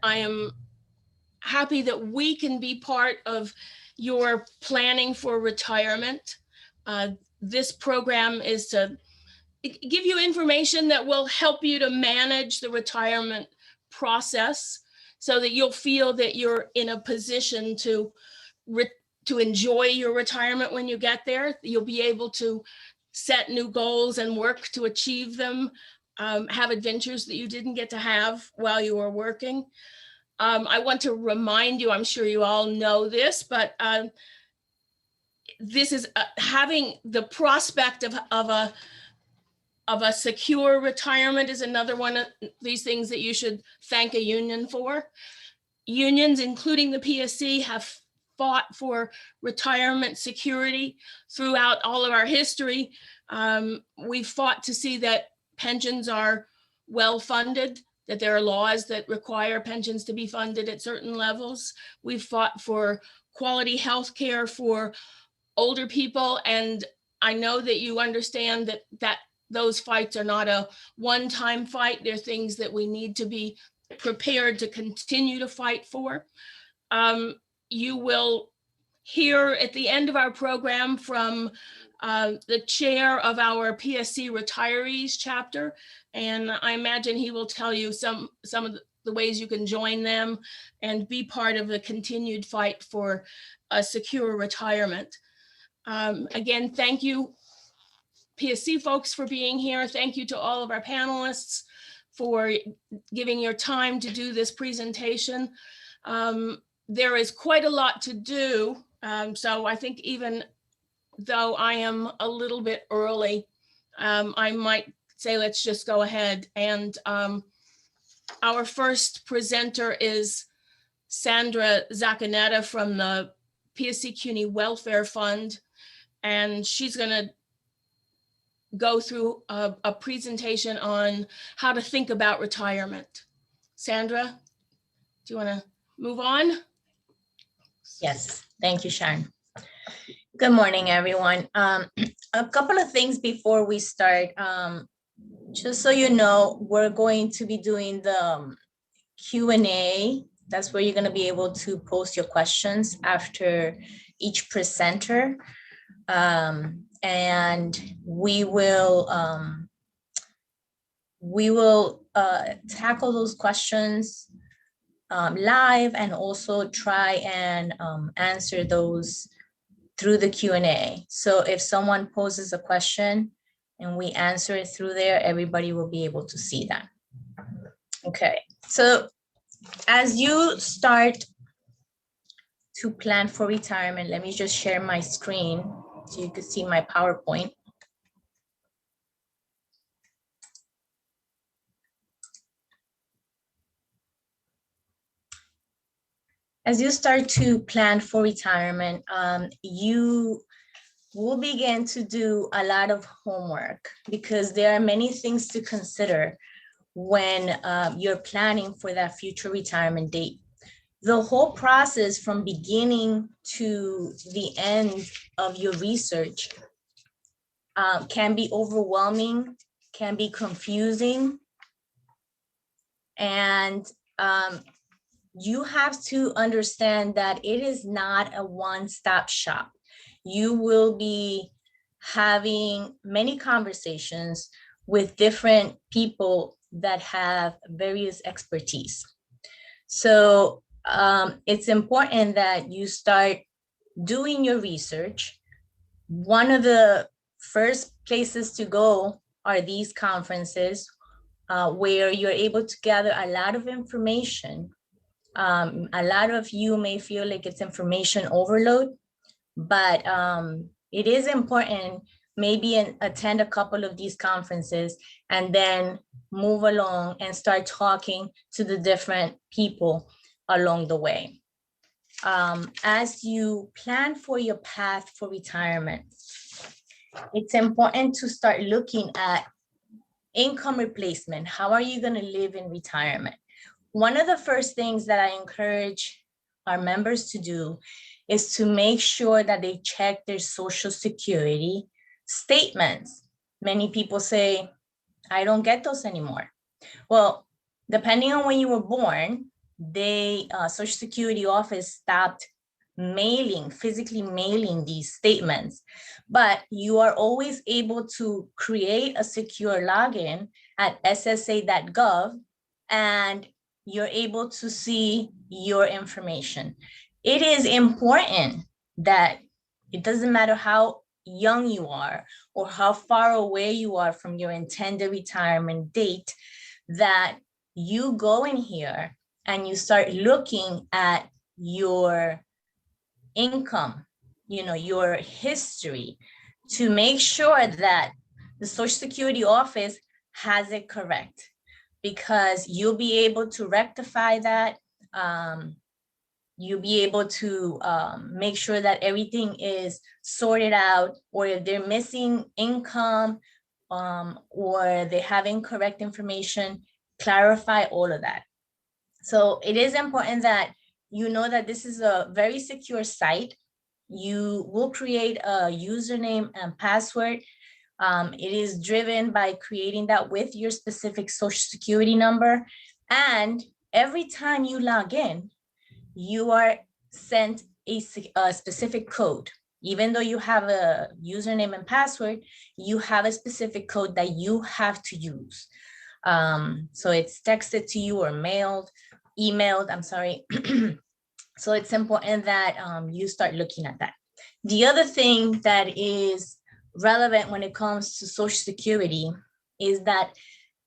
I am happy that we can be part of your planning for retirement. This program is to give you information that will help you to manage the retirement process so that you'll feel that you're in a position to enjoy your retirement when you get there. You'll be able to set new goals and work to achieve them, have adventures that you didn't get to have while you were working. I want to remind you, I'm sure you all know this, but this is having the prospect of a secure retirement is another one of these things that you should thank a union for. Unions, including the PSC, have fought for retirement security throughout all of our history. We've fought to see that pensions are well funded, that there are laws that require pensions to be funded at certain levels. We've fought for quality health care for older people, and I know that you understand that those fights are not a one-time fight. They're things that we need to be prepared to continue to fight for. You will hear at the end of our program from the chair of our PSC Retirees chapter, and I imagine he will tell you some of the ways you can join them and be part of the continued fight for a secure retirement. Again, thank you, PSC folks, for being here. Thank you to all of our panelists for giving your time to do this presentation. There is quite a lot to do, so I think even though I am a little bit early, I might say let's just go ahead. And our first presenter is Sandra Zacanetta from the PSC Cuny Welfare Fund, and she's going to go through a presentation on how to think about retirement. Sandra, do you want to move on? Yes, thank you, Sharon. Good morning, everyone. A couple of things before we start. Just so you know, we're going to be doing the Q&A. That's where you're going to be able to post your questions after each presenter. And we will tackle those questions live and also try and answer those through the Q&A. So if someone poses a question and we answer it through there, everybody will be able to see that. Okay, so as you start to plan for retirement, let me just share my screen so you can see my PowerPoint. As you start to plan for retirement, you will begin to do a lot of homework because there are many things to consider when you're planning for that future retirement date. The whole process from beginning to the end of your research can be overwhelming, can be confusing, and you have to understand that it is not a one-stop shop. You will be having many conversations with different people that have various expertise. So it's important that you start doing your research. One of the first places to go are these conferences where you're able to gather a lot of information. A lot of you may feel like it's information overload, but it is important maybe attend a couple of these conferences and then move along and start talking to the different people along the way. As you plan for your path for retirement, it's important to start looking at income replacement. How are you going to live in retirement? One of the first things that I encourage our members to do is to make sure that they check their Social Security statements. Many people say, I don't get those anymore. Well, depending on when you were born, Social Security office stopped physically mailing these statements, but you are always able to create a secure login at ssa.gov, and you're able to see your information. It is important that it doesn't matter how young you are or how far away you are from your intended retirement date, that you go in here and you start looking at your income, your history, to make sure that the Social Security office has it correct, because you'll be able to rectify that. You'll be able to make sure that everything is sorted out, or if they're missing income or they have incorrect information, clarify all of that. So it is important that you know that this is a very secure site. You will create a username and password. It is driven by creating that with your specific Social Security number. And every time you log in, you are sent a specific code. Even though you have a username and password, you have a specific code that you have to use. So it's texted to you or emailed, I'm sorry. So it's important that you start looking at that. The other thing that is relevant when it comes to Social Security is that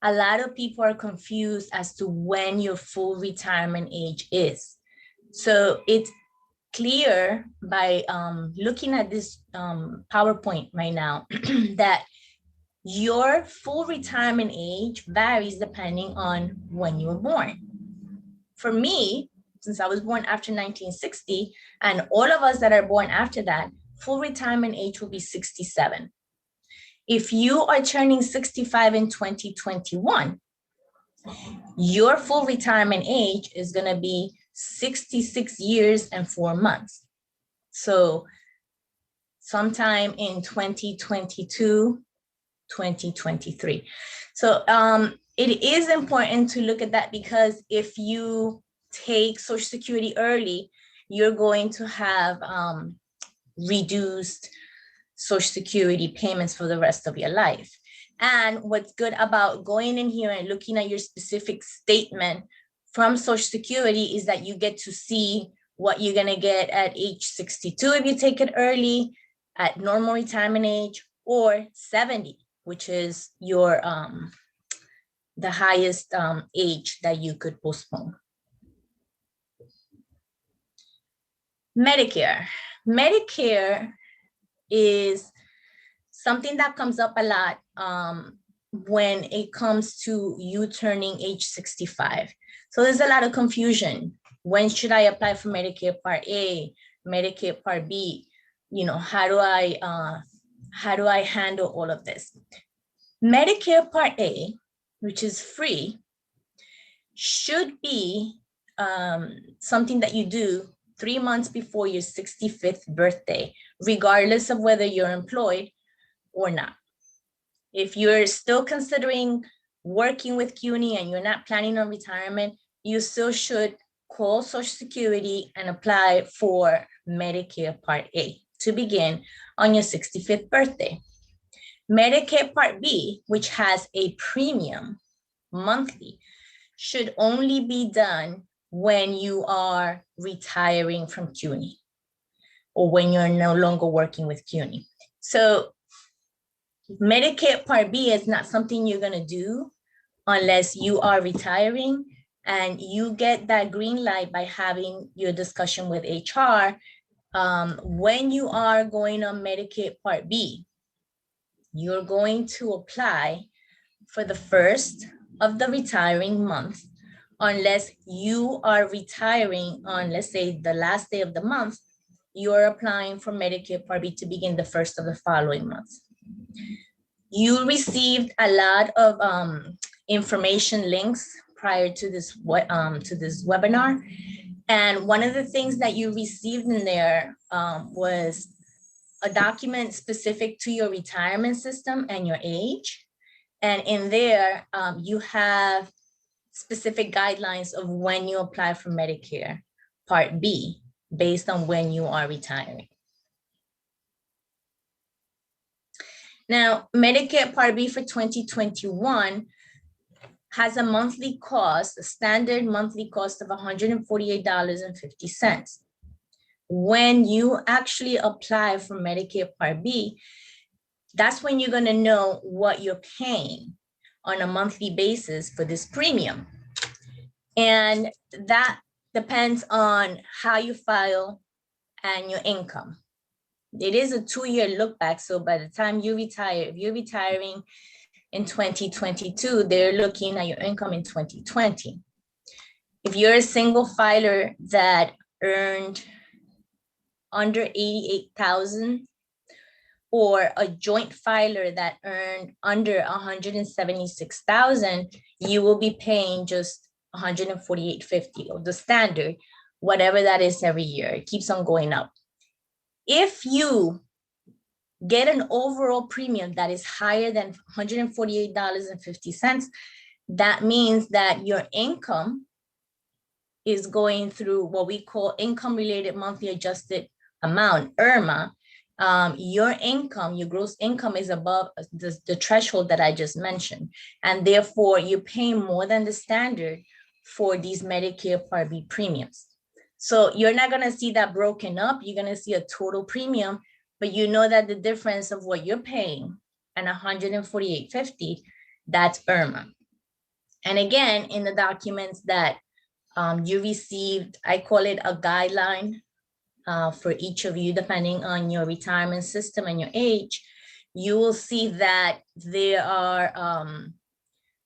a lot of people are confused as to when your full retirement age is. So it's clear by looking at this PowerPoint right now that your full retirement age varies depending on when you were born. For me, since I was born after 1960, and all of us that are born after that, full retirement age will be 67. If you are turning 65 in 2021, your full retirement age is going to be 66 years and 4 months. So sometime in 2022, 2023. So it is important to look at that, because if you take Social Security early, you're going to have reduced Social Security payments for the rest of your life. And what's good about going in here and looking at your specific statement from Social Security is that you get to see what you're going to get at age 62 if you take it early, at normal retirement age, or 70, which is your the highest age that you could postpone. Medicare. Medicare is something that comes up a lot when it comes to you turning age 65. So there's a lot of confusion. When should I apply for Medicare Part A, Medicare Part B? How do I handle all of this? Medicare Part A, which is free, should be something that you do 3 months before your 65th birthday, regardless of whether you're employed or not. If you're still considering working with Cuny and you're not planning on retirement, you still should call Social Security and apply for Medicare Part A to begin on your 65th birthday. Medicare Part B, which has a premium monthly, should only be done when you are retiring from Cuny or when you're no longer working with Cuny. So Medicare Part B is not something you're going to do unless you are retiring, and you get that green light by having your discussion with HR. When you are going on Medicare Part B, you're going to apply for the first of the retiring month, unless you are retiring on, let's say, the last day of the month. You're applying for Medicare Part B to begin the first of the following month. You received a lot of information links prior to this webinar. And one of the things that you received in there was a document specific to your retirement system and your age. And in there, you have specific guidelines of when you apply for Medicare Part B based on when you are retiring. Now, Medicare Part B for 2021 has a monthly cost, a standard monthly cost of $148.50. When you actually apply for Medicare Part B, that's when you're going to know what you're paying on a monthly basis for this premium. And that depends on how you file and your income. It is a 2-year look back. So by the time you retire, if you're retiring in 2022, they're looking at your income in 2020. If you're a single filer that earned under 88,000, or a joint filer that earned under 176,000, you will be paying just $148.50 of the standard, whatever that is every year. It keeps on going up. If you get an overall premium that is higher than $148.50, that means that your income is going through what we call income related monthly adjusted amount, IRMA. Your income, your gross income is above the threshold that I just mentioned. And therefore you pay more than the standard for these Medicare Part B premiums. So you're not gonna see that broken up. You're gonna see a total premium, but you know that the difference of what you're paying and $148.50, that's IRMA. And again, in the documents that you received, I call it a guideline for each of you, depending on your retirement system and your age, you will see that there are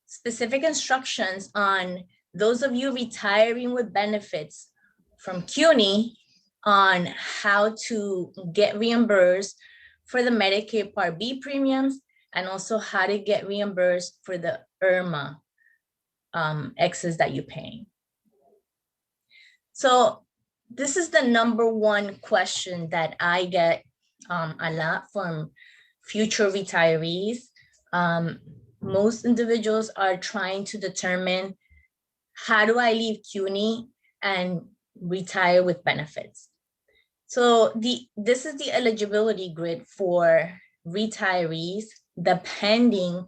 specific instructions on those of you retiring with benefits from Cuny on how to get reimbursed for the Medicare Part B premiums, and also how to get reimbursed for the IRMA excess that you're paying. So this is the #1 question that I get a lot from future retirees. Most individuals are trying to determine, how do I leave Cuny and retire with benefits? So this is the eligibility grid for retirees, depending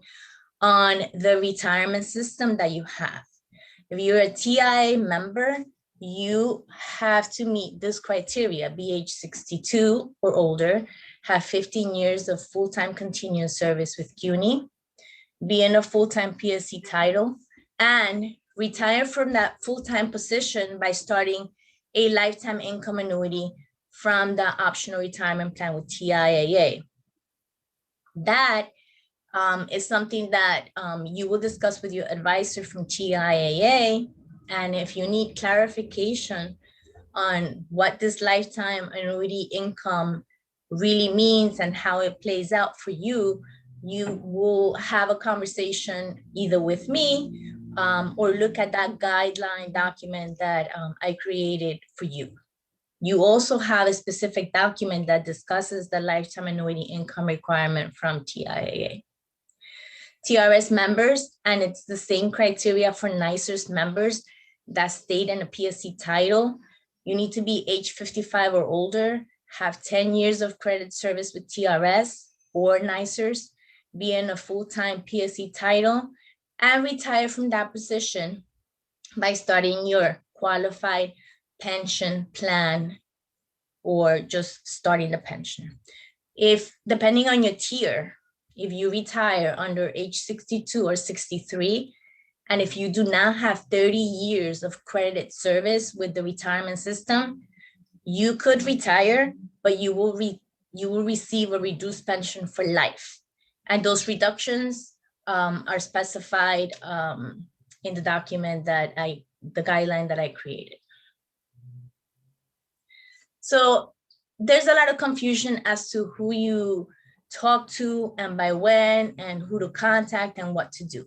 on the retirement system that you have. If you're a TIA member, you have to meet this criteria: be age 62 or older, have 15 years of full-time continuous service with Cuny, be in a full-time PSC title, and retire from that full-time position by starting a lifetime income annuity from the optional retirement plan with TIAA. That is something that you will discuss with your advisor from TIAA. And if you need clarification on what this lifetime annuity income really means and how it plays out for you, you will have a conversation either with me or look at that guideline document that I created for you. You also have a specific document that discusses the lifetime annuity income requirement from TIAA. TRS members, and it's the same criteria for NYSERS members that stayed in a PSC title. You need to be age 55 or older, have 10 years of credit service with TRS or NYSERS, be in a full-time PSC title, and retire from that position by starting your qualified pension plan or just starting the pension. If, depending on your tier, if you retire under age 62 or 63, and if you do not have 30 years of credit service with the retirement system, you could retire, but you will receive a reduced pension for life. And those reductions are specified in the document that the guideline that I created. So there's a lot of confusion as to who you talk to and by when, and who to contact and what to do.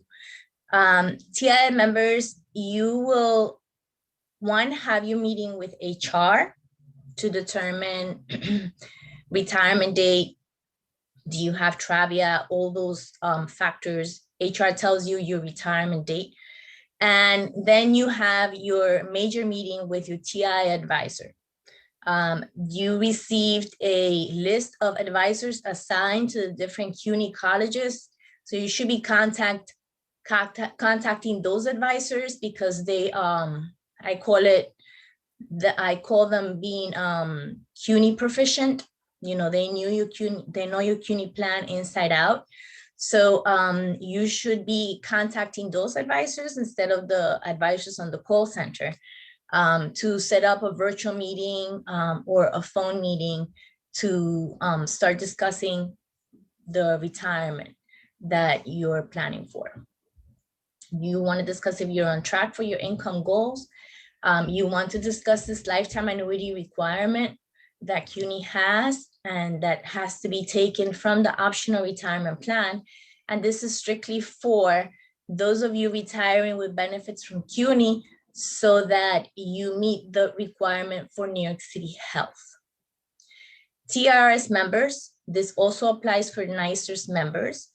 TIA members, you will, one, have your meeting with HR to determine retirement date. Do you have Travia? All those factors. HR tells you your retirement date. And then you have your major meeting with your TI advisor. You received a list of advisors assigned to the different CUNY colleges. So you should be contacting those advisors because they, I call them being CUNY proficient. You know, they know your CUNY plan inside out. So you should be contacting those advisors instead of the advisors on the call center to set up a virtual meeting or a phone meeting to start discussing the retirement that you're planning for. You want to discuss if you're on track for your income goals. You want to discuss this lifetime annuity requirement that CUNY has and that has to be taken from the optional retirement plan. And this is strictly for those of you retiring with benefits from CUNY so that you meet the requirement for New York City Health. TRS members, this also applies for NYSERS members.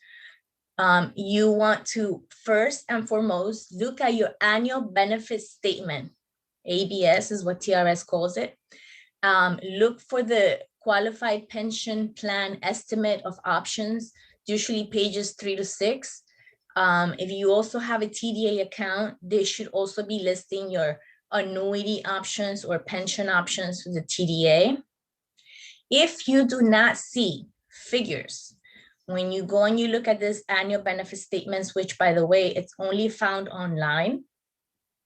You want to first and foremost look at your annual benefit statement. ABS is what TRS calls it. Look for the qualified pension plan estimate of options, usually pages 3 to 6. If you also have a TDA account, they should also be listing your annuity options or pension options for the TDA. If you do not see figures, when you go and you look at this annual benefit statements, which by the way, it's only found online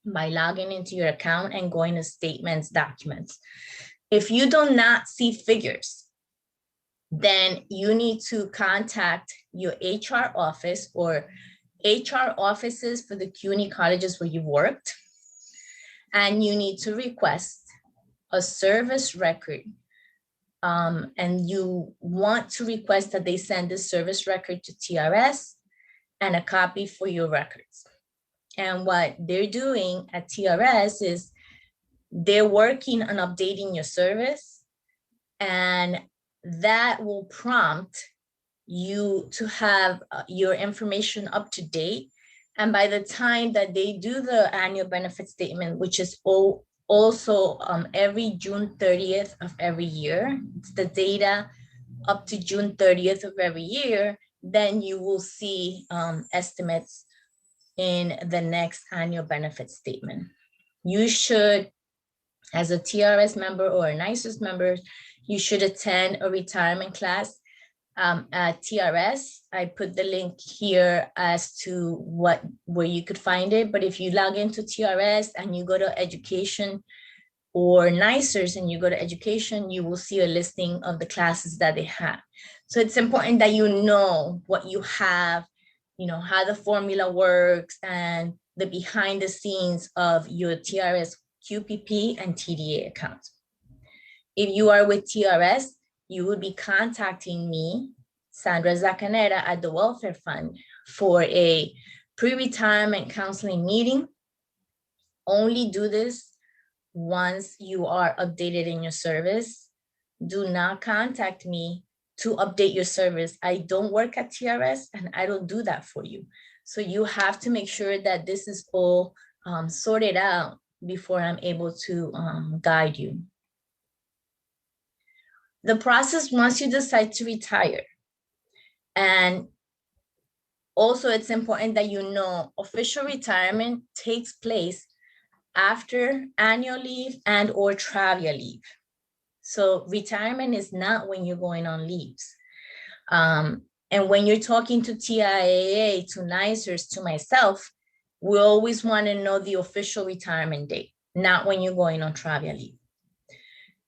by logging into your account and going to statements documents. If you do not see figures, then you need to contact your HR office or HR offices for the CUNY colleges where you've worked. And you need to request a service record. And you want to request that they send the service record to TRS and a copy for your records. And what they're doing at TRS is they're working on updating your service, and that will prompt you to have your information up to date. And by the time that they do the annual benefit statement, which is also every June 30th of every year, it's the data up to June 30th of every year, then you will see estimates in the next annual benefit statement. You should, as a TRS member or a NYSERS member, you should attend a retirement class at TRS. I put the link here as to where you could find it. But if you log into TRS and you go to education or NYSERS and you go to education, you will see a listing of the classes that they have. So it's important that you know what you have, you know, how the formula works and the behind the scenes of your TRS QPP and TDA accounts. If you are with TRS, you would be contacting me, Sandra Zacanetta, at the Welfare Fund for a pre-retirement counseling meeting. Only do this once you are updated in your service. Do not contact me to update your service. I don't work at TRS and I don't do that for you. So you have to make sure that this is all sorted out before I'm able to guide you. The process once you decide to retire. And also it's important that you know official retirement takes place after annual leave and or Travia leave. So retirement is not when you're going on leaves. And when you're talking to TIAA, to NYSERS, to myself, we always want to know the official retirement date, not when you're going on Travia leave.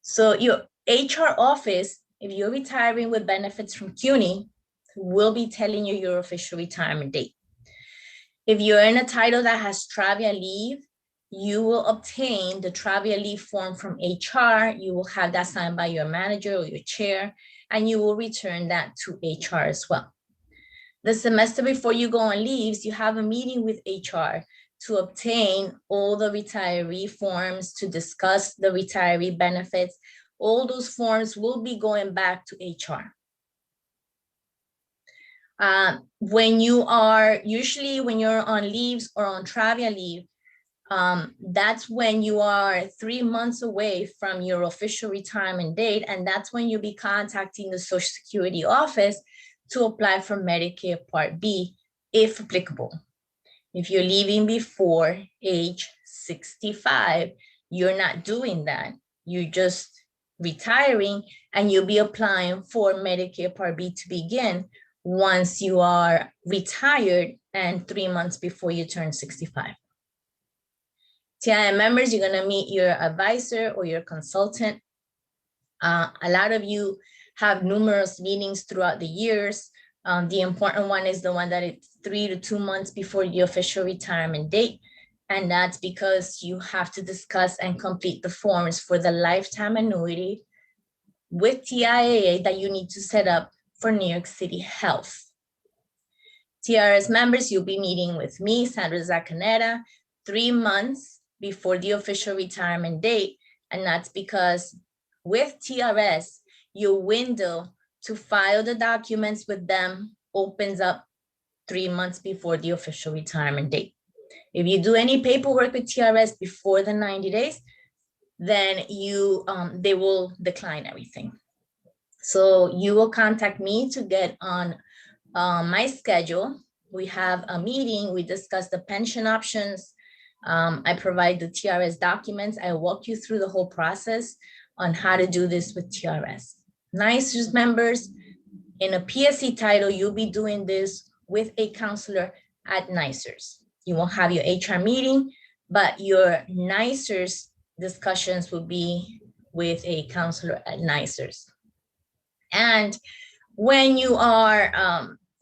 So your HR office, if you're retiring with benefits from CUNY, will be telling you your official retirement date. If you're in a title that has Travia leave, you will obtain the Travia leave form from HR. You will have that signed by your manager or your chair, and you will return that to HR as well. The semester before you go on leaves, you have a meeting with HR to obtain all the retiree forms, to discuss the retiree benefits. All those forms will be going back to HR. When you are, usually when you're on leaves or on Travia leave, that's when you are 3 months away from your official retirement date. And that's when you'll be contacting the Social Security office to apply for Medicare Part B, if applicable. If you're leaving before age 65, you're not doing that. You're just retiring, and you'll be applying for Medicare Part B to begin once you are retired and 3 months before you turn 65. TIM members, you're going to meet your advisor or your consultant. A lot of you have numerous meetings throughout the years. The important one is the one that it's 3 to 2 months before the official retirement date. And that's because you have to discuss and complete the forms for the lifetime annuity with TIAA that you need to set up for New York City Health. TRS members, you'll be meeting with me, Sandra Zacanetta, 3 months before the official retirement date. And that's because with TRS, your window to file the documents with them opens up 3 months before the official retirement date. If you do any paperwork with TRS before the 90 days, then they will decline everything. So you will contact me to get on my schedule. We have a meeting, we discuss the pension options. I provide the TRS documents. I walk you through the whole process on how to do this with TRS. NYSERS members, in a PSC title, you'll be doing this with a counselor at NYSERS. You won't have your HR meeting, but your NYSERS discussions will be with a counselor at NYSERS. And when you are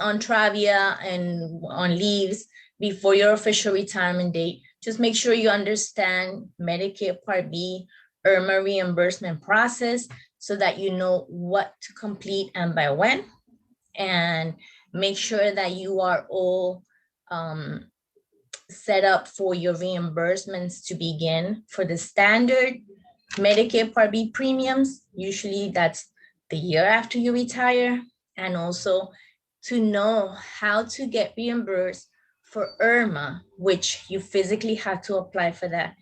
on Travia and on leaves before your official retirement date, just make sure you understand Medicare Part B, IRMA reimbursement process so that you know what to complete and by when. And make sure that you are all set up for your reimbursements to begin for the standard Medicare Part B premiums. Usually that's the year after you retire, and also to know how to get reimbursed for IRMA, which you physically have to apply for that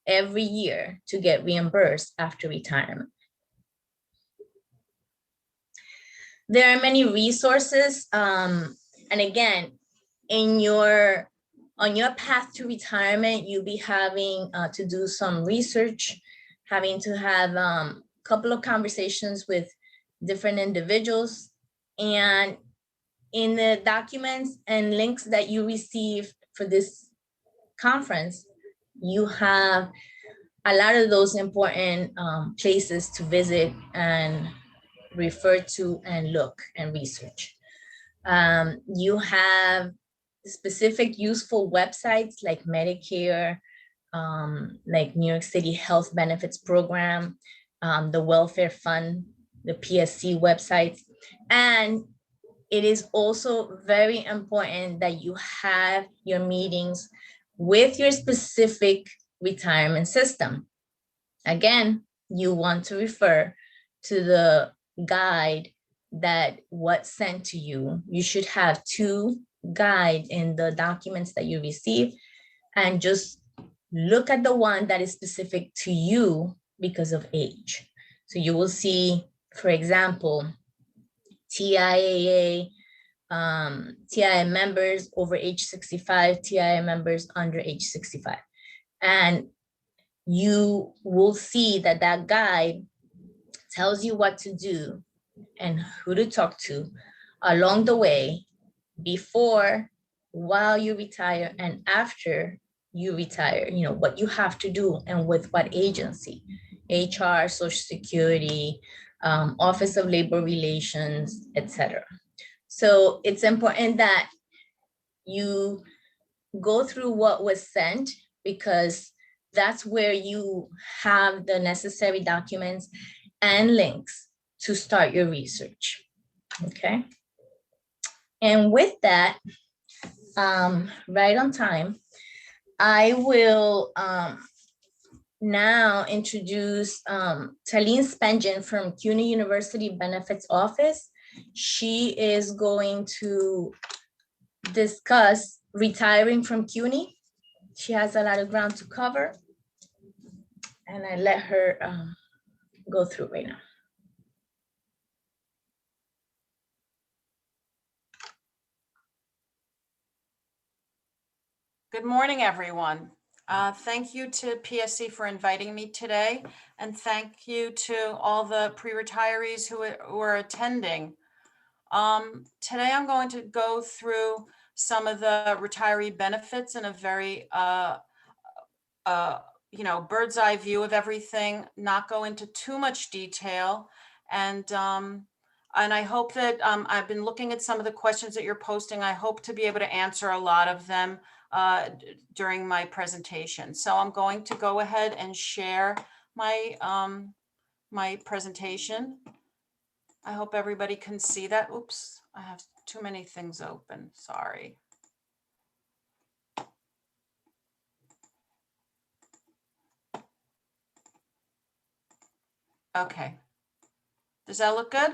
every year to get reimbursed after retirement. There are many resources. And again, on your path to retirement, you'll be having to do some research, having to have a couple of conversations with different individuals. And in the documents and links that you receive for this conference, you have a lot of those important places to visit and refer to and look and research. You have specific useful websites like Medicare, like New York City Health Benefits Program, the Welfare Fund, the PSC websites. And it is also very important that you have your meetings with your specific retirement system. Again, you want to refer to the guide that was sent to you. You should have 2 guides in the documents that you receive, and just look at the one that is specific to you because of age. So you will see, for example, TIAA, TIA members over age 65, TIA members under age 65. And you will see that that guide tells you what to do and who to talk to along the way, before, while you retire, and after you retire, you know, what you have to do and with what agency, HR, Social Security, Office of Labor Relations, etc. So it's important that you go through what was sent, because that's where you have the necessary documents and links to start your research, okay? And with that, right on time, I will now introduce Talene Spengen from Cuny University Benefits Office. She is going to discuss retiring from Cuny. She has a lot of ground to cover, and I let her go through right now. Good morning, everyone. Thank you to PSC for inviting me today, and thank you to all the pre-retirees who are attending. Today, I'm going to go through some of the retiree benefits in a very, bird's eye view of everything, not go into too much detail. And I hope that I've been looking at some of the questions that you're posting. I hope to be able to answer a lot of them during my presentation. So I'm going to go ahead and share my, my presentation. I hope everybody can see that. Oops, I have too many things open, sorry. Okay, does that look good?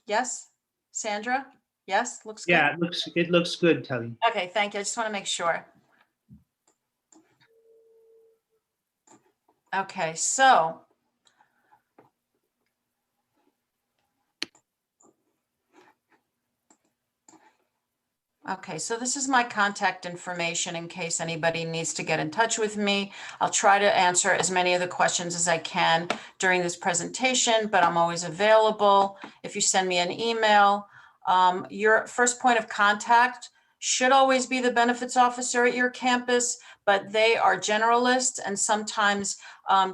Yes, Sandra? Yes, looks good? Yeah, it looks good, Telly. Okay, thank you. I just want to make sure. Okay, so this is my contact information in case anybody needs to get in touch with me. I'll try to answer as many of the questions as I can during this presentation, but I'm always available. If you send me an email, your first point of contact should always be the benefits officer at your campus, but they are generalists, and sometimes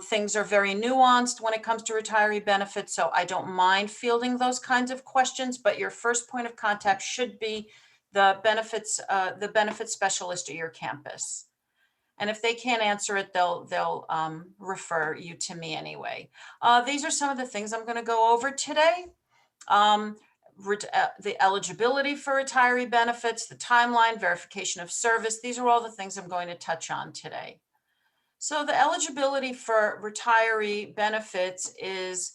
things are very nuanced when it comes to retiree benefits. So I don't mind fielding those kinds of questions, but your first point of contact should be the benefits specialist at your campus. And if they can't answer it, they'll refer you to me anyway. These are some of the things I'm going to go over today. The eligibility for retiree benefits, the timeline, verification of service. These are all the things I'm going to touch on today. So the eligibility for retiree benefits is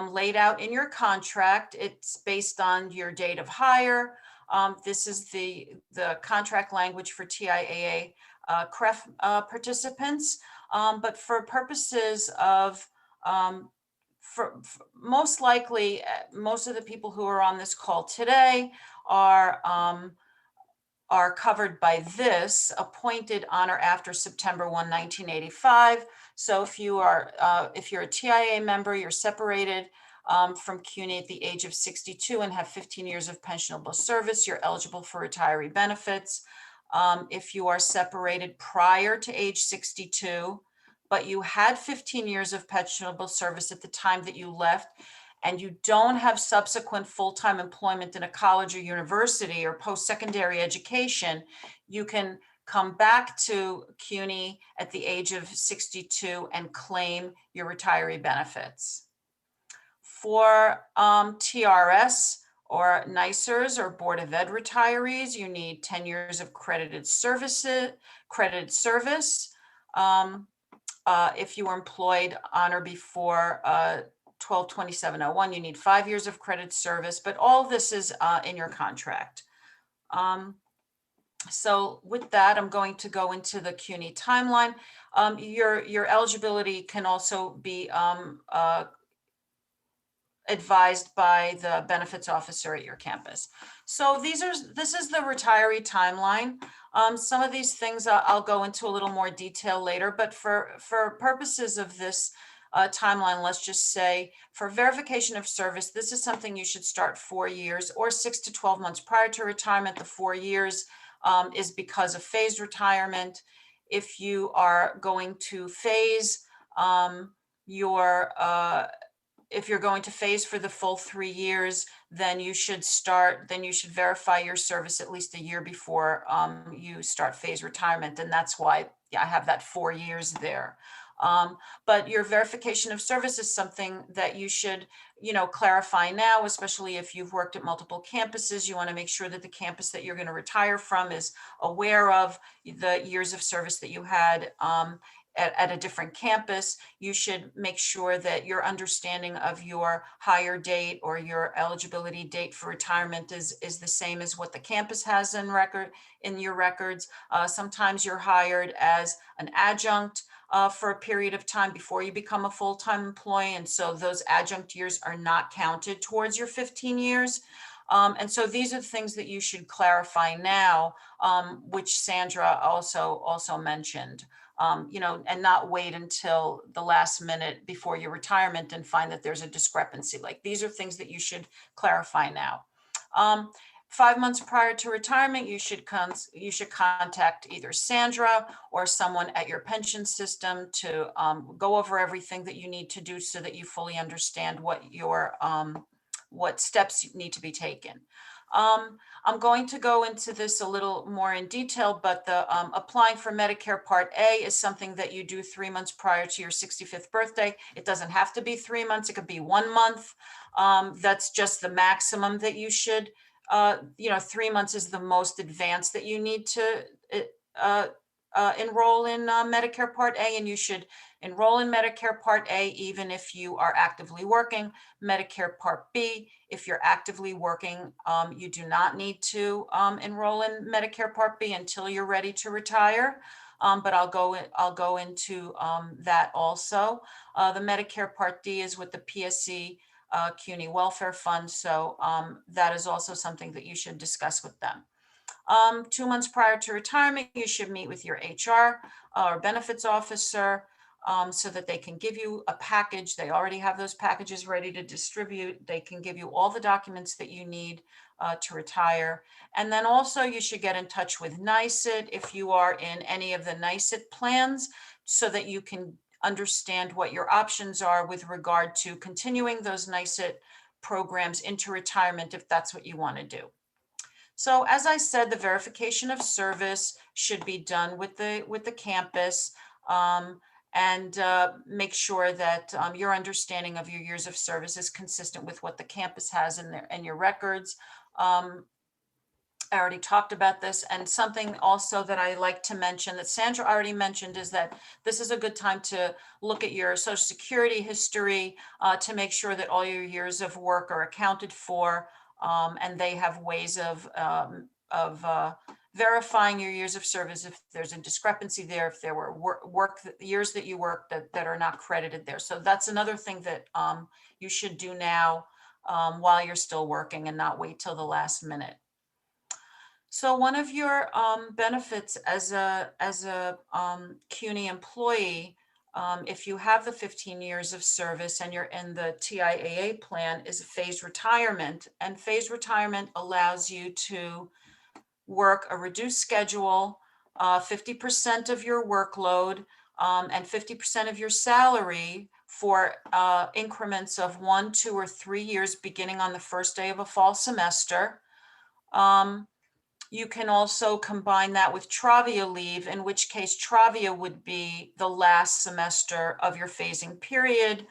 laid out in your contract. It's based on your date of hire. This is the contract language for TIAA CREF participants, but for purposes of, for most likely, most of the people who are on this call today are covered by this, appointed on or after September 1, 1985. So if you're a TIA member, you're separated from Cuny at the age of 62 and have 15 years of pensionable service, you're eligible for retiree benefits. If you are separated prior to age 62, but you had 15 years of pensionable service at the time that you left, and you don't have subsequent full-time employment in a college or university or post-secondary education, you can come back to Cuny at the age of 62 and claim your retiree benefits. For TRS or NICERS or Board of Ed retirees, you need 10 years of credited service. If you were employed on or before 12/27/01, you need 5 years of credit service, but all this is in your contract. So with that, I'm going to go into the Cuny timeline. Your eligibility can also be advised by the benefits officer at your campus. So this is the retiree timeline. Some of these things I'll go into a little more detail later, but for purposes of this timeline, let's just say for verification of service, this is something you should start 4 years or 6 to 12 months prior to retirement. The 4 years is because of phased retirement. If you are going to phase if you're going to phase for the full 3 years, then you should verify your service at least a year before you start phase retirement. And that's why I have that 4 years there. But your verification of service is something that you should, clarify now, especially if you've worked at multiple campuses. You want to make sure that the campus that you're going to retire from is aware of the years of service that you had at a different campus, you should make sure that your understanding of your hire date or your eligibility date for retirement is the same as what the campus has in your records. Sometimes you're hired as an adjunct for a period of time before you become a full-time employee. And so those adjunct years are not counted towards your 15 years. And so these are the things that you should clarify now, which Sandra also mentioned. And not wait until the last minute before your retirement and find that there's a discrepancy. Like, these are things that you should clarify now. 5 months prior to retirement, you should contact either Sandra or someone at your pension system to go over everything that you need to do so that you fully understand what steps need to be taken. I'm going to go into this a little more in detail, but the applying for Medicare Part A is something that you do 3 months prior to your 65th birthday. It doesn't have to be 3 months. It could be 1 month. That's just the maximum that you should, 3 months is the most advanced that you need to enroll in Medicare Part A, and you should enroll in Medicare Part A even if you are actively working. Medicare Part B, if you're actively working, you do not need to enroll in Medicare Part B until you're ready to retire. But I'll go into that also. The Medicare Part D is with the PSC CUNY Welfare Fund, so that is also something that you should discuss with them. 2 months prior to retirement, you should meet with your HR or benefits officer so that they can give you a package. They already have those packages ready to distribute. They can give you all the documents that you need to retire. And then also you should get in touch with NYSIT if you are in any of the NYSIT plans so that you can understand what your options are with regard to continuing those NYSIT programs into retirement if that's what you want to do. So as I said, the verification of service should be done with the campus and make sure that your understanding of your years of service is consistent with what the campus has in your records. I already talked about this, and something also that I like to mention that Sandra already mentioned is that this is a good time to look at your Social Security history to make sure that all your years of work are accounted for. And they have ways of verifying your years of service if there's a discrepancy there, if there were work years that you worked that are not credited there. So that's another thing that you should do now while you're still working and not wait till the last minute. So one of your benefits as a CUNY employee, if you have the 15 years of service and you're in the TIAA plan, is phased retirement. And phased retirement allows you to work a reduced schedule, 50% of your workload, and 50% of your salary for increments of 1, 2, or 3 years beginning on the first day of a fall semester. You can also combine that with Travia leave, in which case Travia would be the last semester of your phasing period.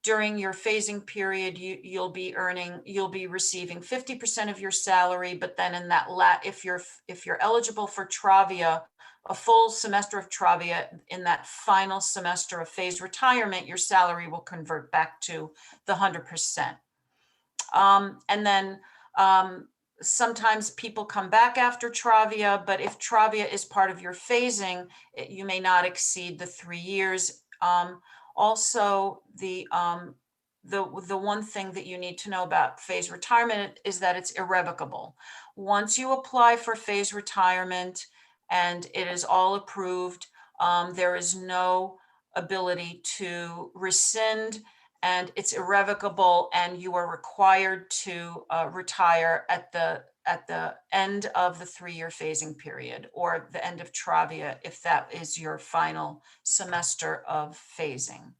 During your phasing period, you'll be receiving 50% of your salary, but then in that if you're eligible for Travia, a full semester of Travia, in that final semester of phased retirement, your salary will convert back to the 100%. And then sometimes people come back after Travia, but if Travia is part of your phasing, you may not exceed the 3 years. Also, the one thing that you need to know about phased retirement is that it's irrevocable. Once you apply for phased retirement and it is all approved, there is no ability to rescind, and it's irrevocable, and you are required to retire at the end of the 3-year phasing period, or the end of Travia if that is your final semester of phasing.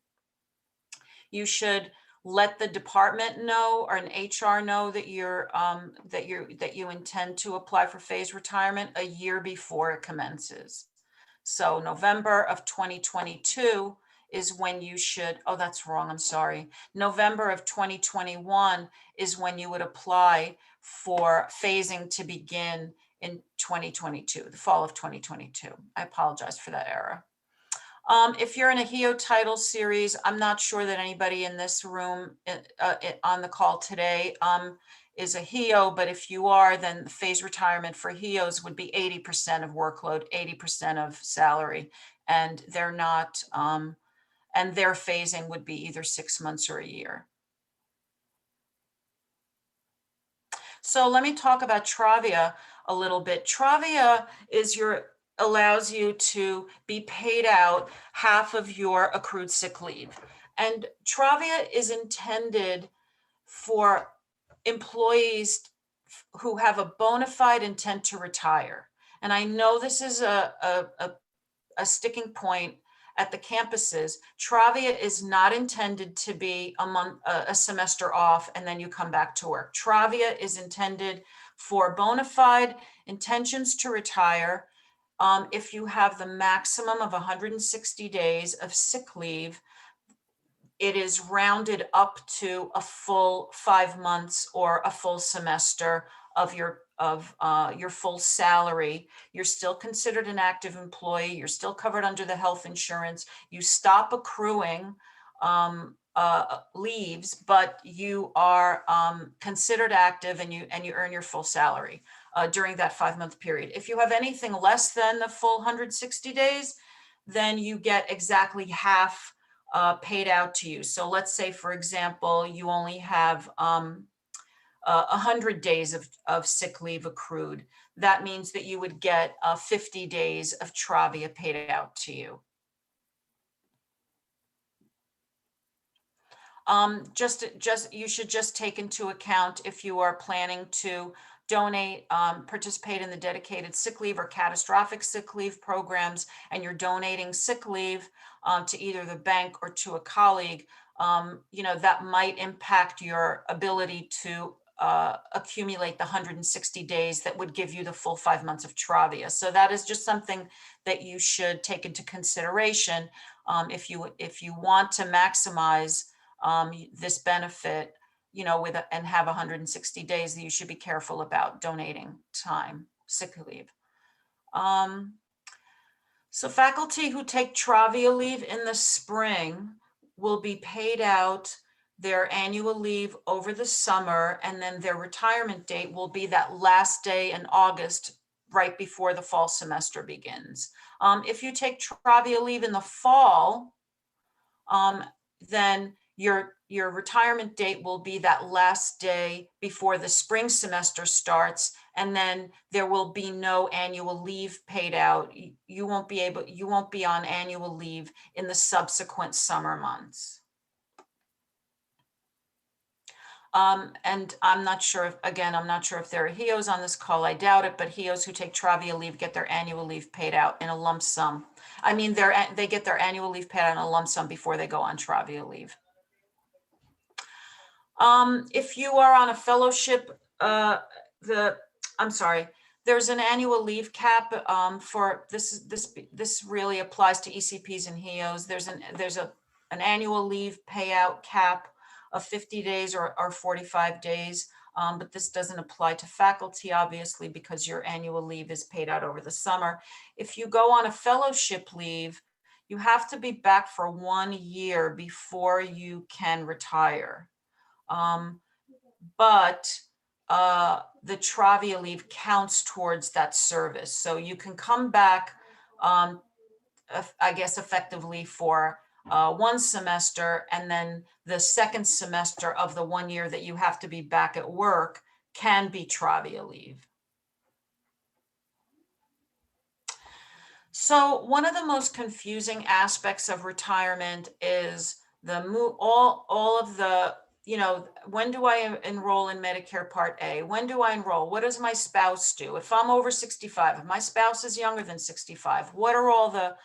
You should let the department know or an HR know that you intend to apply for phased retirement a year before it commences. So November of 2022 is when you should, oh, that's wrong, I'm sorry. November of 2021 is when you would apply for phasing to begin in 2022, the fall of 2022. I apologize for that error. If you're in a HEO title series, I'm not sure that anybody in this room on the call today is a HEO, but if you are, then the phase retirement for HEOs would be 80% of workload, 80% of salary, and they're not, and their phasing would be either 6 months or a year. So let me talk about Travia a little bit. Travia is allows you to be paid out half of your accrued sick leave. And Travia is intended for employees who have a bona fide intent to retire. And I know this is a sticking point at the campuses. Travia is not intended to be a semester off and then you come back to work. Travia is intended for bona fide intentions to retire. If you have the maximum of 160 days of sick leave, it is rounded up to a full 5 months or a full semester of your full salary. You're still considered an active employee. You're still covered under the health insurance. You stop accruing leaves, but you are considered active and you earn your full salary during that 5-month period. If you have anything less than the full 160 days, then you get exactly half paid out to you. So let's say, for example, you only have 100 days of sick leave accrued. That means that you would get 50 days of Travia paid out to you. You should just take into account if you are planning to donate, participate in the dedicated sick leave or catastrophic sick leave programs, and you're donating sick leave to either the bank or to a colleague, that might impact your ability to accumulate the 160 days that would give you the full 5 months of Travia. So that is just something that you should take into consideration if you want to maximize this benefit, and have 160 days, that you should be careful about donating time, sick leave. So faculty who take Travia leave in the spring will be paid out their annual leave over the summer, and then their retirement date will be that last day in August, right before the fall semester begins. If you take Travia leave in the fall, then your retirement date will be that last day before the spring semester starts, and then there will be no annual leave paid out. You won't be on annual leave in the subsequent summer months. And I'm not sure if there are HEOs on this call. I doubt it, but HEOs who take Travia leave get their annual leave paid out in a lump sum. I mean, they get their annual leave paid out in a lump sum before they go on Travia leave. If you are on a fellowship, there's an annual leave cap for this. This really applies to ECPs and HEOs. There's an annual leave payout cap of 50 days or 45 days. But this doesn't apply to faculty, obviously, because your annual leave is paid out over the summer. If you go on a fellowship leave, you have to be back for 1 year before you can retire. But the Travia leave counts towards that service. So you can come back, I guess, effectively for 1 semester, and then the second semester of the 1 year that you have to be back at work can be Travia leave. So one of the most confusing aspects of retirement is all of the, when do I enroll in Medicare Part A? When do I enroll? What does my spouse do? If I'm over 65, if my spouse is younger than 65, what are all the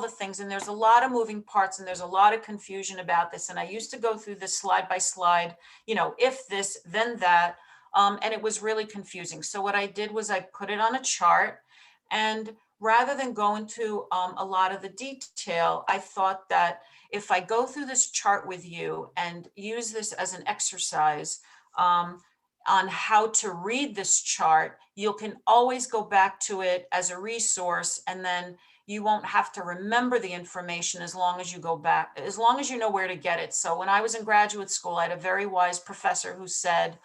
things? And there's a lot of moving parts, and there's a lot of confusion about this. And I used to go through this slide by slide, if this, then that, and it was really confusing. So what I did was I put it on a chart, and rather than go into a lot of the detail, I thought that if I go through this chart with you and use this as an exercise on how to read this chart, you can always go back to it as a resource. And then You won't have to remember the information as long as you go back, as long as you know where to get it. So when I was in graduate school, I had a very wise professor who said,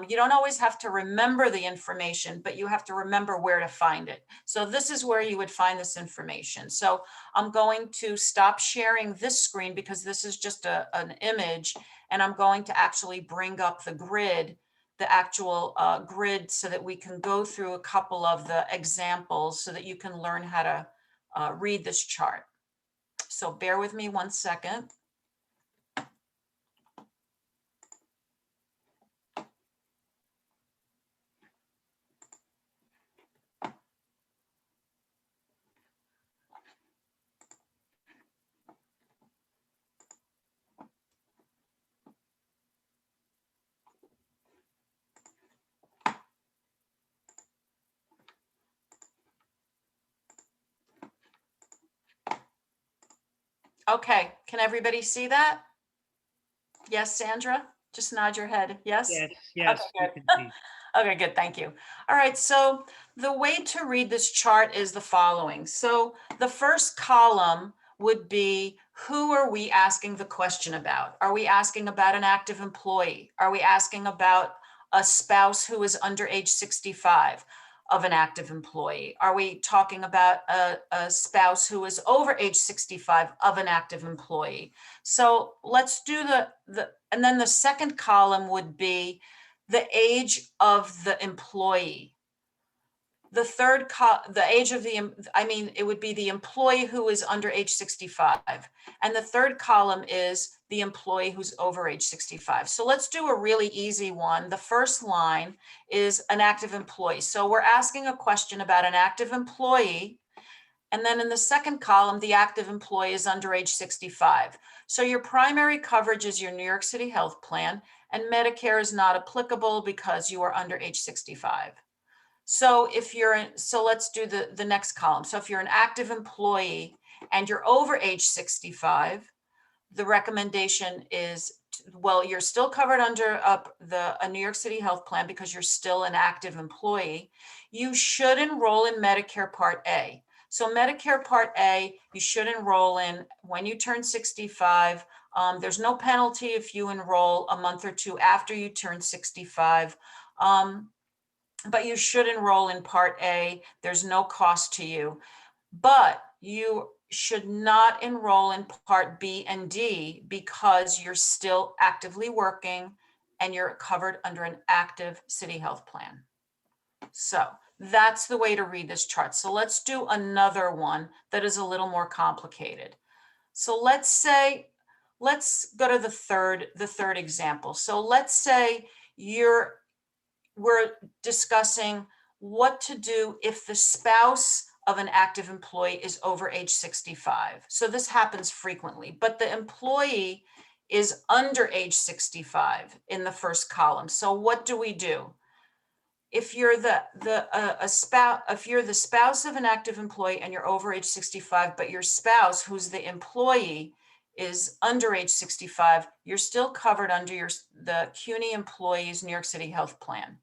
you don't always have to remember the information, but you have to remember where to find it. So this is where you would find this information. So I'm going to stop sharing this screen because this is just an image, and I'm going to actually bring up the grid, the actual grid, so that we can go through a couple of the examples so that you can learn how to read this chart. So bear with me 1 second. Okay, can everybody see that? Yes, Sandra? Just nod your head. Yes? Yes, yes, Okay, you good. can see. Okay, good, thank you. All right, so the way to read this chart is the following. So the first column would be, who are we asking the question about? Are we asking about an active employee? Are we asking about a spouse who is under age 65 of an active employee? Are we talking about a spouse who is over age 65 of an active employee? So let's do and then the second column would be the age of the employee. The third, the age of it would be the employee who is under age 65. And the third column is the employee who's over age 65. So let's do a really easy one. The first line is an active employee. So we're asking a question about an active employee. And then in the second column, the active employee is under age 65. So your primary coverage is your New York City health plan, and Medicare is not applicable because you are under age 65. So so let's do the next column. So if you're an active employee and you're over age 65, the recommendation is, well, you're still covered under a New York City health plan because you're still an active employee. You should enroll in Medicare Part A. So Medicare Part A, you should enroll in when you turn 65. There's no penalty if you enroll a month or two after you turn 65. But you should enroll in Part A. There's no cost to you. But you should not enroll in Part B and D because you're still actively working and you're covered under an active city health plan. So that's the way to read this chart. So let's do another one that is a little more complicated. So let's go to the third example. So let's say we're discussing what to do if the spouse of an active employee is over age 65. So this happens frequently, but the employee is under age 65 in the first column. So what do we do? If you're the spouse of an active employee and you're over age 65, but your spouse, who's the employee, is under age 65, you're still covered under the CUNY Employees New York City Health Plan.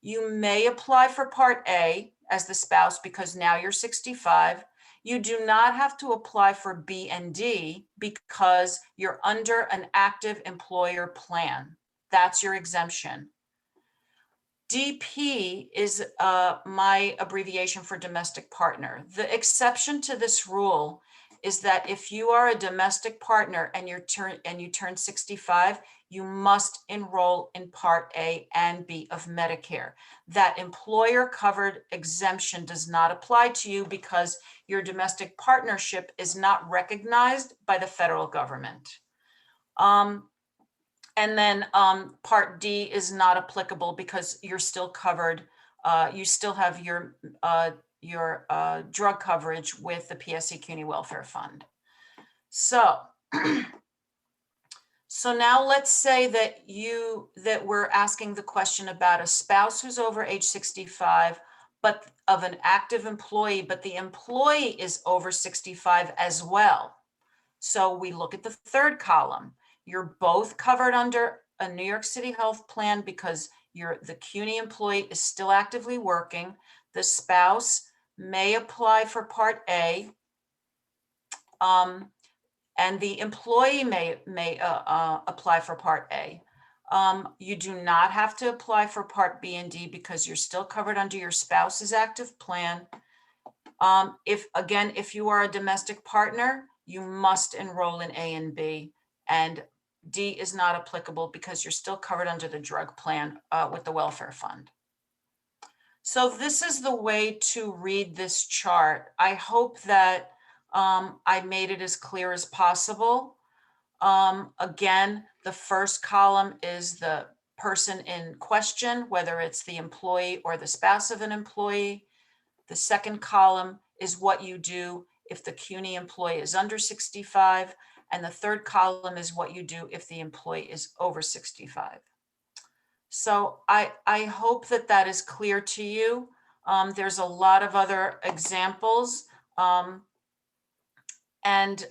You may apply for Part A as the spouse because now you're 65. You do not have to apply for B and D because you're under an active employer plan. That's your exemption. DP is my abbreviation for domestic partner. The exception to this rule is that if you are a domestic partner and you turn 65, you must enroll in Part A and B of Medicare. That employer covered exemption does not apply to you because your domestic partnership is not recognized by the federal government. And then Part D is not applicable because you're still covered. You still have your drug coverage with the PSC CUNY Welfare Fund. So, so now let's say that we're asking the question about a spouse who's over age 65, but of an active employee, but the employee is over 65 as well. So we look at the third column. You're both covered under a New York City health plan because the CUNY employee is still actively working. The spouse may apply for Part A, and the employee may apply for Part A. You do not have to apply for Part B and D because you're still covered under your spouse's active plan. If you are a domestic partner, you must enroll in A and B, and D is not applicable because you're still covered under the drug plan with the welfare fund. So this is the way to read this chart. I hope that I made it as clear as possible. Again, the first column is the person in question, whether it's the employee or the spouse of an employee. The second column is what you do if the CUNY employee is under 65. And the third column is what you do if the employee is over 65. So I hope that that is clear to you. There's a lot of other examples, and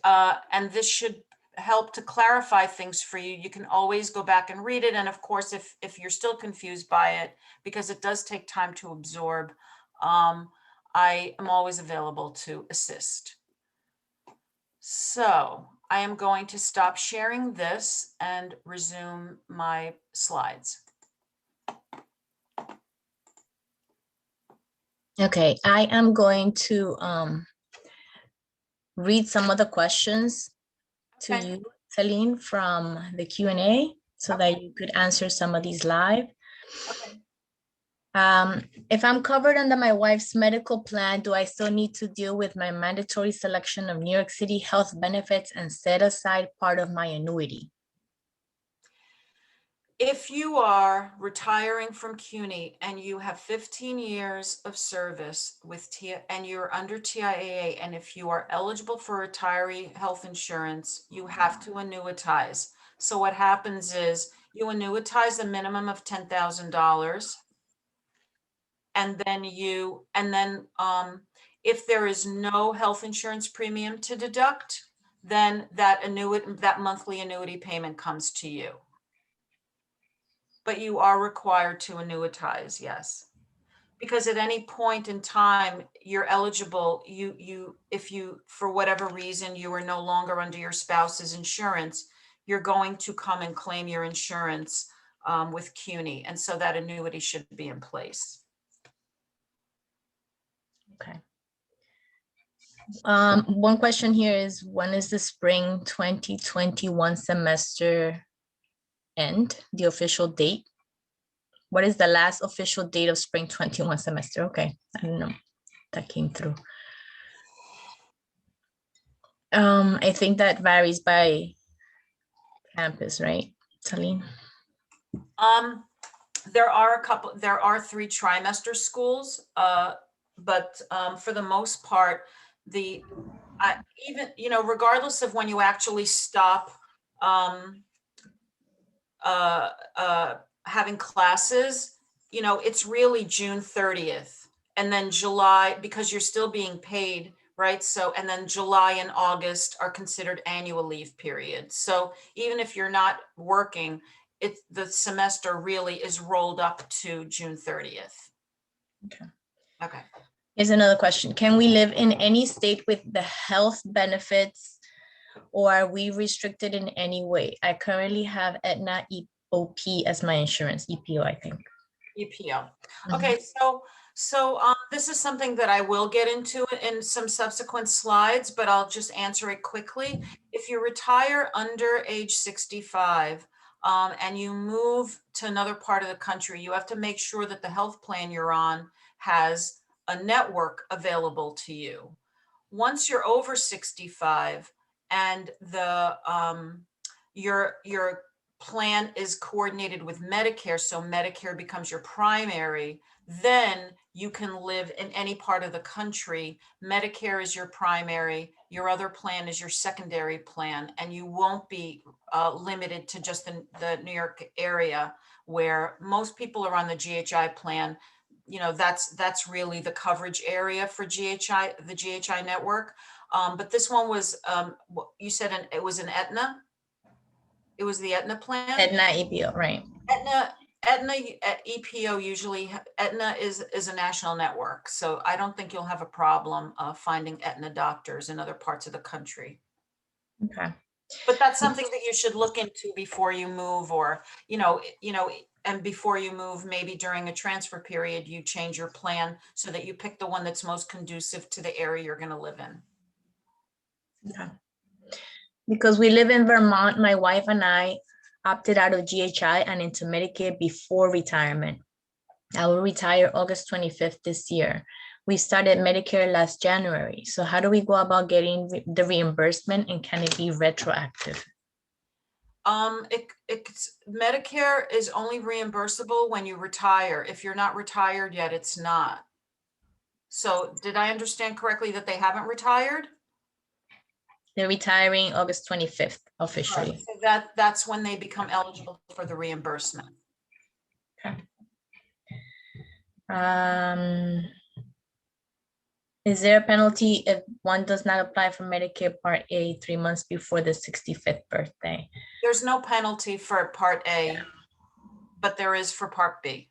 this should help to clarify things for you. You can always go back and read it. And of course, if you're still confused by it, because it does take time to absorb, I am always available to assist. So I am going to stop sharing this and resume my slides. Okay, I am going to read some of the questions to Okay. you, Celine, from the Q&A so that you could answer some of these live. Okay. If I'm covered under my wife's medical plan, do I still need to deal with my mandatory selection of New York City health benefits and set aside part of my annuity? If you are retiring from CUNY and you have 15 years of service with and you're under TIAA, and if you are eligible for retiree health insurance, you have to annuitize. So what happens is you annuitize a minimum of $10,000. And then if there is no health insurance premium to deduct, then that monthly annuity payment comes to you. But you are required to annuitize, yes. Because at any point in time, you're eligible, if you, for whatever reason, you are no longer under your spouse's insurance, you're going to come and claim your insurance with CUNY. And so that annuity should be in place. Okay. One question here is, when is the spring 2021 semester end, the official date? What is the last official date of spring 21 semester? Okay, I don't know, that came through. I think that varies by campus, right, Celine? There are 3 trimester schools, but for the most part, regardless of when you actually stop having classes, it's really June 30th, and then July, because you're still being paid, right? So, and then July and August are considered annual leave periods. So even if you're not working, the semester really is rolled up to June 30th. Okay. Here's another question. Can we live in any state with the health benefits, or are we restricted in any way? I currently have Aetna EPO as my insurance, EPO, I think. EPO. Okay, so this is something that I will get into in some subsequent slides, but I'll just answer it quickly. If you retire under age 65 and you move to another part of the country, you have to make sure that the health plan you're on has a network available to you. Once you're over 65 and your plan is coordinated with Medicare, so Medicare becomes your primary, then you can live in any part of the country. Medicare is your primary, your other plan is your secondary plan, and you won't be limited to just the New York area, where most people are on the GHI plan. That's really the coverage area for GHI, the GHI network. But this one was, you said it was an Aetna? It was the Aetna plan? Aetna EPO, right. Aetna, Aetna, EPO usually, Aetna is a national network, so I don't think you'll have a problem finding Aetna doctors in other parts of the country. Okay. But that's something that you should look into before you move, or, and before you move, maybe during a transfer period, you change your plan so that you pick the one that's most conducive to the area you're going to live in. Okay. Because we live in Vermont, my wife and I opted out of GHI and into Medicaid before retirement. I will retire August 25th this year. We started Medicare last January. So how do we go about getting the reimbursement, and can it be retroactive? Medicare is only reimbursable when you retire. If you're not retired yet, it's not. So did I understand correctly that they haven't retired? They're retiring August 25th officially. So that's when they become eligible for the reimbursement. Is there a penalty if one does not apply for Medicare Part A 3 months before the 65th birthday? There's no penalty for Part A, but there is for Part B.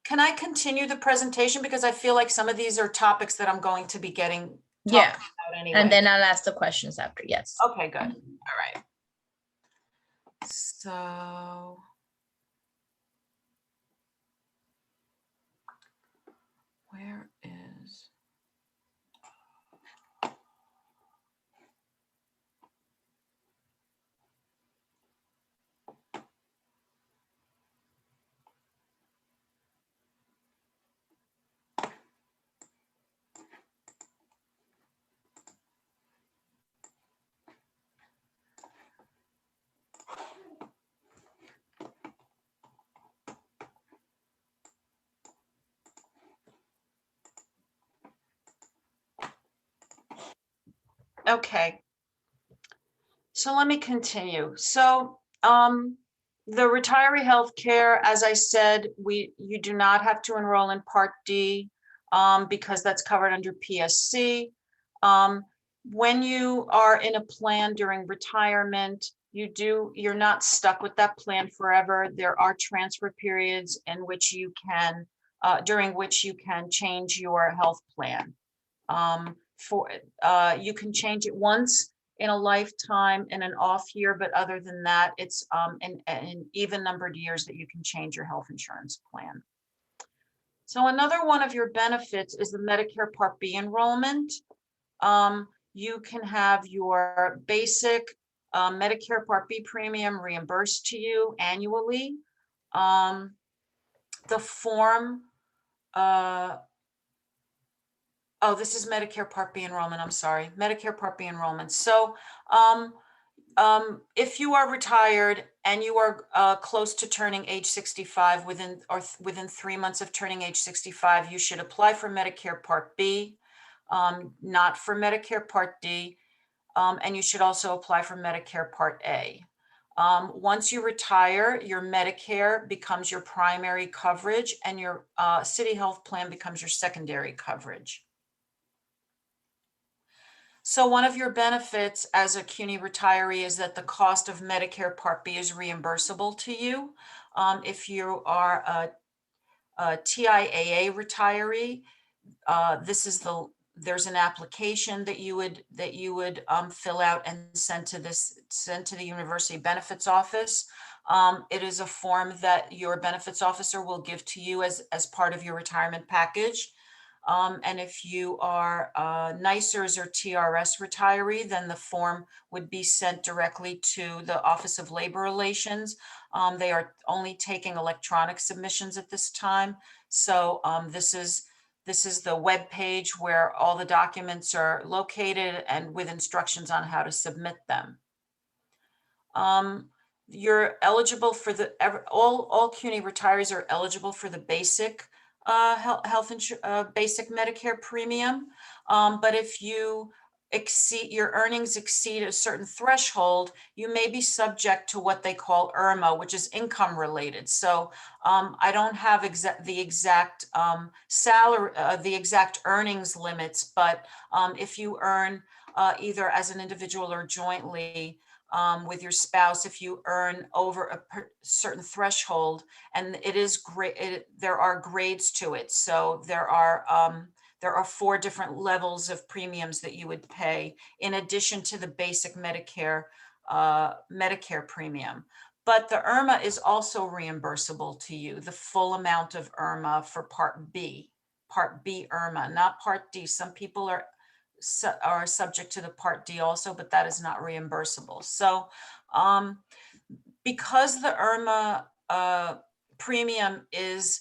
Can I continue the presentation, because I feel like some of these are topics that I'm going to be talking about anyway. And then I'll ask the questions after. Yes. Okay, good. All right. So where is? Okay. So let me continue. So the retiree healthcare, as I said, you do not have to enroll in Part D because that's covered under PSC. When you are in a plan during retirement, you're not stuck with that plan forever. There are transfer periods in which you can, during which you can change your health plan. You can change it once in a lifetime in an off year, but other than that, it's an even numbered years that you can change your health insurance plan. So another one of your benefits is the Medicare Part B enrollment. You can have your basic Medicare Part B premium reimbursed to you annually. The form, oh, this is Medicare Part B enrollment. I'm sorry, Medicare Part B enrollment. So if you are retired and you are close to turning age 65, within 3 months of turning age 65, you should apply for Medicare Part B, not for Medicare Part D, and you should also apply for Medicare Part A. Once you retire, your Medicare becomes your primary coverage, and your city health plan becomes your secondary coverage. So one of your benefits as a CUNY retiree is that the cost of Medicare Part B is reimbursable to you. If you are a TIAA retiree, there's an application that you would fill out and send to the University Benefits Office. It is a form that your benefits officer will give to you as part of your retirement package. And if you are a NYSERS or TRS retiree, then the form would be sent directly to the Office of Labor Relations. They are only taking electronic submissions at this time. So this is the web page where all the documents are located and with instructions on how to submit them. You're eligible for all CUNY retirees are eligible for the basic basic Medicare premium. But if you your earnings exceed a certain threshold, you may be subject to what they call IRMA, which is income related. So I don't have the exact salary, the exact earnings limits, but if you earn either as an individual or jointly with your spouse, if you earn over a certain threshold, and it is great, there are grades to it. So there are 4 different levels of premiums that you would pay in addition to the basic Medicare premium. But the IRMA is also reimbursable to you, the full amount of IRMA for Part B IRMA, not Part D. Some people are subject to the Part D also, but that is not reimbursable. So because the IRMA premium is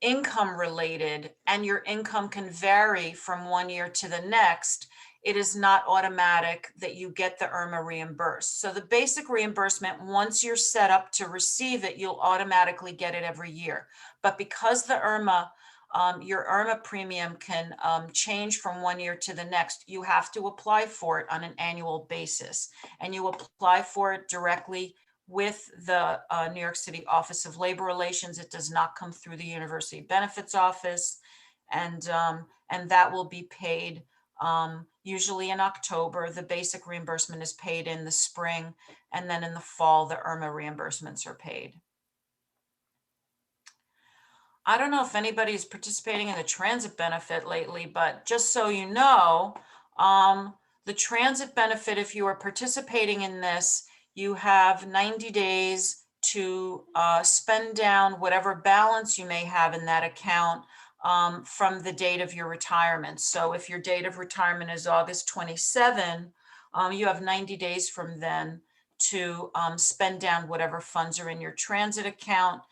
income related and your income can vary from one year to the next, it is not automatic that you get the IRMA reimbursed. So the basic reimbursement, once you're set up to receive it, you'll automatically get it every year. But because the IRMA, your IRMA premium can change from one year to the next, you have to apply for it on an annual basis. And you apply for it directly with the New York City Office of Labor Relations. It does not come through the University Benefits Office, and that will be paid usually in October. The basic reimbursement is paid in the spring, and then in the fall, the IRMA reimbursements are paid. I don't know if anybody's participating in the transit benefit lately, but just so you know, the transit benefit, if you are participating in this, you have 90 days to spend down whatever balance you may have in that account from the date of your retirement. So if your date of retirement is August 27, you have 90 days from then to spend down whatever funds are in your transit account.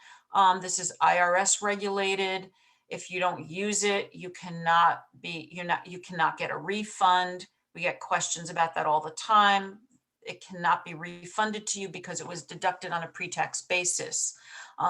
This is IRS regulated. If you don't use it, you cannot get a refund. We get questions about that all the time. It cannot be refunded to you because it was deducted on a pre-tax basis.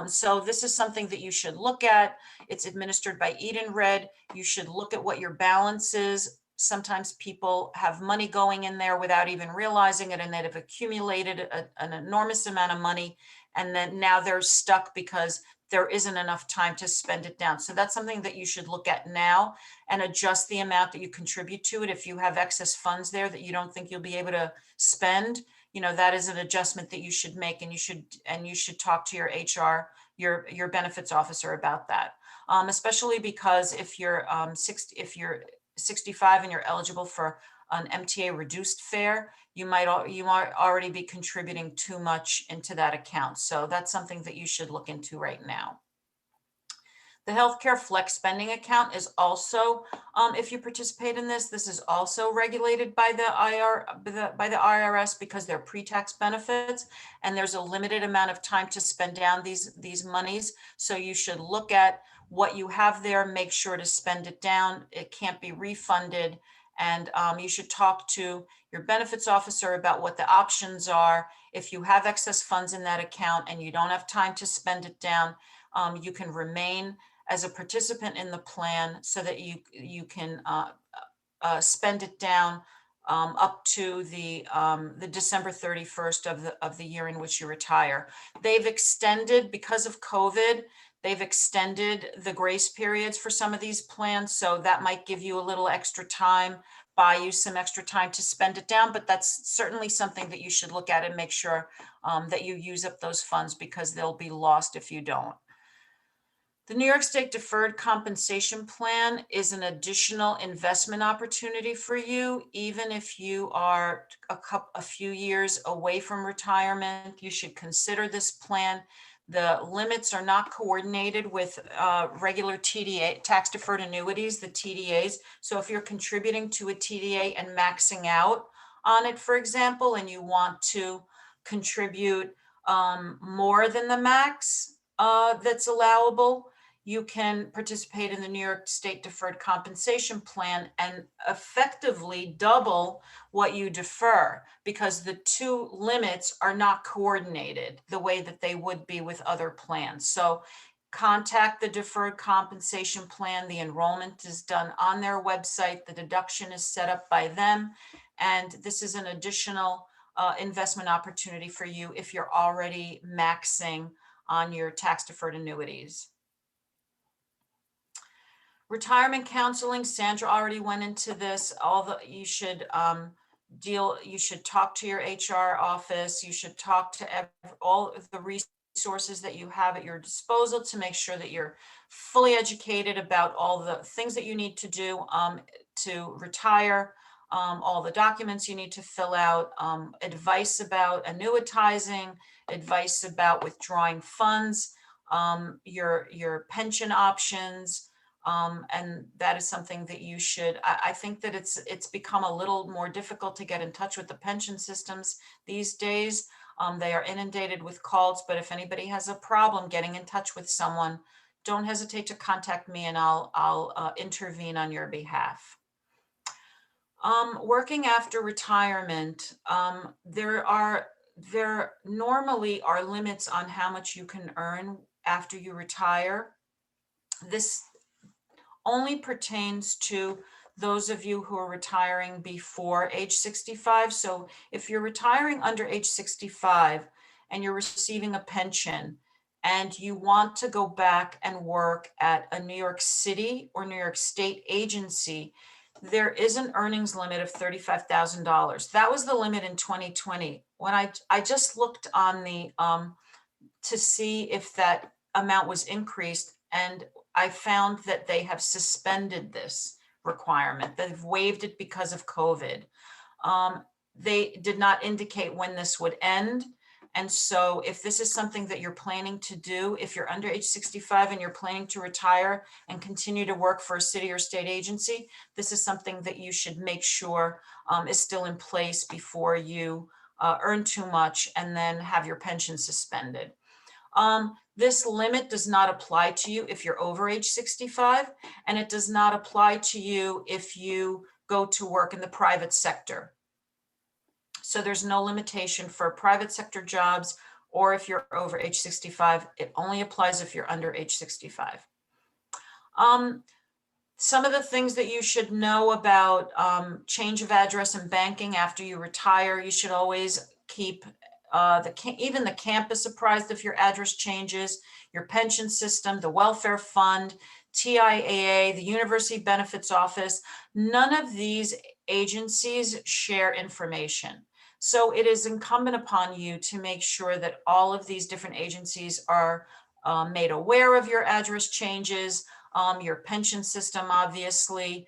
So this is something that you should look at. It's administered by Edenred. You should look at what your balance is. Sometimes people have money going in there without even realizing it, and they've accumulated an enormous amount of money, and then now they're stuck because there isn't enough time to spend it down. So that's something that you should look at now and adjust the amount that you contribute to it. If you have excess funds there that you don't think you'll be able to spend, that is an adjustment that you should make, and you should talk to your HR, your benefits officer about that. Especially because if you're 65 and you're eligible for an MTA reduced fare, you might already be contributing too much into that account. So that's something that you should look into right now. The healthcare flex spending account is also, if you participate in this is also regulated by the IRS because they're pre-tax benefits, and there's a limited amount of time to spend down these monies. So you should look at what you have there, make sure to spend it down. It can't be refunded. And you should talk to your benefits officer about what the options are. If you have excess funds in that account and you don't have time to spend it down, you can remain as a participant in the plan so that you can spend it down up to the December 31st of the year in which you retire. They've extended, because of COVID, they've extended the grace periods for some of these plans. So that might give you a little extra time, buy you some extra time to spend it down, but that's certainly something that you should look at and make sure that you use up those funds, because they'll be lost if you don't. The New York State Deferred Compensation Plan is an additional investment opportunity for you. Even if you are a few years away from retirement, you should consider this plan. The limits are not coordinated with regular TDA, tax deferred annuities, the TDAs. So if you're contributing to a TDA and maxing out on it, for example, and you want to contribute more than the max that's allowable, you can participate in the New York State Deferred Compensation Plan and effectively double what you defer, because the two limits are not coordinated the way that they would be with other plans. So contact the Deferred Compensation Plan. The enrollment is done on their website. The deduction is set up by them, And this is an additional investment opportunity for you if you're already maxing on your tax deferred annuities. Retirement counseling, Sandra already went into this. You should you should talk to your HR office. You should talk to all of the resources that you have at your disposal to make sure that you're fully educated about all the things that you need to do to retire, all the documents you need to fill out, advice about annuitizing, advice about withdrawing funds, your pension options. And that is something that you should, I think that it's become a little more difficult to get in touch with the pension systems these days. They are inundated with calls, but if anybody has a problem getting in touch with someone, don't hesitate to contact me and I'll intervene on your behalf. Working after retirement, there normally are limits on how much you can earn after you retire. This only pertains to those of you who are retiring before age 65. So if you're retiring under age 65 and you're receiving a pension and you want to go back and work at a New York City or New York State agency, there is an earnings limit of $35,000. That was the limit in 2020. When I just looked on the to see if that amount was increased, and I found that they have suspended this requirement. They've waived it because of COVID. They did not indicate when this would end. And so if this is something that you're planning to do, if you're under age 65 and you're planning to retire and continue to work for a city or state agency, this is something that you should make sure is still in place before you earn too much and then have your pension suspended. This limit does not apply to you if you're over age 65, and it does not apply to you if you go to work in the private sector. So there's no limitation for private sector jobs, or if you're over age 65, it only applies if you're under age 65. Some of the things that you should know about change of address and banking after you retire, you should always keep even the campus apprised if your address changes, your pension system, the welfare fund, TIAA, the University Benefits Office. None of these agencies share information. So it is incumbent upon you to make sure that all of these different agencies are made aware of your address changes, your pension system, obviously,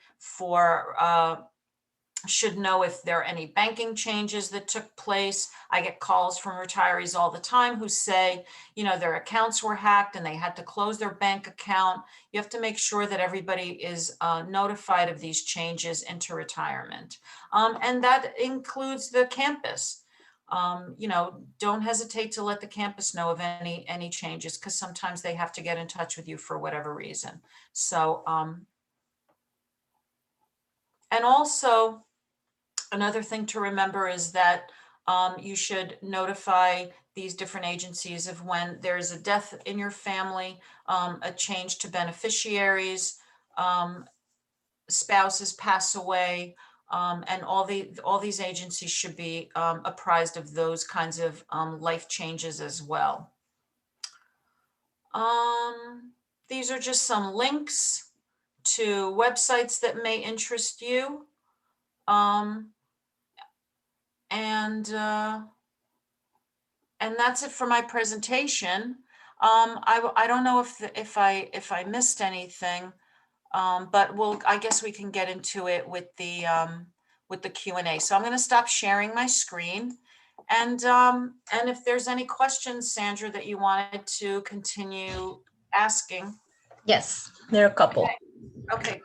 should know if there are any banking changes that took place. I get calls from retirees all the time who say, you know, their accounts were hacked and they had to close their bank account. You have to make sure that everybody is notified of these changes into retirement. And that includes the campus. You know, don't hesitate to let the campus know of any changes, because sometimes they have to get in touch with you for whatever reason. So, and also, another thing to remember is that you should notify these different agencies of when there's a death in your family, a change to beneficiaries, spouses pass away, and all these agencies should be apprised of those kinds of life changes as well. These are just some links to websites that may interest you. And that's it for my presentation. I don't know if I missed anything, but I guess we can get into it with the Q&A. So I'm going to stop sharing my screen, and if there's any questions, Sandra, that you wanted to continue asking. Yes, there are a couple. Okay.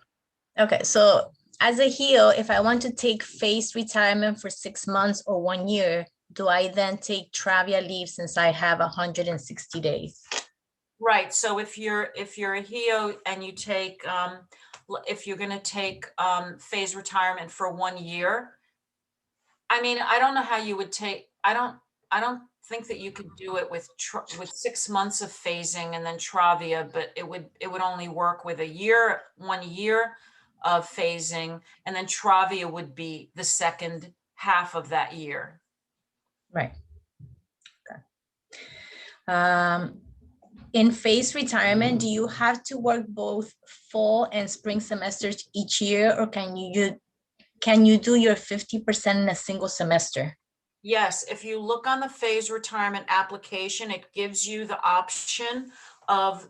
Okay, so as a HEO, if I want to take phased retirement for 6 months or 1 year, do I then take Travia leave since I have 160 days? Right. So if you're a HEO and you take, if you're going to take phased retirement for 1 year, I mean, I don't know how you would take. I don't think that you could do it with 6 months of phasing and then Travia, but it would only work with 1 year. of phasing, and then Travia would be the second half of that year. Right. Okay. In phased retirement, do you have to work both fall and spring semesters each year, or can you do your 50% in a single semester? Yes, if you look on the phased retirement application, it gives you the option of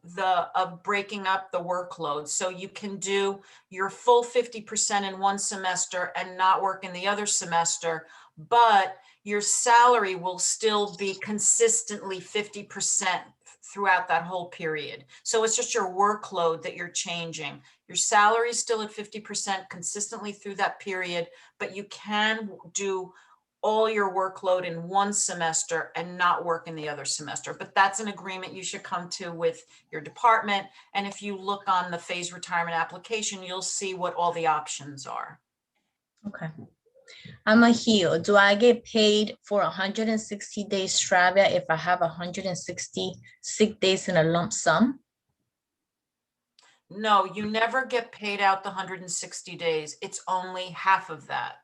breaking up the workload. So you can do your full 50% in one semester and not work in the other semester, but your salary will still be consistently 50% throughout that whole period. So it's just your workload that you're changing. Your salary is still at 50% consistently through that period, but you can do all your workload in one semester and not work in the other semester. But that's an agreement you should come to with your department. And if you look on the phased retirement application, you'll see what all the options are. Okay. I'm a HEO. Do I get paid for 160 days Travia if I have 160 sick days in a lump sum? No, you never get paid out the 160 days. It's only half of that.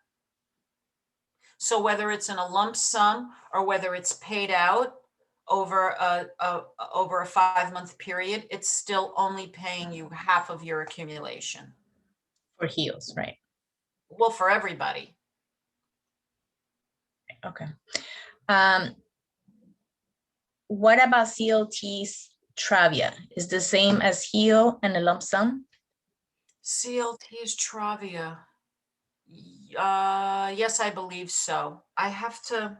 So whether it's in a lump sum or whether it's paid out over a 5-month period, it's still only paying you half of your accumulation. For HEOs, right? Well, for everybody. Okay. What about CLT's Travia? Is the same as HEO and a lump sum? CLT's Travia. Yes, I believe so. I have to,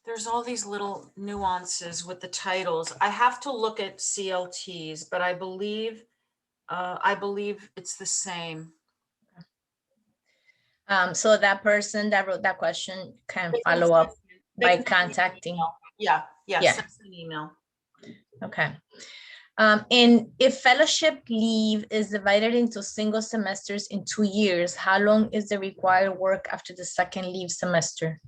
there's all these little nuances with the titles. I have to look at CLTs, but I believe it's the same. So that person that wrote that question can They can follow up they by can send me an contacting. email. Yeah, Yeah. send me an email. Okay. And if fellowship leave is divided into single semesters in 2 years, how long is the required work after the second leave semester?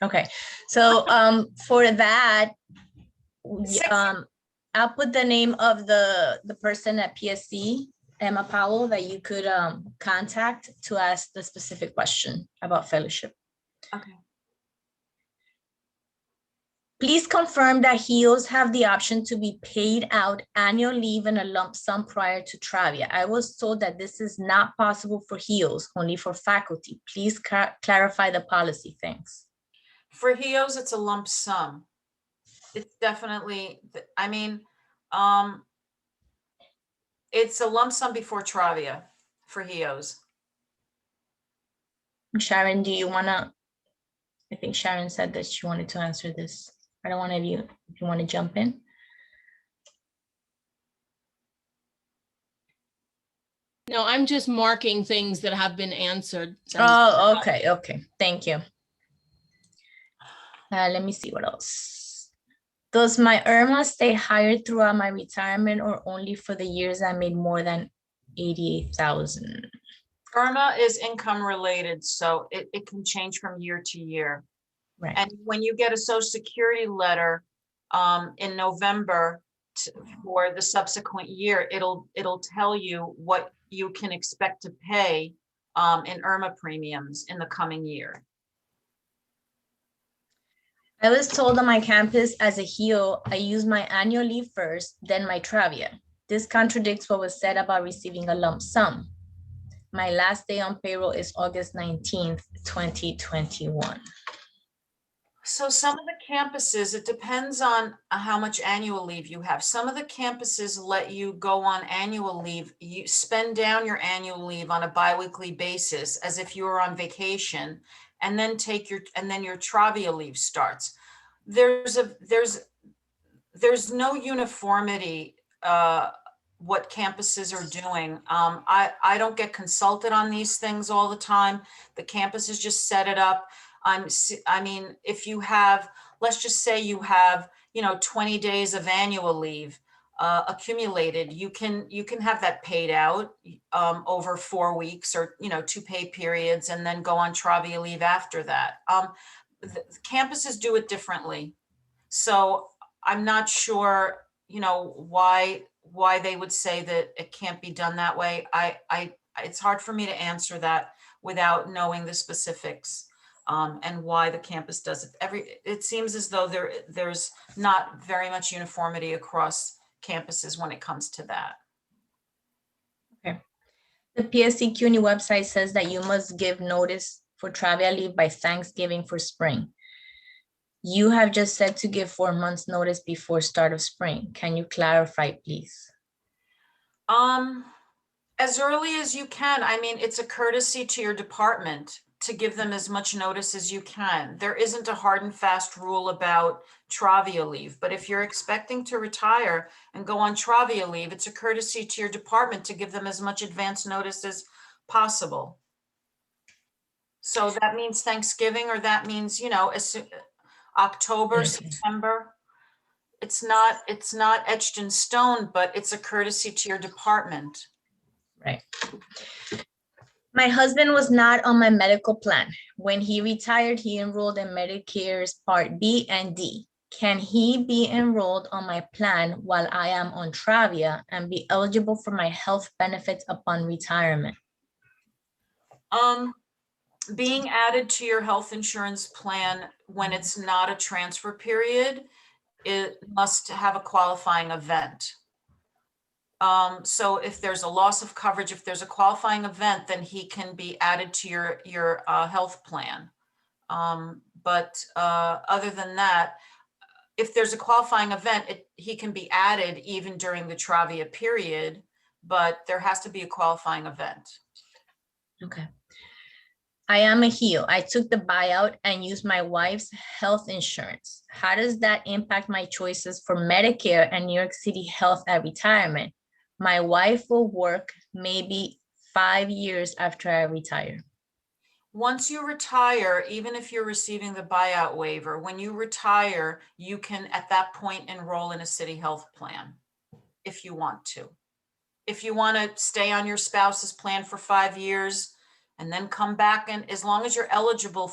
Okay, so for that, I'll put the name of the person at PSC, Emma Powell, that you could contact to ask the specific question about fellowship. Okay. Please confirm that HEOs have the option to be paid out annual leave in a lump sum prior to Travia. I was told that this is not possible for HEOs, only for faculty. Please clarify the policy. Thanks. For HEOs, it's a lump sum. It's definitely, I mean, it's a lump sum before Travia for HEOs. Sharon, do you wanna? I think Sharon said that she wanted to answer this. I don't want to if you want to jump in. No, I'm just marking things that have been answered. Oh, okay, okay. Thank you. Let me see what else. Does my IRMA stay higher throughout my retirement or only for the years I made more than 88,000? IRMA is income related, so it can change from year to year. Right. And when you get a Social Security letter in November for the subsequent year, it'll tell you what you can expect to pay in IRMA premiums in the coming year. I was told on my campus as a HEO, I use my annual leave first, then my Travia. This contradicts what was said about receiving a lump sum. My last day on payroll is August 19th, 2021. So some of the campuses, it depends on how much annual leave you have. Some of the campuses let you go on annual leave. You spend down your annual leave on a biweekly basis as if you were on vacation, and then your Travia leave starts. There's no uniformity what campuses are doing. I don't get consulted on these things all the time. The campuses just set it up. I mean, if you have, let's just say you have, 20 days of annual leave accumulated, you can have that paid out over 4 weeks or, 2 pay periods, and then go on Travia leave after that. The campuses do it differently. So I'm not sure you know, why they would say that it can't be done that way. It's hard for me to answer that without knowing the specifics, and why the campus does it. It seems as though there's not very much uniformity across campuses when it comes to that. Okay. The PSC Cuny website says that you must give notice for Travia leave by Thanksgiving for spring. You have just said to give 4 months notice before start of spring. Can you clarify, please? As early as you can. I mean, it's a courtesy to your department to give them as much notice as you can. There isn't a hard and fast rule about Travia leave, but if you're expecting to retire and go on Travia leave, it's a courtesy to your department to give them as much advance notice as possible. So that means Thanksgiving, or that means, you know, October, September. It's not etched in stone, but it's a courtesy to your department. Right. My husband was not on my medical plan. When he retired, he enrolled in Medicare's Part B and D. Can he be enrolled on my plan while I am on Travia and be eligible for my health benefits upon retirement? Being added to your health insurance plan when it's not a transfer period, it must have a qualifying event. So if there's a loss of coverage, if there's a qualifying event, then he can be added to your health plan. But other than that, if there's a qualifying event, he can be added even during the Travia period, but there has to be a qualifying event. Okay. I am a HEO. I took the buyout and used my wife's health insurance. How does that impact my choices for Medicare and New York City Health at retirement? My wife will work maybe 5 years after I retire. Once you retire, even if you're receiving the buyout waiver, when you retire, you can at that point enroll in a city health plan if you want to. If you want to stay on your spouse's plan for 5 years and then come back, and as long as you're eligible,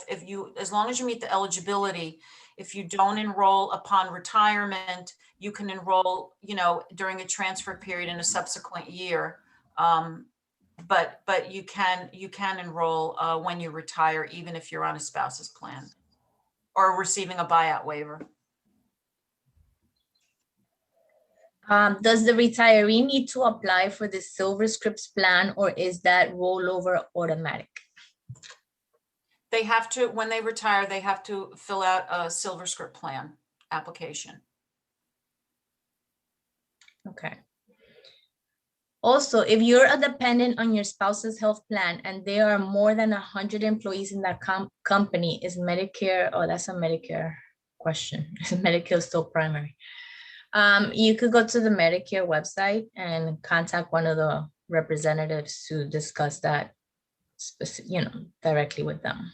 as long as you meet the eligibility, if you don't enroll upon retirement, you can enroll, you know, during a transfer period in a subsequent year. But you can enroll when you retire, even if you're on a spouse's plan or receiving a buyout waiver. Does the retiree need to apply for the Silverscripts plan, or is that rollover automatic? They have to, when they retire, they have to fill out a Silverscript plan application. Okay. Also, if you're a dependent on your spouse's health plan and there are more than 100 employees in that company, is Medicare, oh, that's a Medicare question. Is Medicare still primary? You could go to the Medicare website and contact one of the representatives to discuss that, directly with them.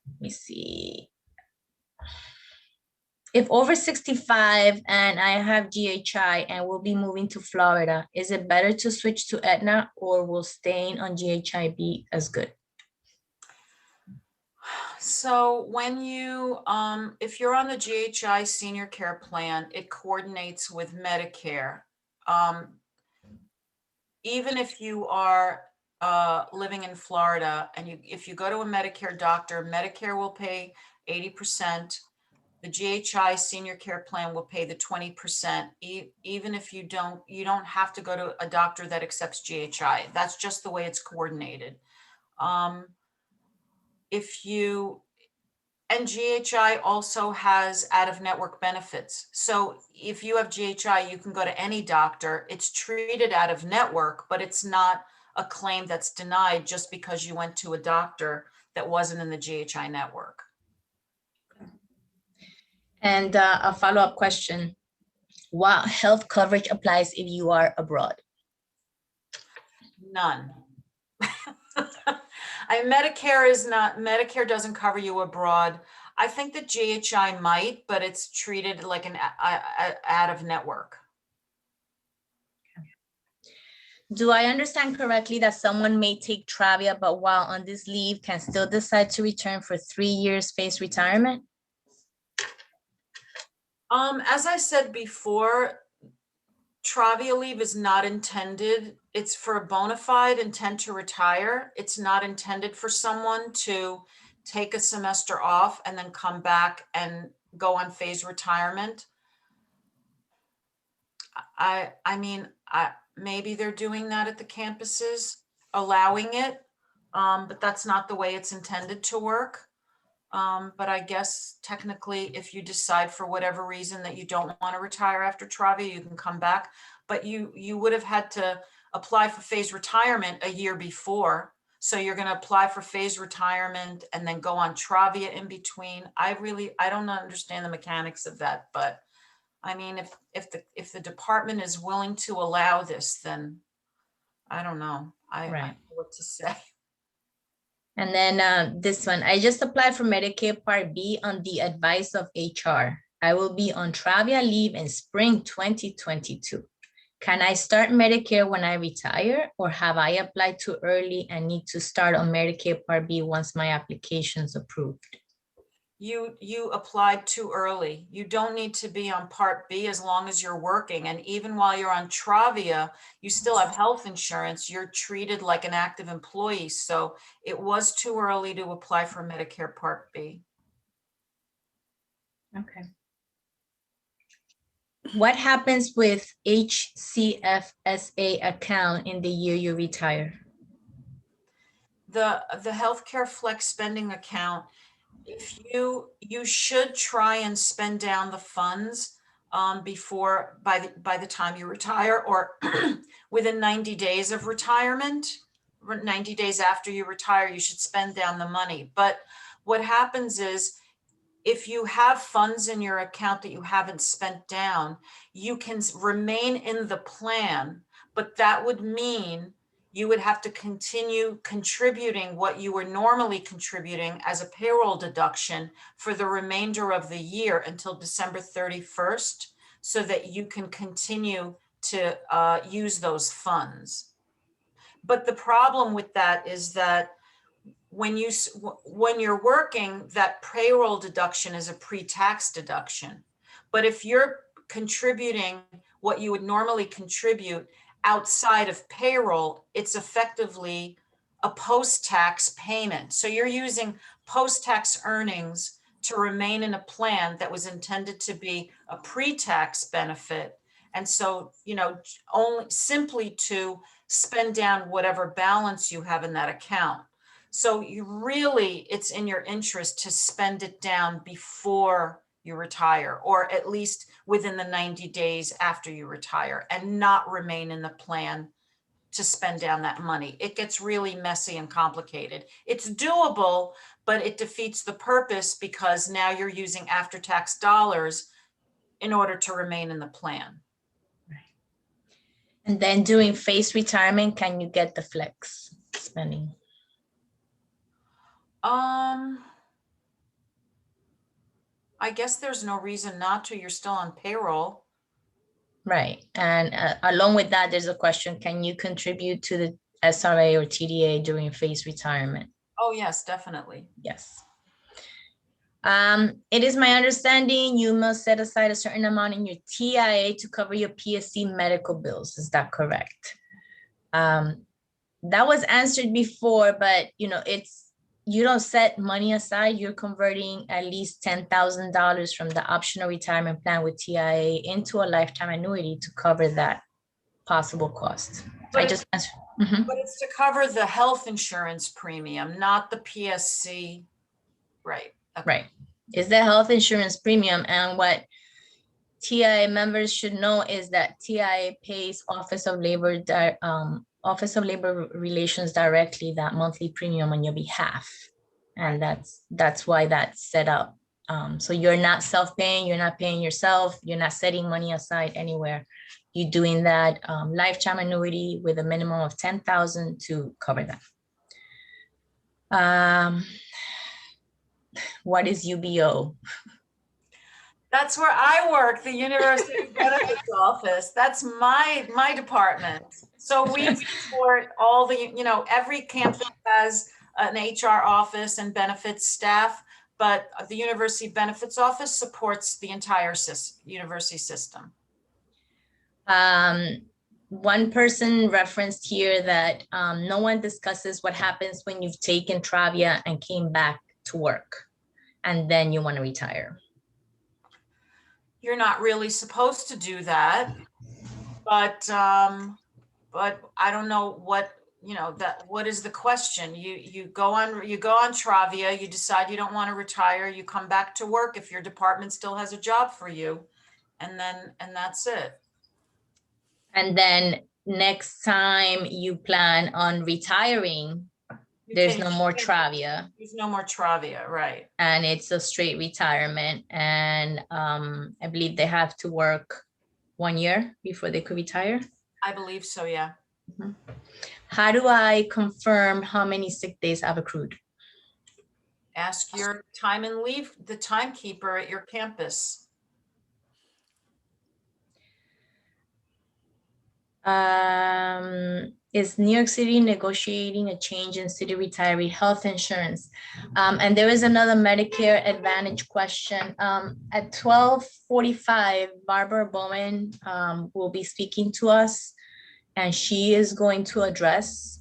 Let me see. If over 65 and I have GHI and will be moving to Florida, is it better to switch to Aetna, or will staying on GHI be as good? So when you, if you're on the GHI senior care plan, it coordinates with Medicare. Even if you are living in Florida and if you go to a Medicare doctor, Medicare will pay 80%. The GHI senior care plan will pay the 20%. Even if you don't have to go to a doctor that accepts GHI. That's just the way it's coordinated. And GHI also has out-of-network benefits. So if you have GHI, you can go to any doctor. It's treated out of network, but it's not a claim that's denied just because you went to a doctor that wasn't in the GHI network. And a follow-up question. What health coverage applies if you are abroad? None. Medicare doesn't cover you abroad. I think that GHI might, but it's treated like an out of network. Do I understand correctly that someone may take Travia, but while on this leave can still decide to return for 3 years phased retirement? As I said before, Travia leave is not intended, it's for a bona fide intent to retire. It's not intended for someone to take a semester off and then come back and go on phased retirement. I mean, maybe they're doing that at the campuses, allowing it, but that's not the way it's intended to work. But I guess technically, if you decide for whatever reason that you don't want to retire after Travia, you can come back. But you would have had to apply for phased retirement a year before. So you're going to apply for phased retirement and then go on Travia in between. I don't understand the mechanics of that. But I mean, if the department is willing to allow this, then I don't know. I don't know what to say. And then this one, I just applied for Medicaid Part B on the advice of HR. I will be on Travia leave in spring 2022. Can I start Medicare when I retire, or have I applied too early and need to start on Medicaid Part B once my application is approved? You applied too early. You don't need to be on Part B as long as you're working. And even while you're on Travia, you still have health insurance. You're treated like an active employee. So it was too early to apply for Medicare Part B. Okay. What happens with HCFSA account in the year you retire? The healthcare flex spending account, if you should try and spend down the funds before by the time you retire, or within 90 days of retirement, 90 days after you retire, you should spend down the money. But what happens is, if you have funds in your account that you haven't spent down, you can remain in the plan, but that would mean you would have to continue contributing what you were normally contributing as a payroll deduction for the remainder of the year until December 31st, so that you can continue to use those funds. But the problem with that is that when you're working, that payroll deduction is a pre-tax deduction. But if you're contributing what you would normally contribute outside of payroll, it's effectively a post-tax payment. So you're using post-tax earnings to remain in a plan that was intended to be a pre-tax benefit. And so, only simply to spend down whatever balance you have in that account. So it's in your interest to spend it down before you retire, or at least within the 90 days after you retire, and not remain in the plan to spend down that money. It gets really messy and complicated. It's doable, but it defeats the purpose, because now you're using after-tax dollars in order to remain in the plan. And then during phased retirement, can you get the flex spending? I guess there's no reason not to. You're still on payroll. Right. And along with that, there's a question, can you contribute to the SRA or TDA during phased retirement? Oh, yes, definitely. Yes. It is my understanding you must set aside a certain amount in your TIA to cover your PSC medical bills. Is that correct? That was answered before, but you don't set money aside. You're converting at least $10,000 from the optional retirement plan with TIA into a lifetime annuity to cover that possible cost. But I just answered. But it's to cover the health insurance premium, not the PSC. Right. Okay. Right. Is the health insurance premium. And what TIA members should know is that TIA pays Office of Labor Relations directly that monthly premium on your behalf. And that's why that's set up. So you're not self-paying, you're not paying yourself, you're not setting money aside anywhere. You're doing that lifetime annuity with a minimum of $10,000 to cover that. What is UBO? That's where I work, the University Benefits Office. That's my department. So we support all the, every campus has an HR office and benefits staff, but the University Benefits Office supports the entire university system. One person referenced here that no one discusses what happens when you've taken Travia and came back to work and then you want to retire. You're not really supposed to do that, but I don't know what, what is the question? You go on Travia, you decide you don't want to retire, you come back to work if your department still has a job for you, and that's it. And then next time you plan on retiring, there's no more Travia. There's no more Travia, right? And it's a straight retirement. And I believe they have to work 1 year before they could retire. I believe so, yeah. Mm-hmm. How do I confirm how many sick days I've accrued? Ask your time and leave, the timekeeper at your campus. Is New York City negotiating a change in city retiree health insurance? And there is another Medicare Advantage question. At 12:45, Barbara Bowman will be speaking to us, and she is going to address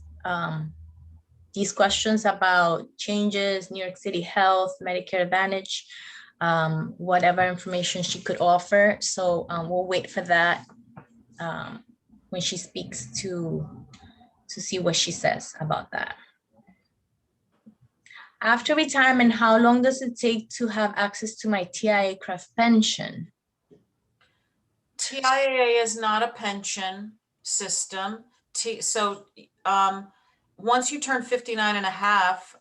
these questions about changes, New York City Health, Medicare Advantage, whatever information she could offer. So we'll wait for that when she speaks to see what she says about that. After retirement, how long does it take to have access to my TIA craft pension? TIA is not a pension system. Once you turn 59 and a half,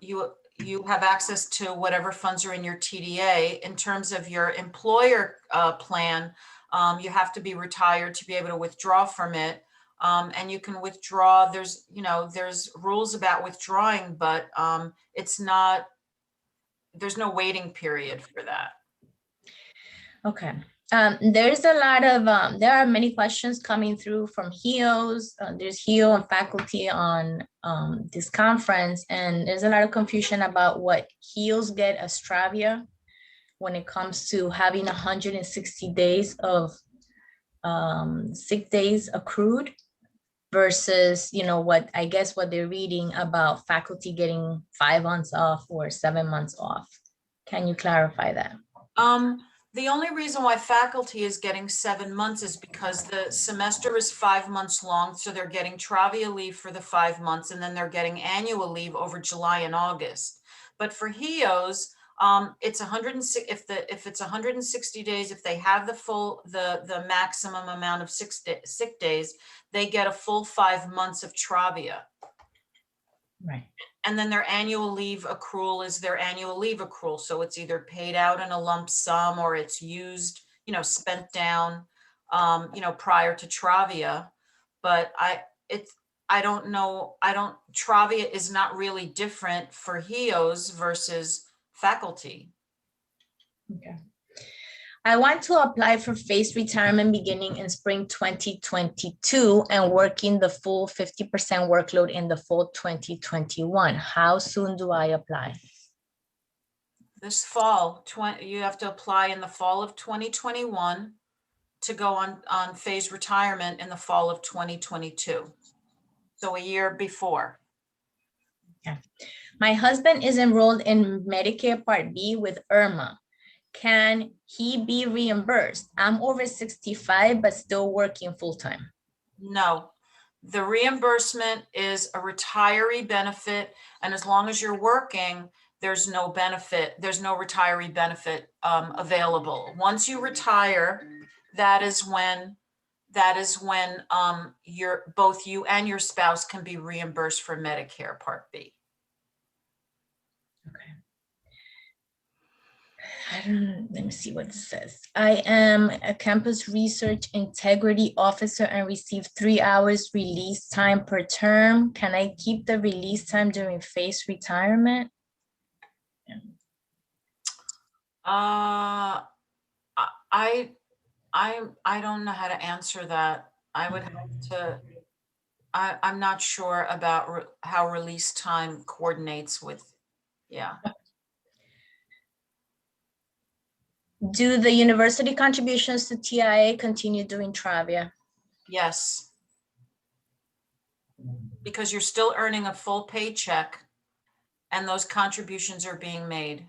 you have access to whatever funds are in your TDA. In terms of your employer plan, you have to be retired to be able to withdraw from it. And you can withdraw, there's rules about withdrawing, but there's no waiting period for that. Okay. There's a lot of, there are many questions coming through from HEOs. There's HEO and faculty on this conference, and there's a lot of confusion about what HEOs get as Travia when it comes to having 160 days of sick days accrued versus, what I guess what they're reading about faculty getting 5 months off or 7 months off. Can you clarify that? The only reason why faculty is getting 7 months is because the semester is 5 months long. So they're getting Travia leave for the 5 months, and then they're getting annual leave over July and August. But for HEOs, it's 106. If it's 160 days, if they have the maximum amount of sick days, they get a full 5 months of Travia. Right. And then their annual leave accrual is their annual leave accrual. So it's either paid out in a lump sum or it's used, spent down, prior to Travia. But I don't know. Travia is not really different for HEOs versus faculty. Okay. I want to apply for phased retirement beginning in spring 2022 and working the full 50% workload in the fall 2021. How soon do I apply? This fall, you have to apply in the fall of 2021 to go on phased retirement in the fall of 2022. So a year before. Okay. My husband is enrolled in Medicare Part B with Irma. Can he be reimbursed? I'm over 65, but still working full-time. No, the reimbursement is a retiree benefit. And as long as you're working, there's no benefit. There's no retiree benefit available. Once you retire, that is when both you and your spouse can be reimbursed for Medicare Part B. Let me see what it says. I am a campus research integrity officer and receive 3 hours release time per term. Can I keep the release time during phased retirement? I don't know how to answer that. I would have to, I'm not sure about how release time coordinates with, yeah. Do the university contributions to TIA continue during Travia? Yes. Because you're still earning a full paycheck and those contributions are being made.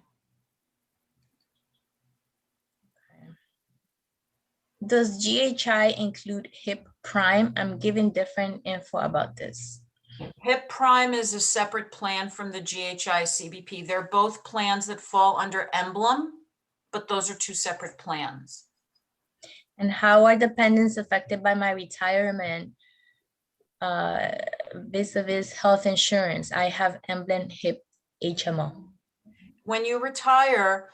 Does GHI include HIP Prime? I'm giving different info about this. HIP Prime is a separate plan from the GHI CBP. They're both plans that fall under Emblem, but those are two separate plans. And how are dependents affected by my retirement vis-a-vis health insurance? I have Emblem HIP HMO. When you retire,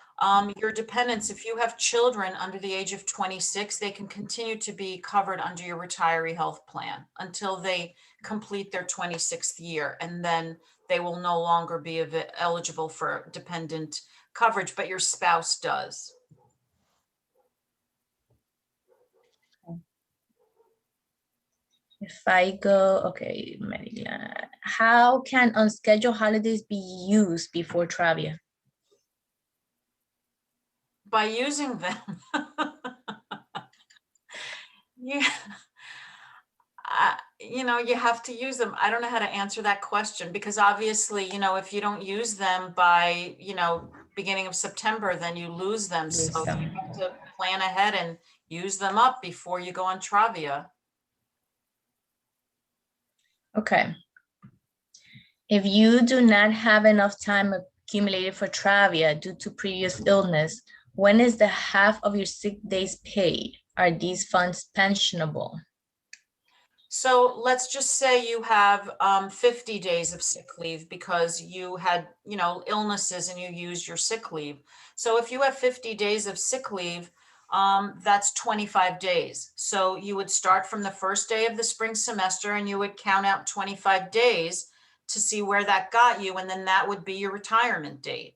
your dependents, if you have children under the age of 26, they can continue to be covered under your retiree health plan until they complete their 26th year. And then they will no longer be eligible for dependent coverage, but your spouse does. If I go, okay, how can unscheduled holidays be used before Travia? By using them. Yeah. You have to use them. I don't know how to answer that question because obviously, if you don't use them by, beginning of September, then you lose them. So you have to plan ahead and use them up before you go on Travia. Okay. If you do not have enough time accumulated for Travia due to previous illness, when is the half of your sick days paid? Are these funds pensionable? So let's just say you have 50 days of sick leave because you had, illnesses and you used your sick leave. So if you have 50 days of sick leave, that's 25 days. So you would start from the first day of the spring semester and you would count out 25 days to see where that got you. And then that would be your retirement date.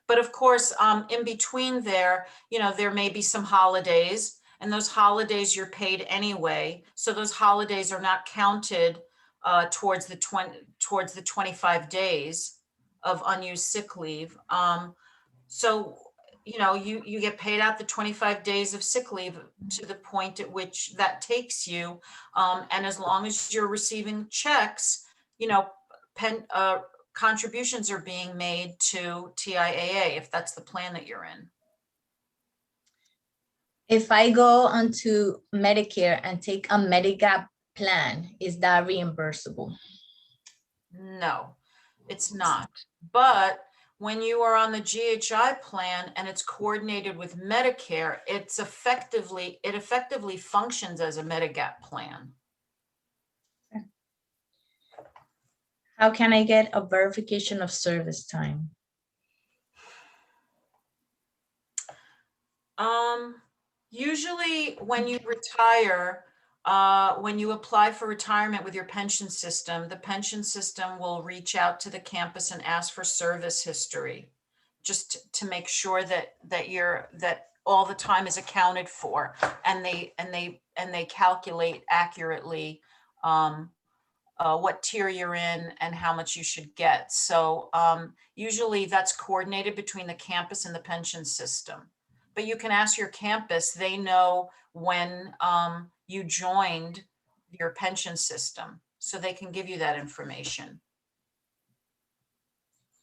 But of course, in between there, there may be some holidays. And those holidays you're paid anyway. So those holidays are not counted towards the 25 days of unused sick leave. So, you get paid out the 25 days of sick leave to the point at which that takes you. And as long as you're receiving checks, contributions are being made to TIAA if that's the plan that you're in. If I go onto Medicare and take a Medigap plan, is that reimbursable? No, it's not. But when you are on the GHI plan and it's coordinated with Medicare, it effectively functions as a Medigap plan. How can I get a verification of service time? Usually when you retire, when you apply for retirement with your pension system, the pension system will reach out to the campus and ask for service history, just to make sure that all the time is accounted for, and they calculate accurately what tier you're in and how much you should get. So usually that's coordinated between the campus and the pension system. But you can ask your campus, they know when you joined your pension system, so they can give you that information.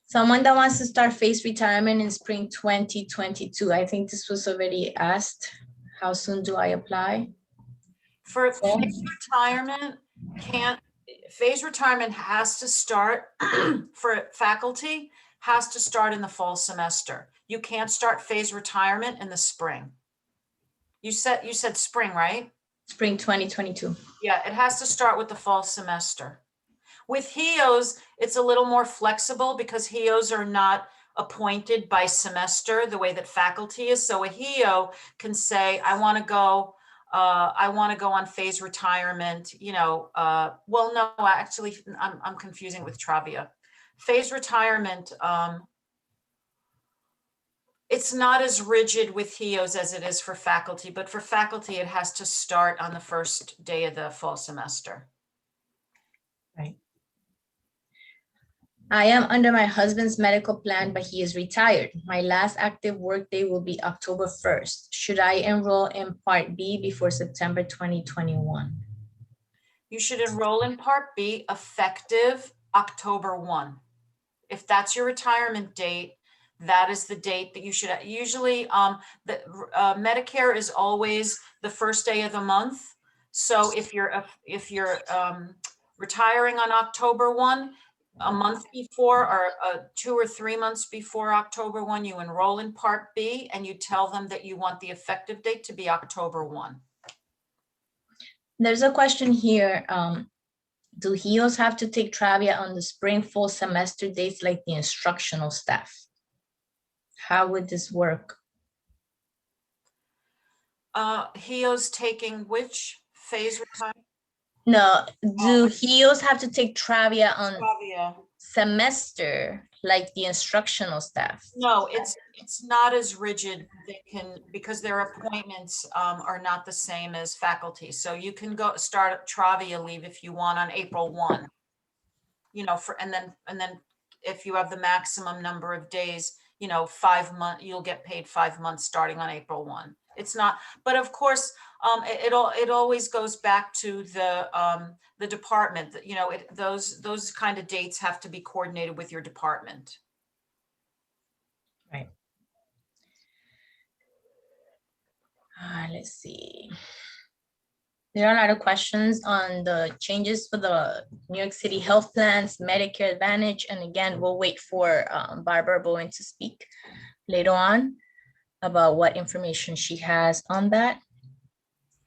Someone that wants to start phased retirement in spring 2022. I think this was already asked. How soon do I apply? For phased retirement has to start for faculty, has to start in the fall semester. You can't start phased retirement in the spring. You said spring, right? Spring 2022. Yeah, it has to start with the fall semester. With HEOs, it's a little more flexible because HEOs are not appointed by semester the way that faculty is. So a HEO can say, I want to go on phased retirement, well, no, actually, I'm confusing with Travia. Phased retirement, it's not as rigid with HEOs as it is for faculty, but for faculty, it has to start on the first day of the fall semester. Right. I am under my husband's medical plan, but he is retired. My last active workday will be October 1st. Should I enroll in Part B before September 2021? You should enroll in Part B effective October 1. If that's your retirement date, that is the date that you should, usually Medicare is always the first day of the month. So if you're retiring on October 1, a month before or 2 or 3 months before October 1, you enroll in Part B and you tell them that you want the effective date to be October 1. There's a question here. Do HEOs have to take Travia on the spring, fall semester dates like the instructional staff? How would this work? HEOs taking which phase retirement? No, do HEOs have to take Travia on Travia. semester like the instructional staff? No, it's not as rigid. They can, because their appointments are not the same as faculty. So you can go start Travia leave if you want on April 1. You know, and then if you have the maximum number of days, you know, 5 months, you'll get paid 5 months starting on April 1. It's not, but of course, it always goes back to the department. You know, those kind of dates have to be coordinated with your department. Right. Let's see. There are a lot of questions on the changes for the New York City health plans, Medicare Advantage, and again, we'll wait for Barbara Bowen to speak later on about what information she has on that.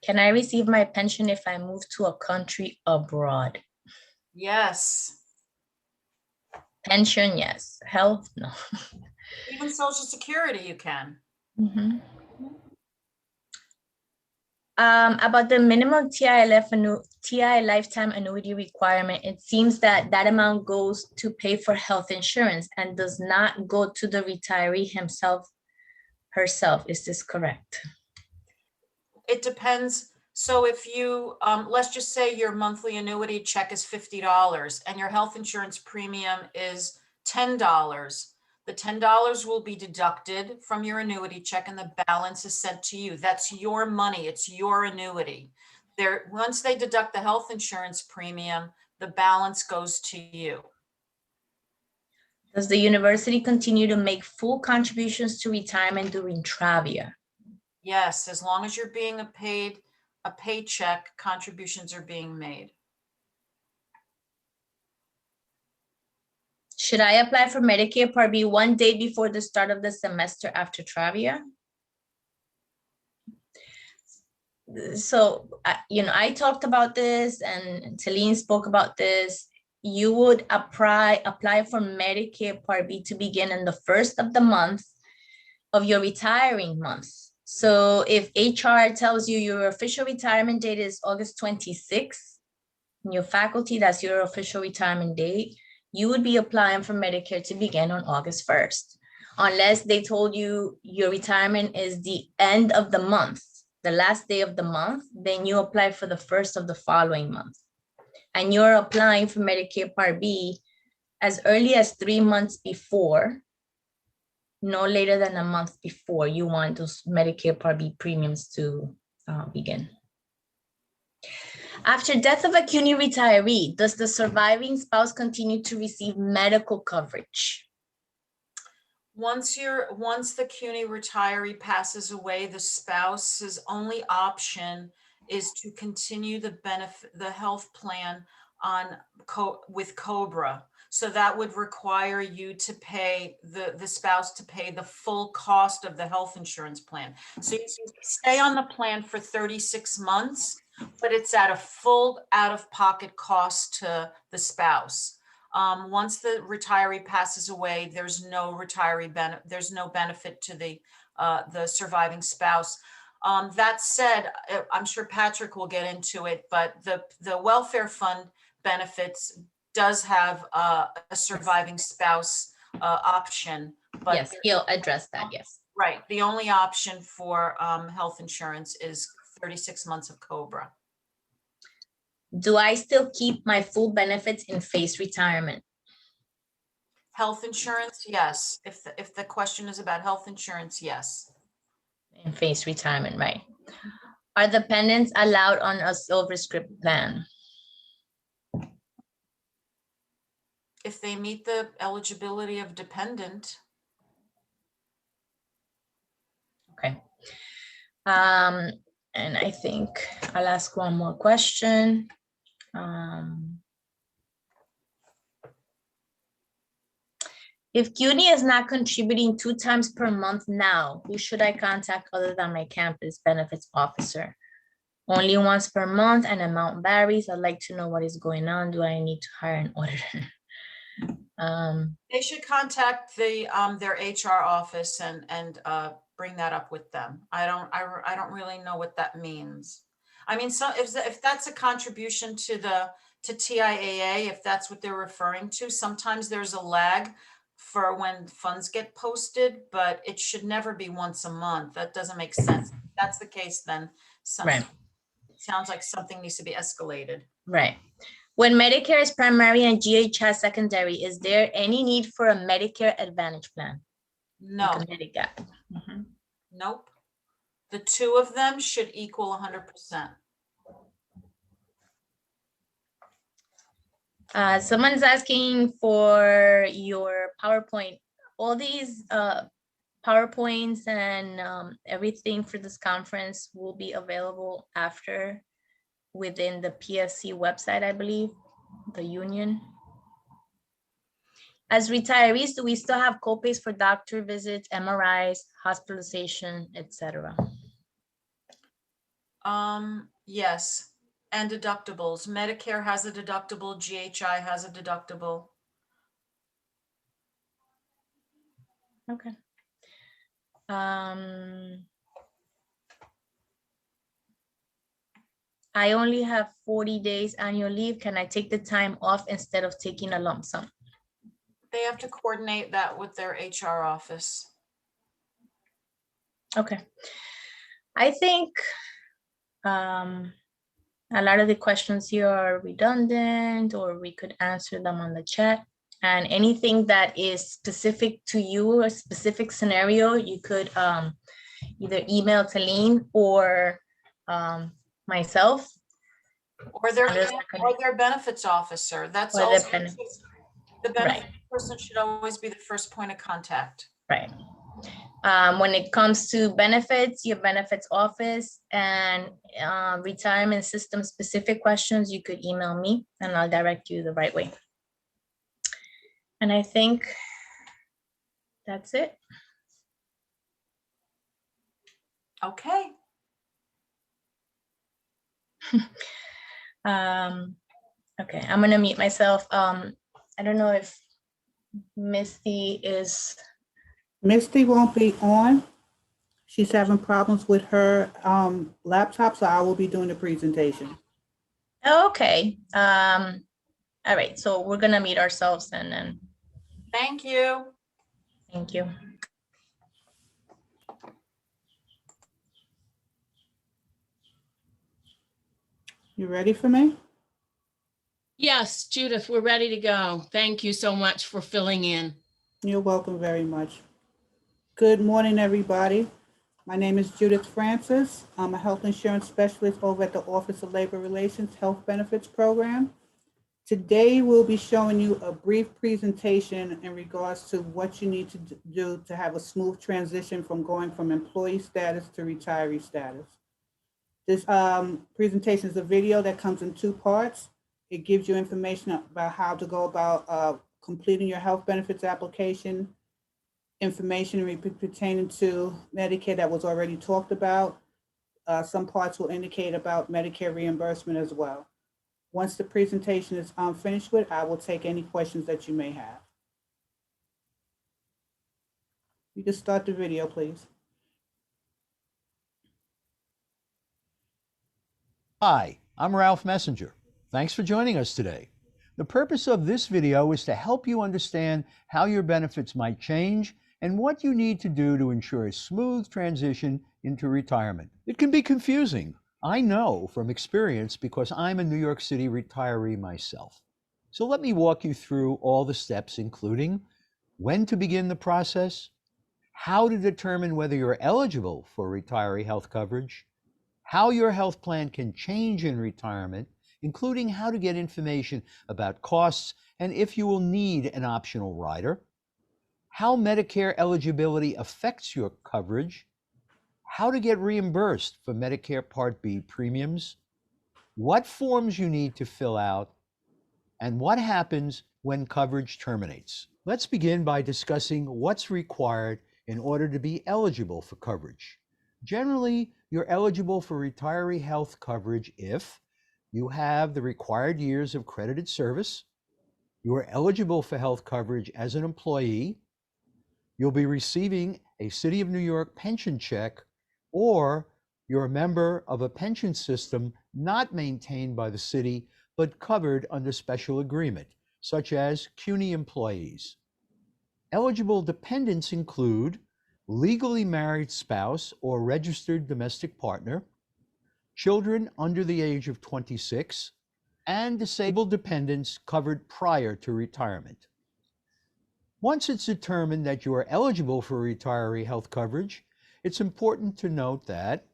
Can I receive my pension if I move to a country abroad? Yes. Pension, yes. Health, no. Even Social Security, you can. Mm-hmm. About the minimum TI lifetime annuity requirement, it seems that that amount goes to pay for health insurance and does not go to the retiree herself. Is this correct? It depends. So if you, let's just say your monthly annuity check is $50 and your health insurance premium is $10. The $10 will be deducted from your annuity check and the balance is sent to you. That's your money. It's your annuity. Once they deduct the health insurance premium, the balance goes to you. Does the university continue to make full contributions to retirement during Travia? Yes, as long as you're being paid a paycheck, contributions are being made. Should I apply for Medicare Part B one day before the start of the semester after Travia? So, I talked about this and Celine spoke about this. You would apply for Medicare Part B to begin in the first of the month of your retiring month. So if HR tells you your official retirement date is August 26th, in your faculty, that's your official retirement date, you would be applying for Medicare to begin on August 1st. Unless they told you your retirement is the end of the month, the last day of the month, then you apply for the first of the following month. And you're applying for Medicare Part B as early as 3 months before, no later than a month before you want those Medicare Part B premiums to begin. After death of a Cuny retiree, does the surviving spouse continue to receive medical coverage? Once the Cuny retiree passes away, the spouse's only option is to continue the health plan with COBRA. So that would require you to pay the spouse to pay the full cost of the health insurance plan. So you stay on the plan for 36 months, but it's at a full out-of-pocket cost to the spouse. Once the retiree passes away, there's no there's no benefit to the surviving spouse. That said, I'm sure Patrick will get into it, but the welfare fund benefits does have a surviving spouse option. But yes, he'll address that, yes. Right. The only option for health insurance is 36 months of COBRA. Do I still keep my full benefits in phased retirement? Health insurance, yes. If the question is about health insurance, yes. And phased retirement, right? Are dependents allowed on a Silverscript plan? If they meet the eligibility of dependent, Okay. And I think I'll ask one more question. If Cuny is not contributing 2 times per month now, who should I contact other than my campus benefits officer? Only once per month and amount varies. I'd like to know what is going on. Do I need to hire an auditor? they should contact the their HR office and bring that up with them. I don't really know what that means. I mean, so if that's a contribution to TIAA, if that's what they're referring to, sometimes there's a lag for when funds get posted, but it should never be once a month. That doesn't make sense. If that's the case, then Right. it sounds like something needs to be escalated. Right. When Medicare is primary and GHS secondary, is there any need for a Medicare Advantage plan? No, Like a Medigap? Mhm. nope. The two of them should equal 100%. Someone's asking for your PowerPoint. All these PowerPoints and everything for this conference will be available after within the PSC website, I believe, the union. As retirees, do we still have copays for doctor visits, MRIs, hospitalization, etc.? Yes, and deductibles. Medicare has a deductible, GHI has a deductible. Okay. I only have 40 days annual leave. Can I take the time off instead of taking a lump sum? They have to coordinate that with their HR office. Okay. I think a lot of the questions here are redundant, or we could answer them on the chat. And anything that is specific to you, a specific scenario, you could either email Talene or myself. Or their benefits officer. That's Or the also, benefits. the benefit person should always be the first point of contact. Right. When it comes to benefits, your benefits office and retirement system specific questions, you could email me and I'll direct you the right way. And I think that's it. Okay. Okay, I'm gonna mute myself. I don't know if Misty is. Misty won't be on. She's having problems with her laptop, so I will be doing the presentation. Okay. All right, so we're gonna mute ourselves and then. Thank you. Thank you. You ready for me? Yes, Judith, we're ready to go. Thank you so much for filling in. You're welcome very much. Good morning, everybody. My name is Judith Francis. I'm a health insurance specialist over at the Office of Labor Relations Health Benefits Program. Today, we'll be showing you a brief presentation in regards to what you need to do to have a smooth transition from going from employee status to retiree status. This presentation is a video that comes in 2 parts. It gives you information about how to go about completing your health benefits application, information pertaining to Medicare that was already talked about. Some parts will indicate about Medicare reimbursement as well. Once the presentation is finished with, I will take any questions that you may have. You can start the video, please. Hi, I'm Ralph Messenger. Thanks for joining us today. The purpose of this video is to help you understand how your benefits might change and what you need to do to ensure a smooth transition into retirement. It can be confusing, I know from experience, because I'm a New York City retiree myself. So let me walk you through all the steps, including when to begin the process, how to determine whether you're eligible for retiree health coverage, how your health plan can change in retirement, including how to get information about costs and if you will need an optional rider, how Medicare eligibility affects your coverage, how to get reimbursed for Medicare Part B premiums, what forms you need to fill out, and what happens when coverage terminates. Let's begin by discussing what's required in order to be eligible for coverage. Generally, you're eligible for retiree health coverage if you have the required years of credited service, you are eligible for health coverage as an employee, you'll be receiving a City of New York pension check, or you're a member of a pension system not maintained by the city but covered under special agreement, such as CUNY employees. Eligible dependents include legally married spouse or registered domestic partner, children under the age of 26, and disabled dependents covered prior to retirement. Once it's determined that you are eligible for retiree health coverage, it's important to note that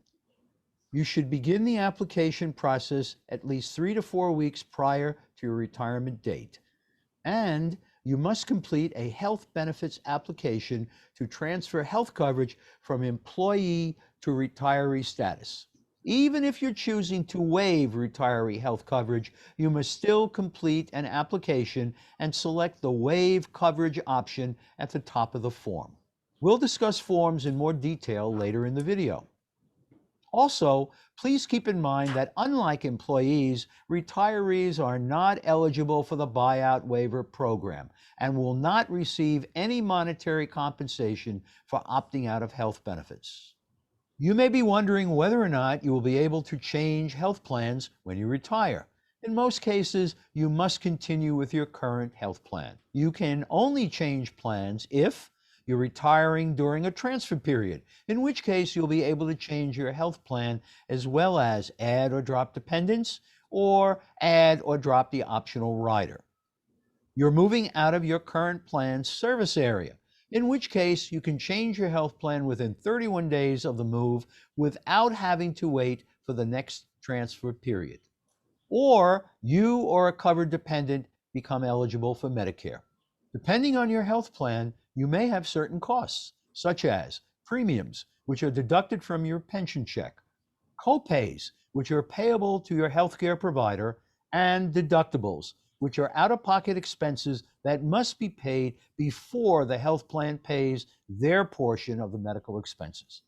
you should begin the application process at least 3 to 4 weeks prior to your retirement date. And you must complete a health benefits application to transfer health coverage from employee to retiree status. Even if you're choosing to waive retiree health coverage, you must still complete an application and select the waive coverage option at the top of the form. We'll discuss forms in more detail later in the video. Also, please keep in mind that unlike employees, retirees are not eligible for the buyout waiver program and will not receive any monetary compensation for opting out of health benefits. You may be wondering whether or not you will be able to change health plans when you retire. In most cases, you must continue with your current health plan. You can only change plans if you're retiring during a transfer period, in which case you'll be able to change your health plan as well as add or drop dependents or add or drop the optional rider. You're moving out of your current plan's service area, in which case you can change your health plan within 31 days of the move without having to wait for the next transfer period. Or you or a covered dependent become eligible for Medicare. Depending on your health plan, you may have certain costs, such as premiums, which are deducted from your pension check, copays, which are payable to your healthcare provider, and deductibles, which are out-of-pocket expenses that must be paid before the health plan pays their portion of the medical expenses.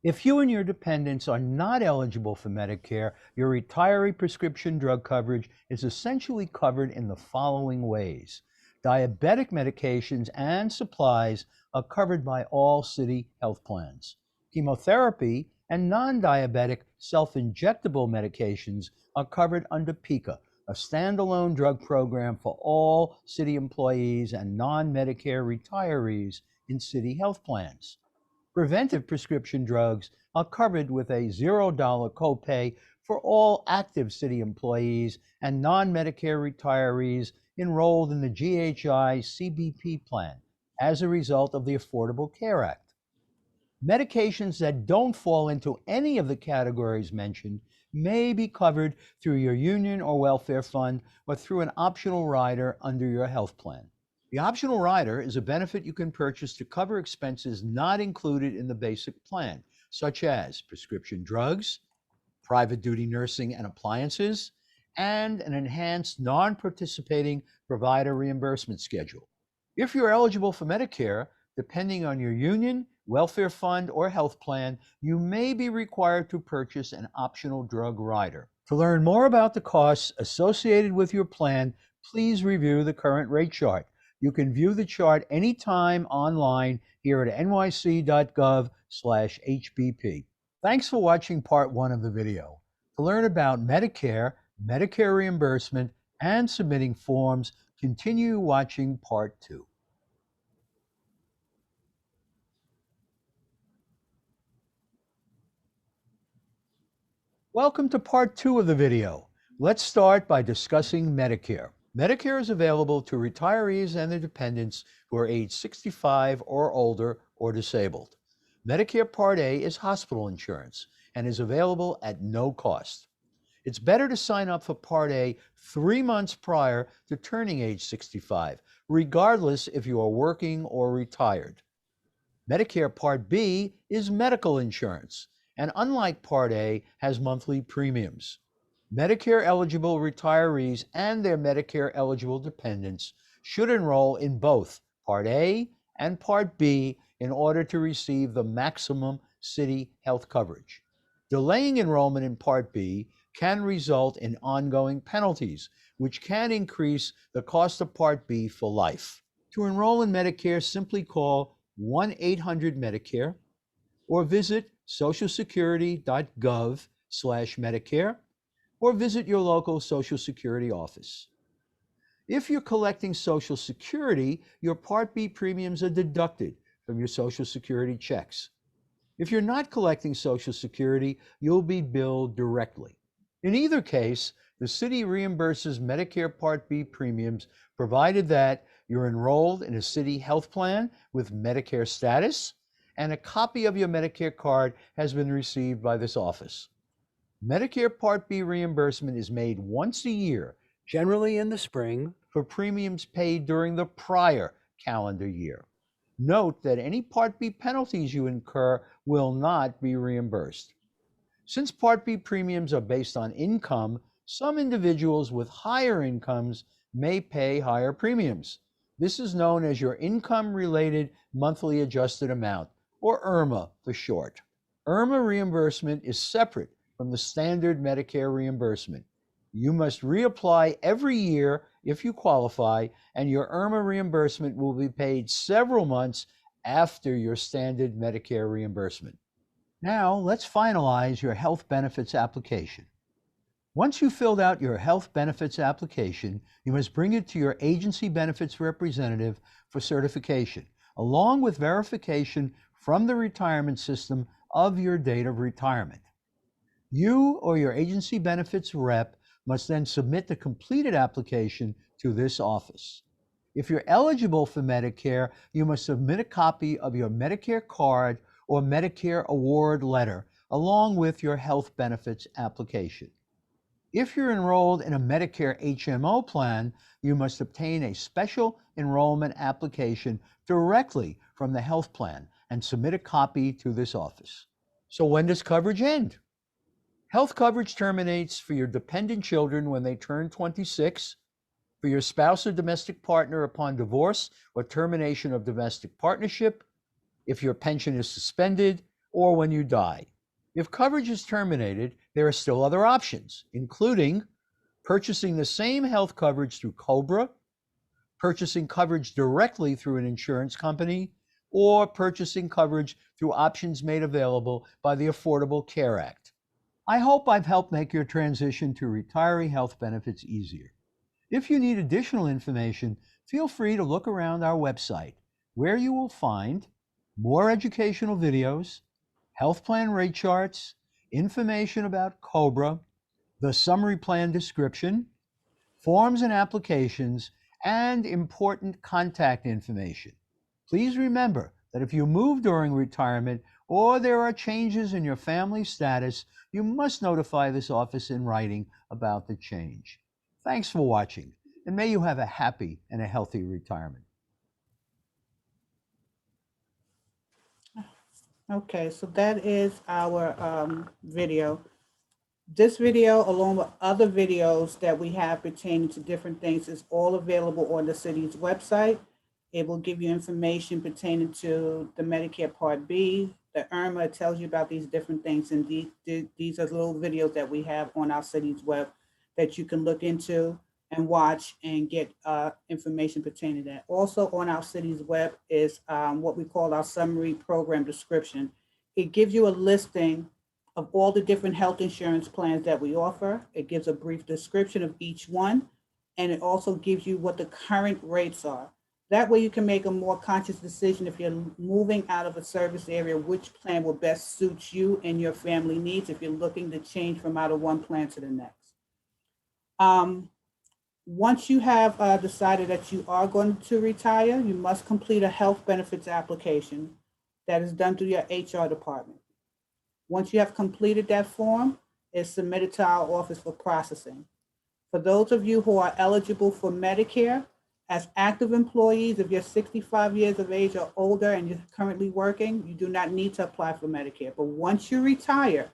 If you and your dependents are not eligible for Medicare, your retiree prescription drug coverage is essentially covered in the following ways. Diabetic medications and supplies are covered by all city health plans. Chemotherapy and non-diabetic self-injectable medications are covered under PICA, a standalone drug program for all city employees and non-Medicare retirees in city health plans. Preventive prescription drugs are covered with a $0 copay for all active city employees and non-Medicare retirees enrolled in the GHI CBP plan as a result of the Affordable Care Act. Medications that don't fall into any of the categories mentioned may be covered through your union or welfare fund or through an optional rider under your health plan. The optional rider is a benefit you can purchase to cover expenses not included in the basic plan, such as prescription drugs, private duty nursing and appliances, and an enhanced non-participating provider reimbursement schedule. If you're eligible for Medicare, depending on your union, welfare fund, or health plan, you may be required to purchase an optional drug rider. To learn more about the costs associated with your plan, please review the current rate chart. You can view the chart anytime online here at nyc.gov/HBP. Thanks for watching part 1 of the video. To learn about Medicare, Medicare reimbursement, and submitting forms, continue watching part 2. Welcome to part 2 of the video. Let's start by discussing Medicare. Medicare is available to retirees and their dependents who are age 65 or older or disabled. Medicare Part A is hospital insurance and is available at no cost. It's better to sign up for Part A 3 months prior to turning age 65, regardless if you are working or retired. Medicare Part B is medical insurance, and unlike Part A, has monthly premiums. Medicare eligible retirees and their Medicare eligible dependents should enroll in both Part A and Part B in order to receive the maximum city health coverage. Delaying enrollment in Part B can result in ongoing penalties, which can increase the cost of Part B for life. To enroll in Medicare, simply call 1-800-MEDICARE or visit socialsecurity.gov/Medicare or visit your local Social Security office. If you're collecting Social Security, your Part B premiums are deducted from your Social Security checks. If you're not collecting Social Security, you'll be billed directly. In either case, the city reimburses Medicare Part B premiums provided that you're enrolled in a city health plan with Medicare status and a copy of your Medicare card has been received by this office. Medicare Part B reimbursement is made once a year, generally in the spring, for premiums paid during the prior calendar year. Note that any Part B penalties you incur will not be reimbursed. Since Part B premiums are based on income, some individuals with higher incomes may pay higher premiums. This is known as your income-related monthly adjusted amount, or IRMA for short. IRMA reimbursement is separate from the standard Medicare reimbursement. You must reapply every year if you qualify, and your IRMA reimbursement will be paid several months after your standard Medicare reimbursement. Now, let's finalize your health benefits application. Once you've filled out your health benefits application, you must bring it to your agency benefits representative for certification, along with verification from the retirement system of your date of retirement. You or your agency benefits rep must then submit the completed application to this office. If you're eligible for Medicare, you must submit a copy of your Medicare card or Medicare award letter along with your health benefits application. If you're enrolled in a Medicare HMO plan, you must obtain a special enrollment application directly from the health plan and submit a copy to this office. So when does coverage end? Health coverage terminates for your dependent children when they turn 26, for your spouse or domestic partner upon divorce or termination of domestic partnership, if your pension is suspended, or when you die. If coverage is terminated, there are still other options, including purchasing the same health coverage through COBRA, purchasing coverage directly through an insurance company, or purchasing coverage through options made available by the Affordable Care Act. I hope I've helped make your transition to retiree health benefits easier. If you need additional information, feel free to look around our website, where you will find more educational videos, health plan rate charts, information about COBRA, the summary plan description, forms and applications, and important contact information. Please remember that if you move during retirement or there are changes in your family status, you must notify this office in writing about the change. Thanks for watching, and may you have a happy and a healthy retirement. Okay, so that is our video. This video, along with other videos that we have pertaining to different things, is all available on the city's website. It will give you information pertaining to the Medicare Part B, the IRMA. It tells you about these different things, and these are little videos that we have on our city's web that you can look into and watch and get information pertaining to that. Also on our city's web is what we call our summary program description. It gives you a listing of all the different health insurance plans that we offer. It gives a brief description of each one, and it also gives you what the current rates are. That way you can make a more conscious decision if you're moving out of a service area, which plan will best suit you and your family needs if you're looking to change from out of one plan to the next. Once you have decided that you are going to retire, you must complete a health benefits application that is done through your HR department. Once you have completed that form, it's submitted to our office for processing. For those of you who are eligible for Medicare, as active employees, if you're 65 years of age or older and you're currently working, you do not need to apply for Medicare. But once you retire,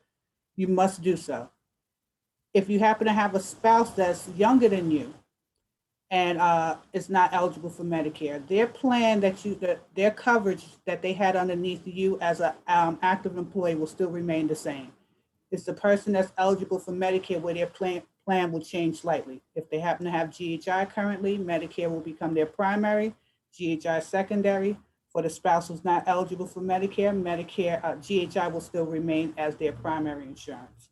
you must do so. If you happen to have a spouse that's younger than you and is not eligible for Medicare, their plan their coverage that they had underneath you as an active employee will still remain the same. It's the person that's eligible for Medicare where their plan will change slightly. If they happen to have GHI currently, Medicare will become their primary, GHI secondary. For the spouse who's not eligible for Medicare, GHI will still remain as their primary insurance.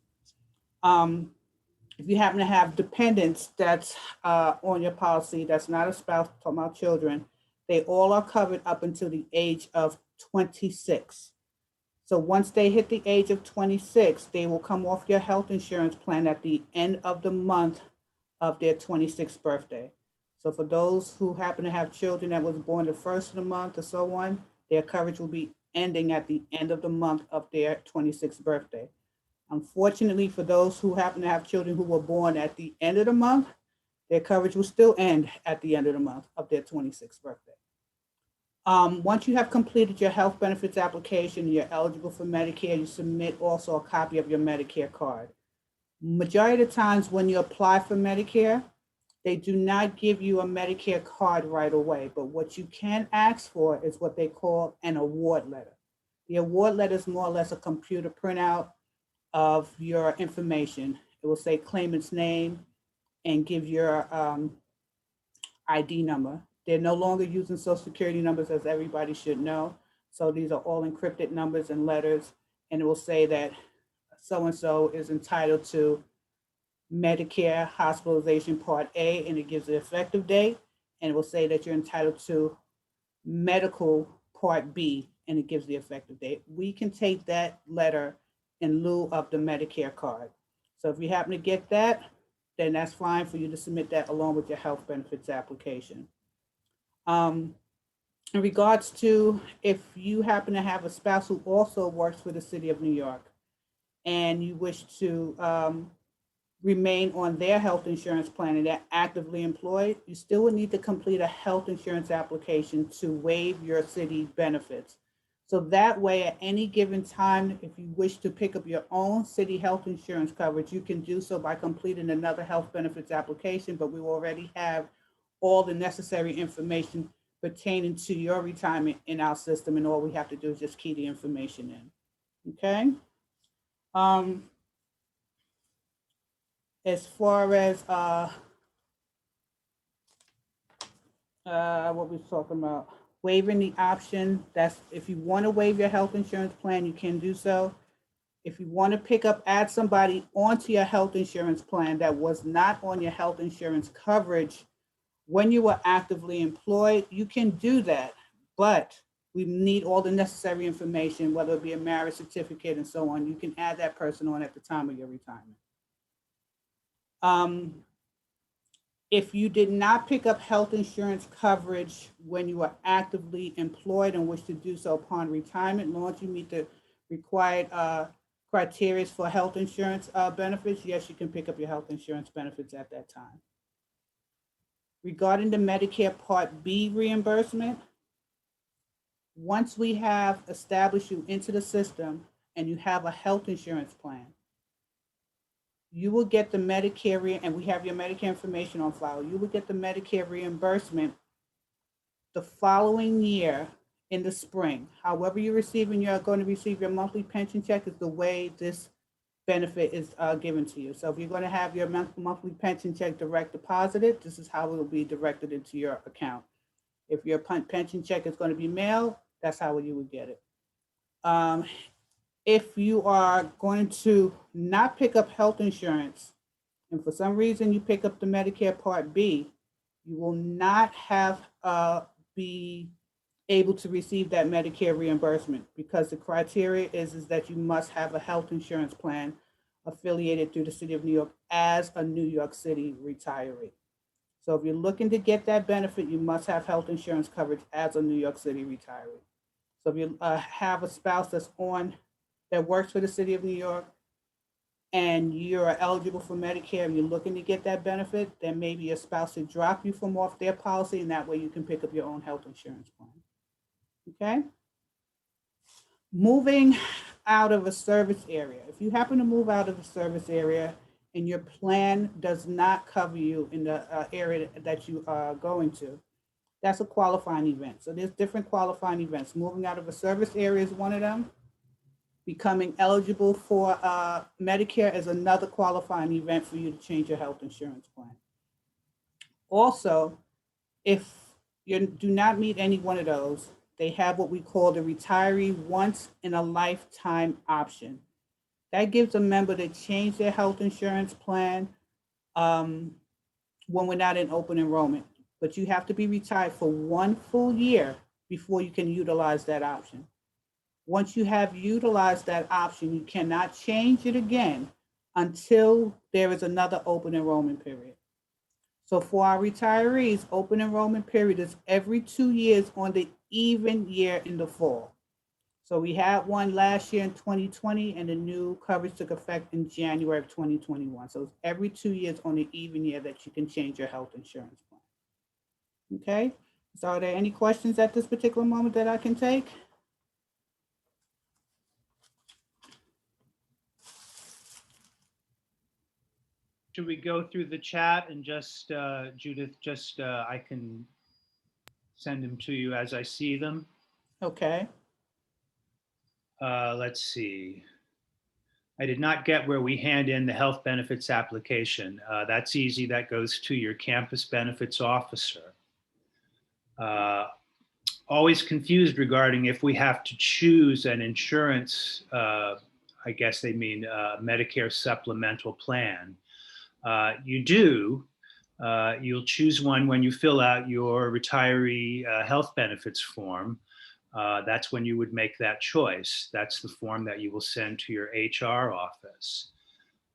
If you happen to have dependents that's on your policy, that's not a spouse, talking about children, they all are covered up until the age of 26. So once they hit the age of 26, they will come off your health insurance plan at the end of the month of their 26th birthday. So for those who happen to have children that was born the first of the month or so on, their coverage will be ending at the end of the month of their 26th birthday. Unfortunately, for those who happen to have children who were born at the end of the month, their coverage will still end at the end of the month of their 26th birthday. Once you have completed your health benefits application, you're eligible for Medicare, you submit also a copy of your Medicare card. Majority of the times when you apply for Medicare, they do not give you a Medicare card right away, but what you can ask for is what they call an award letter. The award letter is more or less a computer printout of your information. It will say claimant's name and give your ID number. They're no longer using social security numbers, as everybody should know. So these are all encrypted numbers and letters, and it will say that so-and-so is entitled to Medicare hospitalization Part A, and it gives the effective date, and it will say that you're entitled to medical Part B, and it gives the effective date. We can take that letter in lieu of the Medicare card. So if you happen to get that, then that's fine for you to submit that along with your health benefits application. In regards to if you happen to have a spouse who also works for the city of New York and you wish to remain on their health insurance plan and they're actively employed, you still would need to complete a health insurance application to waive your city benefits. So that way, at any given time, if you wish to pick up your own city health insurance coverage, you can do so by completing another health benefits application, but we already have all the necessary information pertaining to your retirement in our system, and all we have to do is just key the information in, okay? As far as what we're talking about, waiving the option, that's if you want to waive your health insurance plan, you can do so. If you want to add somebody onto your health insurance plan that was not on your health insurance coverage when you were actively employed, you can do that, but we need all the necessary information, whether it be a marriage certificate and so on. You can add that person on at the time of your retirement. If you did not pick up health insurance coverage when you were actively employed and wish to do so upon retirement, as long as you meet the required criteria for health insurance benefits, yes, you can pick up your health insurance benefits at that time. Regarding the Medicare Part B reimbursement, once we have established you into the system and you have a health insurance plan, you will get the Medicare, and we have your Medicare information on file, you will get the Medicare reimbursement the following year in the spring. However you're going to receive your monthly pension check is the way this benefit is given to you. So if you're going to have your monthly pension check direct deposited, this is how it will be directed into your account. If your pension check is going to be mailed, that's how you would get it. If you are going to not pick up health insurance, and for some reason you pick up the Medicare Part B, you will not have be able to receive that Medicare reimbursement, because the criteria is that you must have a health insurance plan affiliated through the city of New York as a New York City retiree. So if you're looking to get that benefit, you must have health insurance coverage as a New York City retiree. So if you have a spouse that works for the city of New York, and you're eligible for Medicare and you're looking to get that benefit, then maybe your spouse should drop you from off their policy, and that way you can pick up your own health insurance plan. Okay? Moving out of a service area. If you happen to move out of a service area and your plan does not cover you in the area that you are going to, that's a qualifying event. So there's different qualifying events. Moving out of a service area is one of them. Becoming eligible for Medicare is another qualifying event for you to change your health insurance plan. Also, if you do not meet any one of those, they have what we call the retiree once in a lifetime option. That gives a member to change their health insurance plan when we're not in open enrollment. But you have to be retired for 1 full year before you can utilize that option. Once you have utilized that option, you cannot change it again until there is another open enrollment period. So for our retirees, open enrollment period is every 2 years on the even year in the fall. So we had one last year in 2020, and the new coverage took effect in January of 2021. So it's every 2 years on the even year that you can change your health insurance plan. Okay, so are there any questions at this particular moment that I can take? Should we go through the chat and just, Judith, I can send them to you as I see them? Okay. Let's see. I did not get where we hand in the health benefits application. That's easy. That goes to your campus benefits officer. Always confused regarding if we have to choose an insurance, I guess they mean Medicare supplemental plan. You do. You'll choose one when you fill out your retiree health benefits form. That's when you would make that choice. That's the form that you will send to your HR office.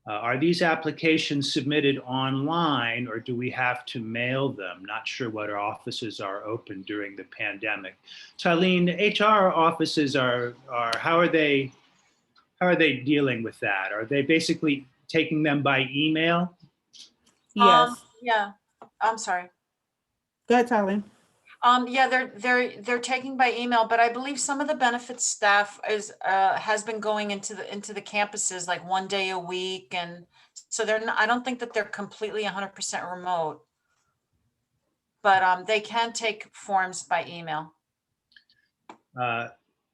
Are these applications submitted online, or do we have to mail them? Not sure what our offices are open during the pandemic. Tylene, HR offices how are they dealing with that? Are they basically taking them by email? Yes. Yeah, I'm sorry. Go ahead, Tylene. Yeah, they're taking by email, but I believe some of the benefits staff has been going into the campuses like 1 day a week, and so I don't think that they're completely 100% remote, but they can take forms by email.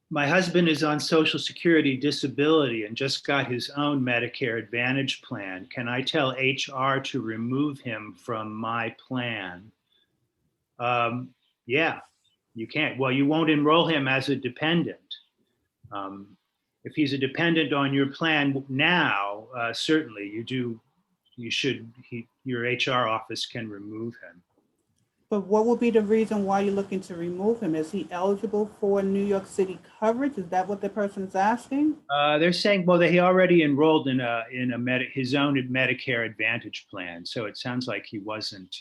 My husband is on Social Security disability and just got his own Medicare Advantage plan. Can I tell HR to remove him from my plan? Yeah, you can't. Well, you won't enroll him as a dependent. If he's a dependent on your plan now, certainly your HR office can remove him. But what would be the reason why you're looking to remove him? Is he eligible for New York City coverage? Is that what the person is asking? They're saying, well, that he already enrolled in his own Medicare Advantage plan. So it sounds like he wasn't.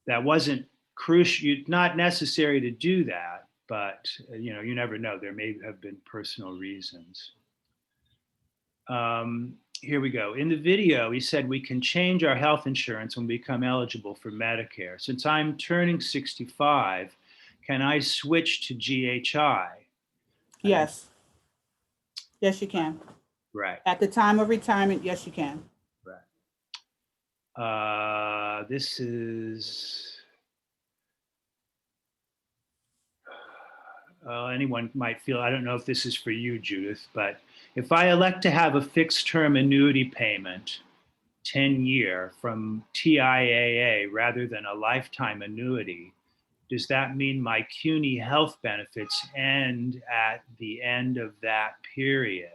That wasn't crucial. Not necessary to do that, but you never know. There may have been personal reasons. Here we go. In the video, he said we can change our health insurance when we become eligible for Medicare. Since I'm turning 65, can I switch to GHI? Yes. Yes, you can. Right. At the time of retirement, yes, you can. Right. This is, anyone might feel, I don't know if this is for you, Judith, but if I elect to have a fixed term annuity payment, 10-year from TIAA rather than a lifetime annuity, does that mean my Cuny health benefits end at the end of that period?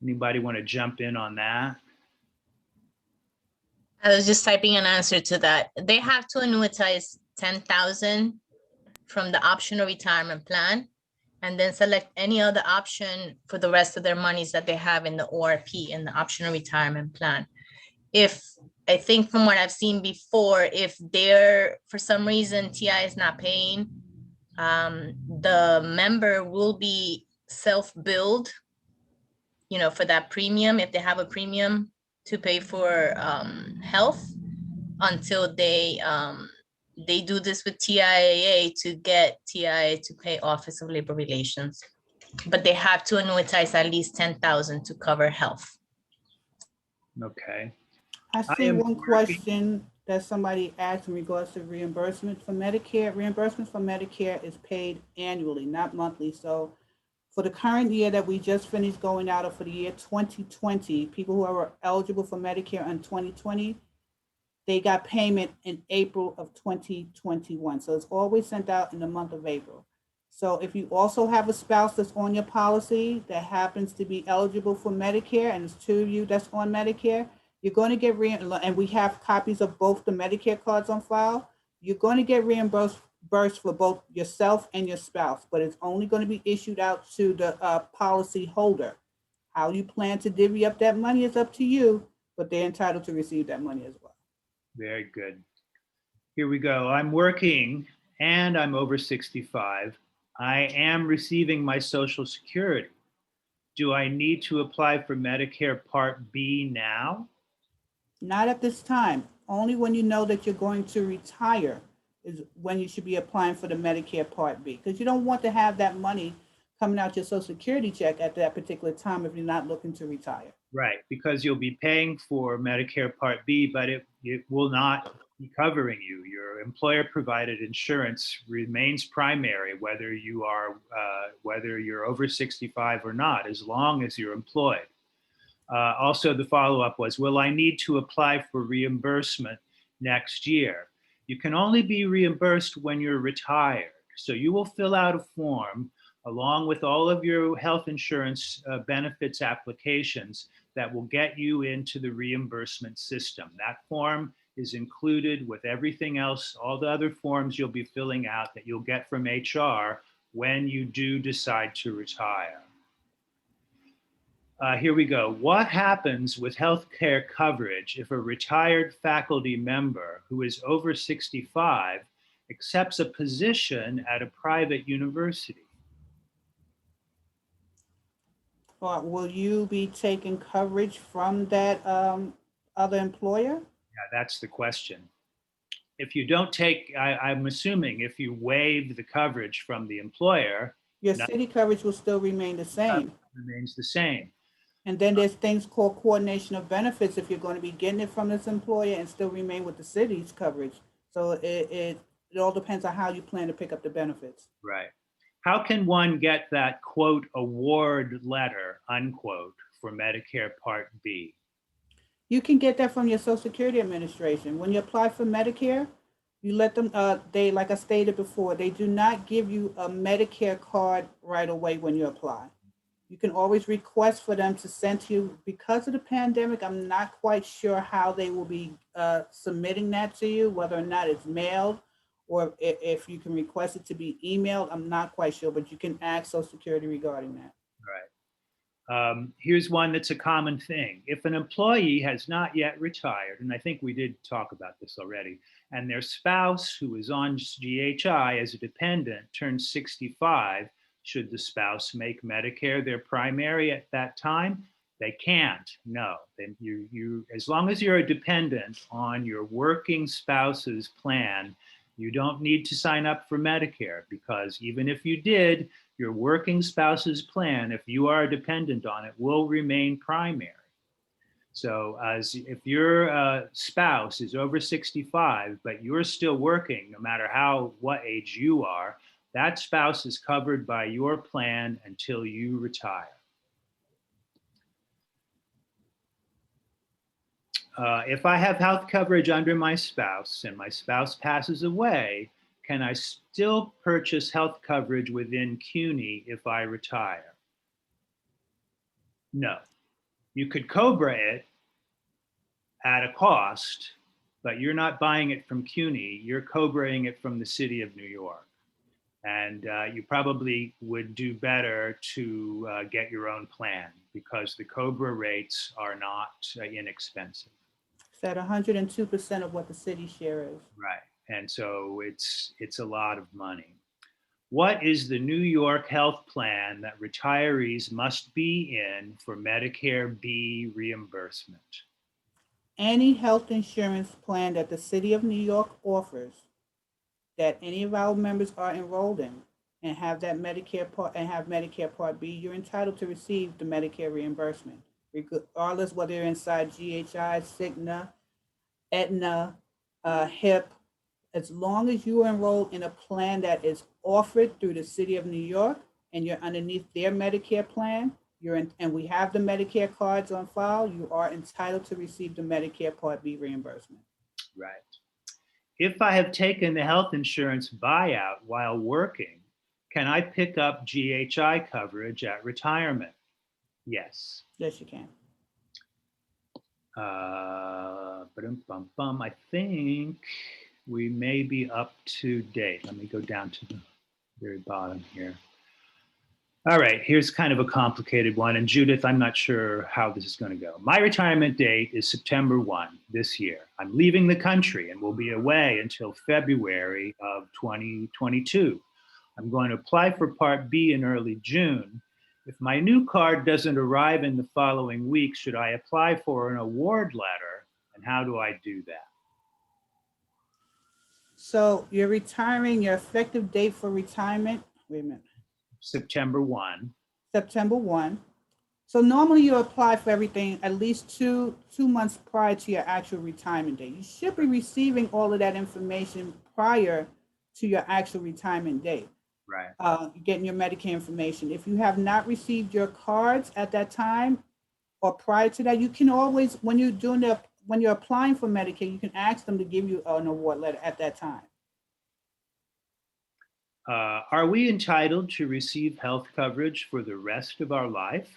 Anybody want to jump in on that? I was just typing an answer to that. They have to annuitize 10,000 from the optional retirement plan, and then select any other option for the rest of their monies that they have in the ORP, in the optional retirement plan. If I think from what I've seen before, if they're, for some reason, TI is not paying, the member will be self-billed, you know, for that premium, if they have a premium to pay for health, until they do this with TIAA to get TIA to pay Office of Labor Relations. But they have to annuitize at least 10,000 to cover health. Okay. I see am one working- question that somebody asked in regards to reimbursement for Medicare. Reimbursement for Medicare is paid annually, not monthly. So for the current year that we just finished going out of, for the year 2020, people who are eligible for Medicare in 2020, they got payment in April of 2021. So it's always sent out in the month of April. So if you also have a spouse that's on your policy that happens to be eligible for Medicare, and it's two of you that's on Medicare, you're going to get and we have copies of both the Medicare cards on file. You're going to get reimbursed for both yourself and your spouse, but it's only going to be issued out to the policy holder. How you plan to divvy up that money is up to you, but they're entitled to receive that money as well. Very good. Here we go. I'm working and I'm over 65. I am receiving my Social Security. Do I need to apply for Medicare Part B now? Not at this time. Only when you know that you're going to retire is when you should be applying for the Medicare Part B, because you don't want to have that money coming out your Social Security check at that particular time if you're not looking to retire. Right, because you'll be paying for Medicare Part B, but it will not be covering you. Your employer-provided insurance remains primary, whether you're over 65 or not, as long as you're employed. Also, the follow-up was, will I need to apply for reimbursement next year? You can only be reimbursed when you're retired. So you will fill out a form along with all of your health insurance benefits applications that will get you into the reimbursement system. That form is included with everything else, all the other forms you'll be filling out that you'll get from HR when you do decide to retire. Here we go. What happens with healthcare coverage if a retired faculty member who is over 65 accepts a position at a private university? Will you be taking coverage from that other employer? Yeah, that's the question. If you don't take, I'm assuming if you waive the coverage from the employer, Your city coverage will still remain the same. remains the same. And then there's things called coordination of benefits if you're going to be getting it from this employer and still remain with the city's coverage. So it all depends on how you plan to pick up the benefits. Right. How can one get that, quote, award letter, unquote, for Medicare Part B? You can get that from your Social Security Administration. When you apply for Medicare, you let them, like I stated before, they do not give you a Medicare card right away when you apply. You can always request for them to send to you. Because of the pandemic, I'm not quite sure how they will be submitting that to you, whether or not it's mailed or if you can request it to be emailed. I'm not quite sure, but you can ask Social Security regarding that. Right. Here's one that's a common thing. If an employee has not yet retired, and I think we did talk about this already, and their spouse who is on GHI as a dependent turns 65, should the spouse make Medicare their primary at that time? They can't, no. Then you, as long as you're a dependent on your working spouse's plan, you don't need to sign up for Medicare, because even if you did, your working spouse's plan, if you are a dependent on it, will remain primary. So if your spouse is over 65, but you're still working, no matter what age you are, that spouse is covered by your plan until you retire. If I have health coverage under my spouse and my spouse passes away, can I still purchase health coverage within Cuny if I retire? No. You could COBRA it at a cost, but you're not buying it from Cuny. You're COBRAing it from the city of New York. And you probably would do better to get your own plan, because the COBRA rates are not inexpensive. at 102% of what the city share is. Right. And so it's a lot of money. What is the New York health plan that retirees must be in for Medicare B reimbursement? Any health insurance plan that the city of New York offers that any of our members are enrolled in and have that Medicare Part B, you're entitled to receive the Medicare reimbursement, regardless whether you're inside GHI, Cigna, Aetna, HIP. As long as you are enrolled in a plan that is offered through the city of New York and you're underneath their Medicare plan, and we have the Medicare cards on file, you are entitled to receive the Medicare Part B reimbursement. Right. If I have taken the health insurance buyout while working, can I pick up GHI coverage at retirement? Yes. Yes, you can. I think we may be up to date. Let me go down to the very bottom here. All right, here's kind of a complicated one. And Judith, I'm not sure how this is going to go. My retirement date is September 1 this year. I'm leaving the country and will be away until February of 2022. I'm going to apply for Part B in early June. If my new card doesn't arrive in the following week, should I apply for an award letter? And how do I do that? So you're retiring, your effective date for retirement, wait a minute, September 1. September 1. So normally you apply for everything at least two months prior to your actual retirement date. You should be receiving all of that information prior to your actual retirement date. Right. Getting your Medicare information. If you have not received your cards at that time or prior to that, you can always, when you're applying for Medicare, you can ask them to give you an award letter at that time. Are we entitled to receive health coverage for the rest of our life?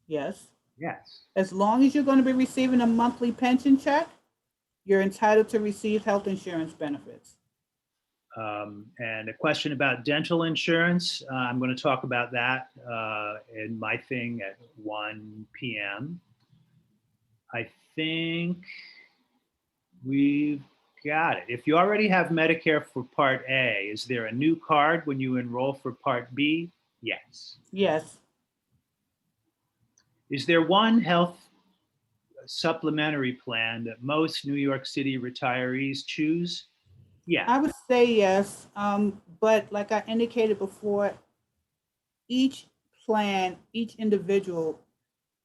Yes. Yes. As long as you're going to be receiving a monthly pension check, you're entitled to receive health insurance benefits. And a question about dental insurance. I'm going to talk about that in my thing at 1 p.m. I think we've got it. If you already have Medicare for Part A, is there a new card when you enroll for Part B? Yes. Yes. Is there one health supplementary plan that most New York City retirees choose? Yeah. I would say yes, but like I indicated before, each plan, each individual,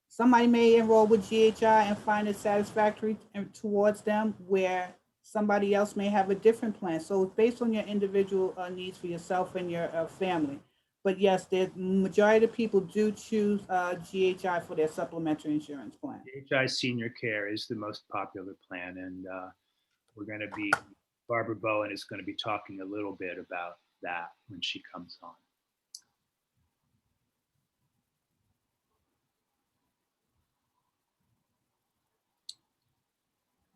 somebody may enroll with GHI and find it satisfactory towards them, where somebody else may have a different plan. So it's based on your individual needs for yourself and your family. But yes, the majority of people do choose GHI for their supplementary insurance plan. GHI Senior Care is the most popular plan, and we're going to be, Barbara Bowen is going to be talking a little bit about that when she comes on.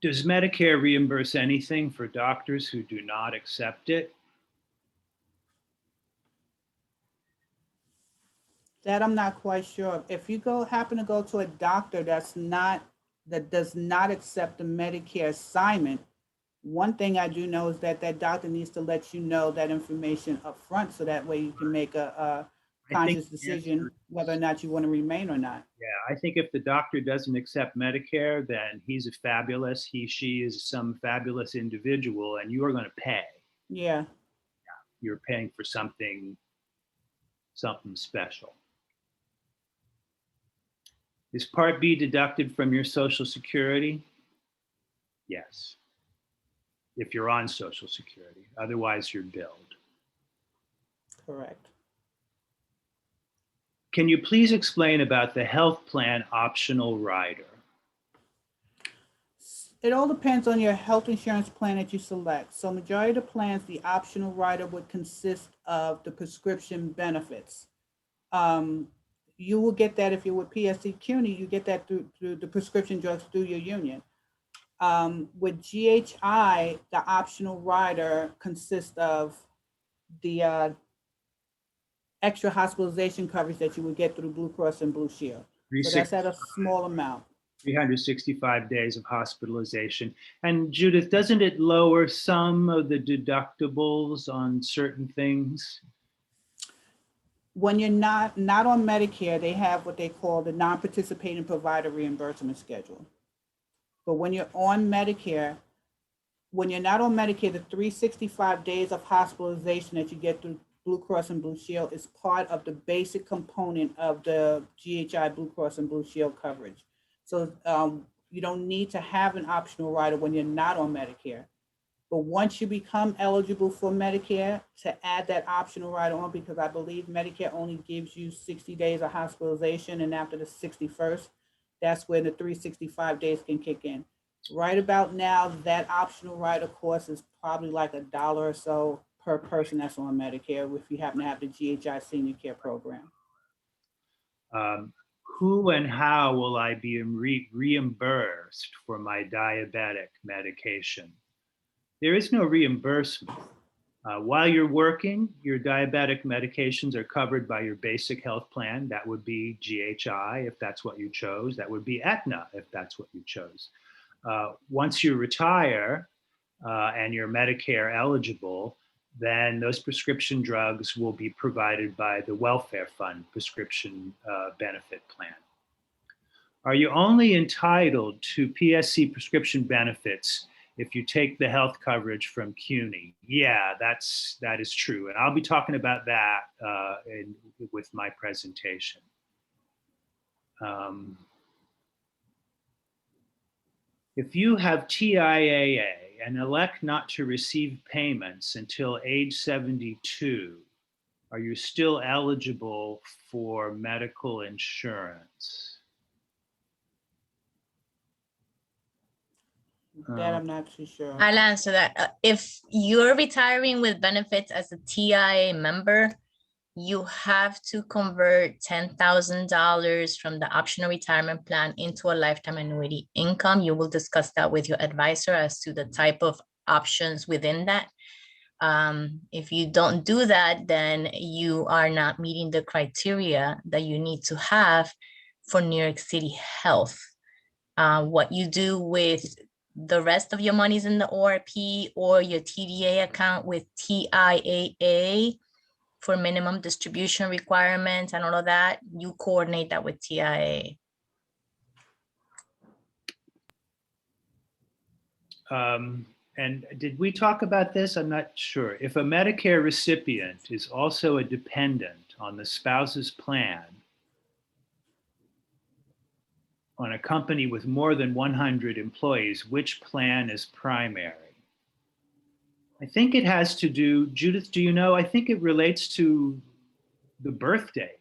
Does Medicare reimburse anything for doctors who do not accept it? That I'm not quite sure of. If you happen to go to a doctor that does not accept the Medicare assignment, one thing I do know is that doctor needs to let you know that information up front, so that way you can make a conscious decision whether or not you want to remain or not. Yeah, I think if the doctor doesn't accept Medicare, then she is some fabulous individual, and you are going to pay. Yeah. You're paying for something special. Is Part B deducted from your Social Security? Yes. If you're on Social Security, otherwise you're billed. Correct. Can you please explain about the health plan optional rider? It all depends on your health insurance plan that you select. So majority of the plans, the optional rider would consist of the prescription benefits. You will get that if you're with PSC Cuny, you get that through the prescription drugs through your union. With GHI, the optional rider consists of the extra hospitalization coverage that you would get through Blue Cross and Blue Shield. So that's at a small amount. 365 days of hospitalization. And Judith, doesn't it lower some of the deductibles on certain things? When you're not on Medicare, they have what they call the non-participating provider reimbursement schedule. But when you're on Medicare, when you're not on Medicare, the 365 days of hospitalization that you get through Blue Cross and Blue Shield is part of the basic component of the GHI Blue Cross and Blue Shield coverage. So you don't need to have an optional rider when you're not on Medicare. But once you become eligible for Medicare, to add that optional rider on, because I believe Medicare only gives you 60 days of hospitalization, and after the 61st, that's when the 365 days can kick in. Right about now, that optional rider cost is probably like $1 or so per person that's on Medicare if you happen to have the GHI Senior Care Program. Who and how will I be reimbursed for my diabetic medication? There is no reimbursement. While you're working, your diabetic medications are covered by your basic health plan. That would be GHI if that's what you chose. That would be Aetna if that's what you chose. Once you retire and you're Medicare eligible, then those prescription drugs will be provided by the Welfare Fund prescription benefit plan. Are you only entitled to PSC prescription benefits if you take the health coverage from Cuny? Yeah, that is true. And I'll be talking about that with my presentation. If you have TIAA and elect not to receive payments until age 72, are you still eligible for medical insurance? That I'm not too sure. I'll answer that. If you're retiring with benefits as a TIA member, you have to convert $10,000 from the optional retirement plan into a lifetime annuity income. You will discuss that with your advisor as to the type of options within that. If you don't do that, then you are not meeting the criteria that you need to have for New York City Health. What you do with the rest of your monies in the ORP or your TDA account with TIAA for minimum distribution requirements and all of that, you coordinate that with TIAA. And did we talk about this? I'm not sure. If a Medicare recipient is also a dependent on the spouse's plan on a company with more than 100 employees, which plan is primary? I think it has to do, Judith, do you know? I think it relates to the birth date.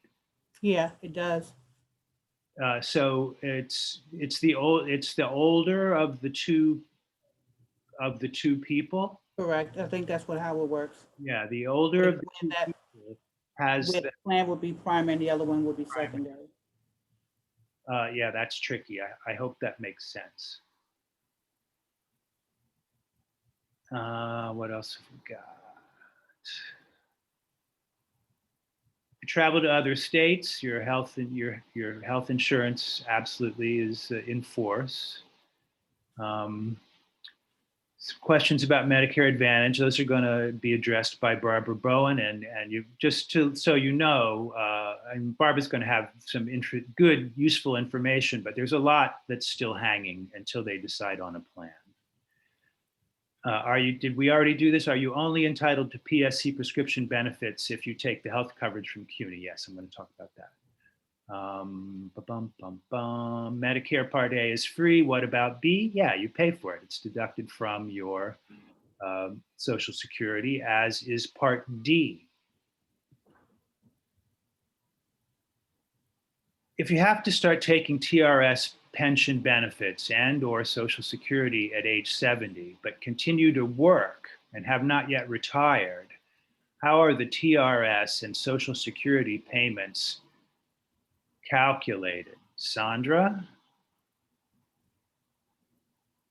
Yeah, it does. So it's the older of the two people. Correct. I think that's how it works. Yeah, the older of the two That people has the plan would be primary and the other one would be secondary. yeah, that's tricky. I hope that makes sense. What else have we got? If you travel to other states, your health insurance absolutely is in force. Some questions about Medicare Advantage. Those are going to be addressed by Barbara Bowen, and you just so you know, and Barbara's going to have some good, useful information, but there's a lot that's still hanging until they decide on a plan. Did we already do this? Are you only entitled to PSC prescription benefits if you take the health coverage from Cuny? Yes, I'm going to talk about that. Medicare Part A is free. What about B? Yeah, you pay for it. It's deducted from your Social Security, as is Part D. If you have to start taking TRS pension benefits and or Social Security at age 70, but continue to work and have not yet retired, how are the TRS and Social Security payments calculated? Sandra?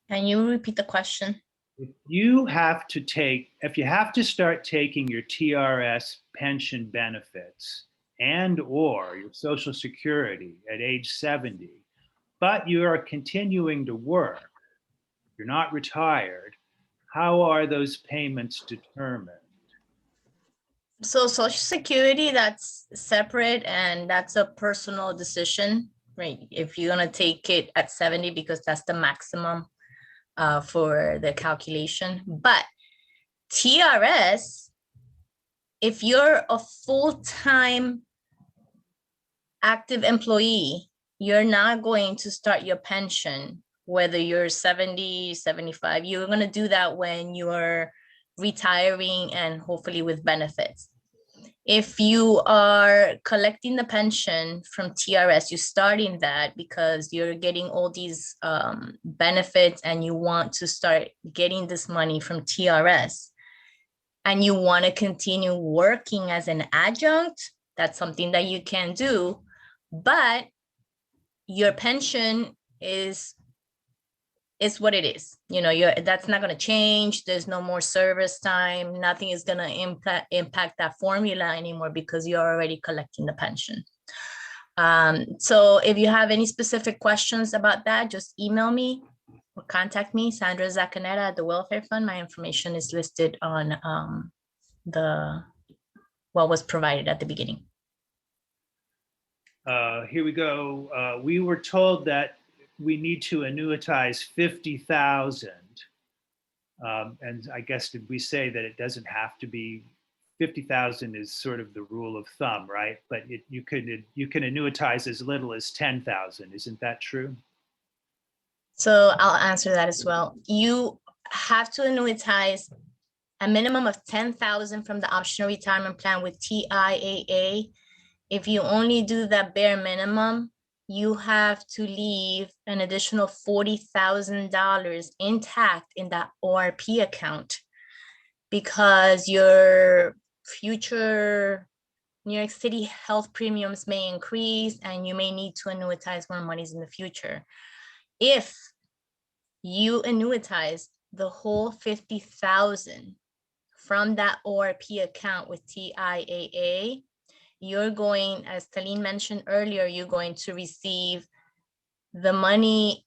Can you repeat the question? If you have to start taking your TRS pension benefits and or your Social Security at age 70, but you are continuing to work, you're not retired, how are those payments determined? So Social Security, that's separate and that's a personal decision, right? If you're gonna take it at 70 because that's the maximum for the calculation. But TRS, if you're a full-time active employee, you're not going to start your pension, whether you're 70, 75, you're gonna do that when you're retiring and hopefully with benefits. If you are collecting the pension from TRS, you're starting that because you're getting all these benefits and you want to start getting this money from TRS and you want to continue working as an adjunct, that's something that you can do, but your pension is what it is. You know, that's not going to change. There's no more service time. Nothing is going to impact that formula anymore because you're already collecting the pension. So if you have any specific questions about that, just email me or contact me, Sandra Zacanetta at the Welfare Fund. My information is listed on what was provided at the beginning. Here we go. We were told that we need to annuitize 50,000. And I guess, did we say that it doesn't have to be 50,000 is sort of the rule of thumb, right? But you can annuitize as little as 10,000. Isn't that true? So I'll answer that as well. You have to annuitize a minimum of 10,000 from the optional retirement plan with TIAA. If you only do that bare minimum, you have to leave an additional $40,000 intact in that ORP account because your future New York City health premiums may increase and you may need to annuitize more monies in the future. If you annuitize the whole 50,000 from that ORP account with TIAA, you're going, as Talene mentioned earlier, you're going to receive the money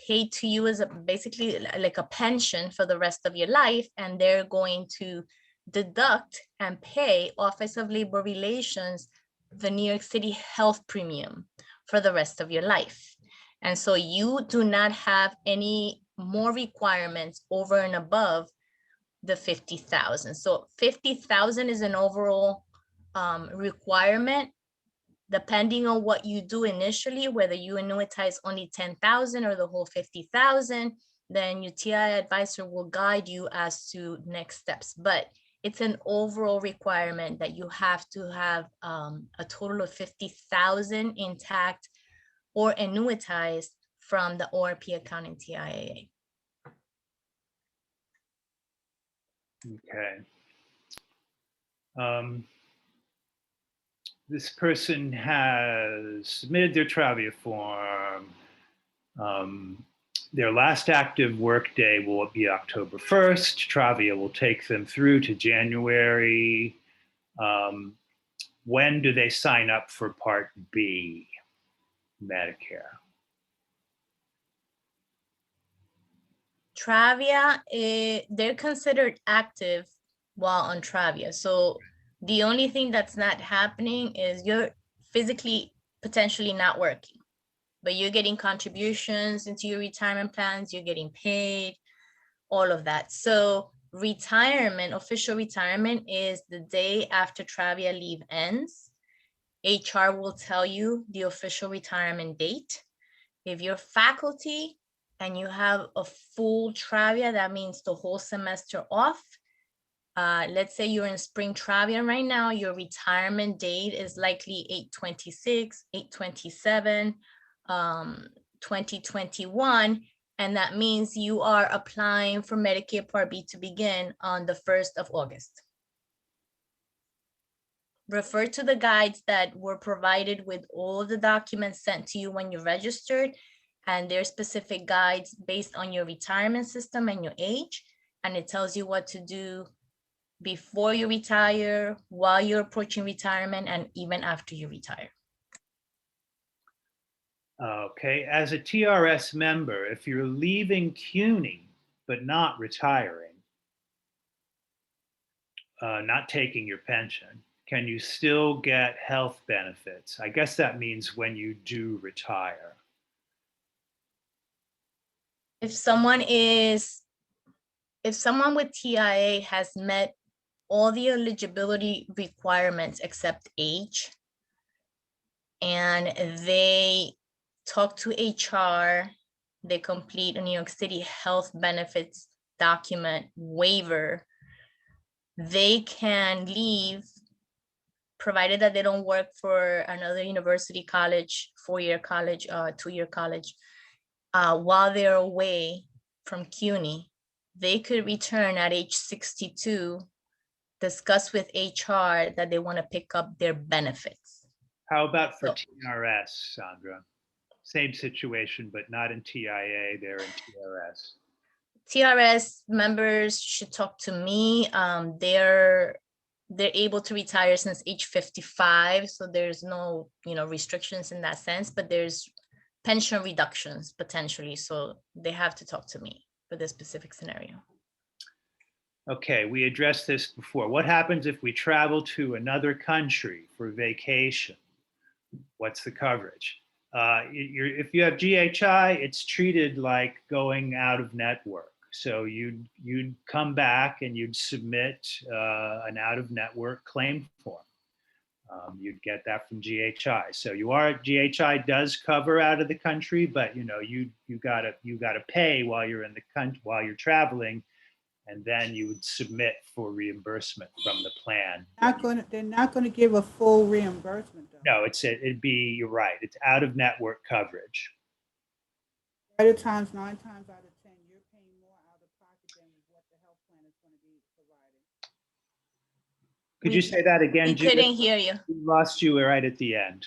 paid to you as basically like a pension for the rest of your life, and they're going to deduct and pay Office of Labor Relations the New York City health premium for the rest of your life. And so you do not have any more requirements over and above the 50,000. So 50,000 is an overall requirement, depending on what you do initially, whether you annuitize only 10,000 or the whole 50,000, then your TI advisor will guide you as to next steps. But it's an overall requirement that you have to have a total of 50,000 intact or annuitized from the ORP account in TIAA. Okay. This person has submitted their Travia form. Their last active work day will be October 1st. Travia will take them through to January. When do they sign up for Part B, Medicare? Travia, they're considered active while on Travia. So the only thing that's not happening is you're physically potentially not working, but you're getting contributions into your retirement plans, you're getting paid, all of that. So retirement, official retirement is the day after Travia leave ends. HR will tell you the official retirement date. If you're faculty and you have a full Travia, that means the whole semester off. Let's say you're in spring Travia right now, your retirement date is likely 8/26, 8/27, 2021. And that means you are applying for Medicaid Part B to begin on the 1st of August. Refer to the guides that were provided with all the documents sent to you when you registered, and there's specific guides based on your retirement system and your age. And it tells you what to do before you retire, while you're approaching retirement, and even after you retire. Okay, as a TRS member, if you're leaving CUNY but not retiring, not taking your pension, can you still get health benefits? I guess that means when you do retire. If someone with TIA has met all the eligibility requirements except age, and they talk to HR, they complete a New York City health benefits document waiver, they can leave, provided that they don't work for another university college, 4-year college, 2-year college, while they're away from CUNY. They could return at age 62, discuss with HR that they want to pick up their benefits. How about for So- TRS, Sandra? Same situation, but not in TIA, they're in TRS. TRS members should talk to me. They're able to retire since age 55, so there's no restrictions in that sense, but there's pension reductions potentially, so they have to talk to me for this specific scenario. Okay, we addressed this before. What happens if we travel to another country for vacation? What's the coverage? If you have GHI, it's treated like going out of network. So you'd come back and you'd submit an out of network claim form. You'd get that from GHI. So GHI does cover out of the country, but you gotta pay while you're in the country, while you're traveling, and then you would submit for reimbursement from the plan. They're not gonna give a full reimbursement though. No, you're right. It's out of network coverage. Other times, 9 times out of 10, you're paying more out of pocket than what the health plan is gonna be providing. Could you say that again, We Judith? couldn't hear you. We lost you right at the end.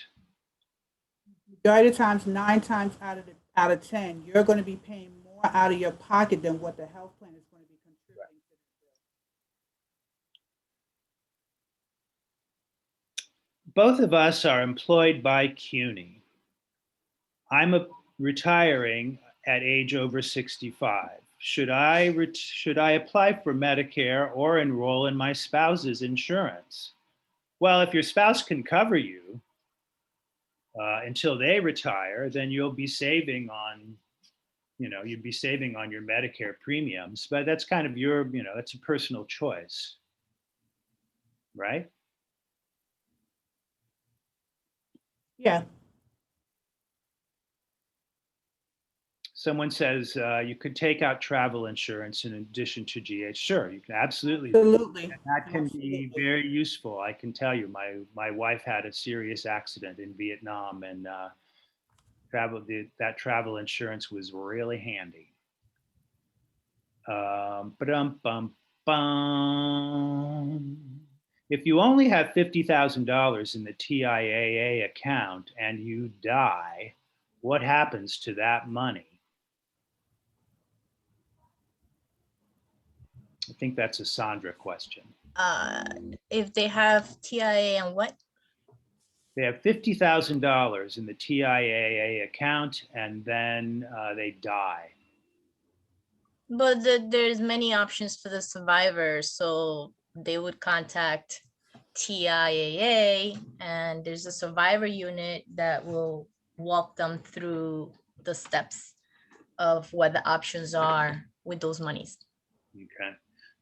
Other times, 9 times out of 10, you're gonna be paying more out of your pocket than what the health plan is gonna be contributing to the bill. Both of us are employed by CUNY. I'm retiring at age over 65. Should I apply for Medicare or enroll in my spouse's insurance? Well, if your spouse can cover you until they retire, then you'll be saving on, you'd be saving on your Medicare premiums. But that's kind of that's a personal choice, right? Yeah, Someone says you could take out travel insurance in addition to GH. Sure, you can absolutely. absolutely. And that can be Absolutely. very useful. I can tell you, my wife had a serious accident in Vietnam, and that travel insurance was really handy. If you only have $50,000 in the TIAA account and you die, what happens to that money? I think that's a Sandra question. If they have TIA and what? They have $50,000 in the TIAA account and then they die. But there's many options for the survivors, so they would contact TIAA, and there's a survivor unit that will walk them through the steps of what the options are with those monies. Okay.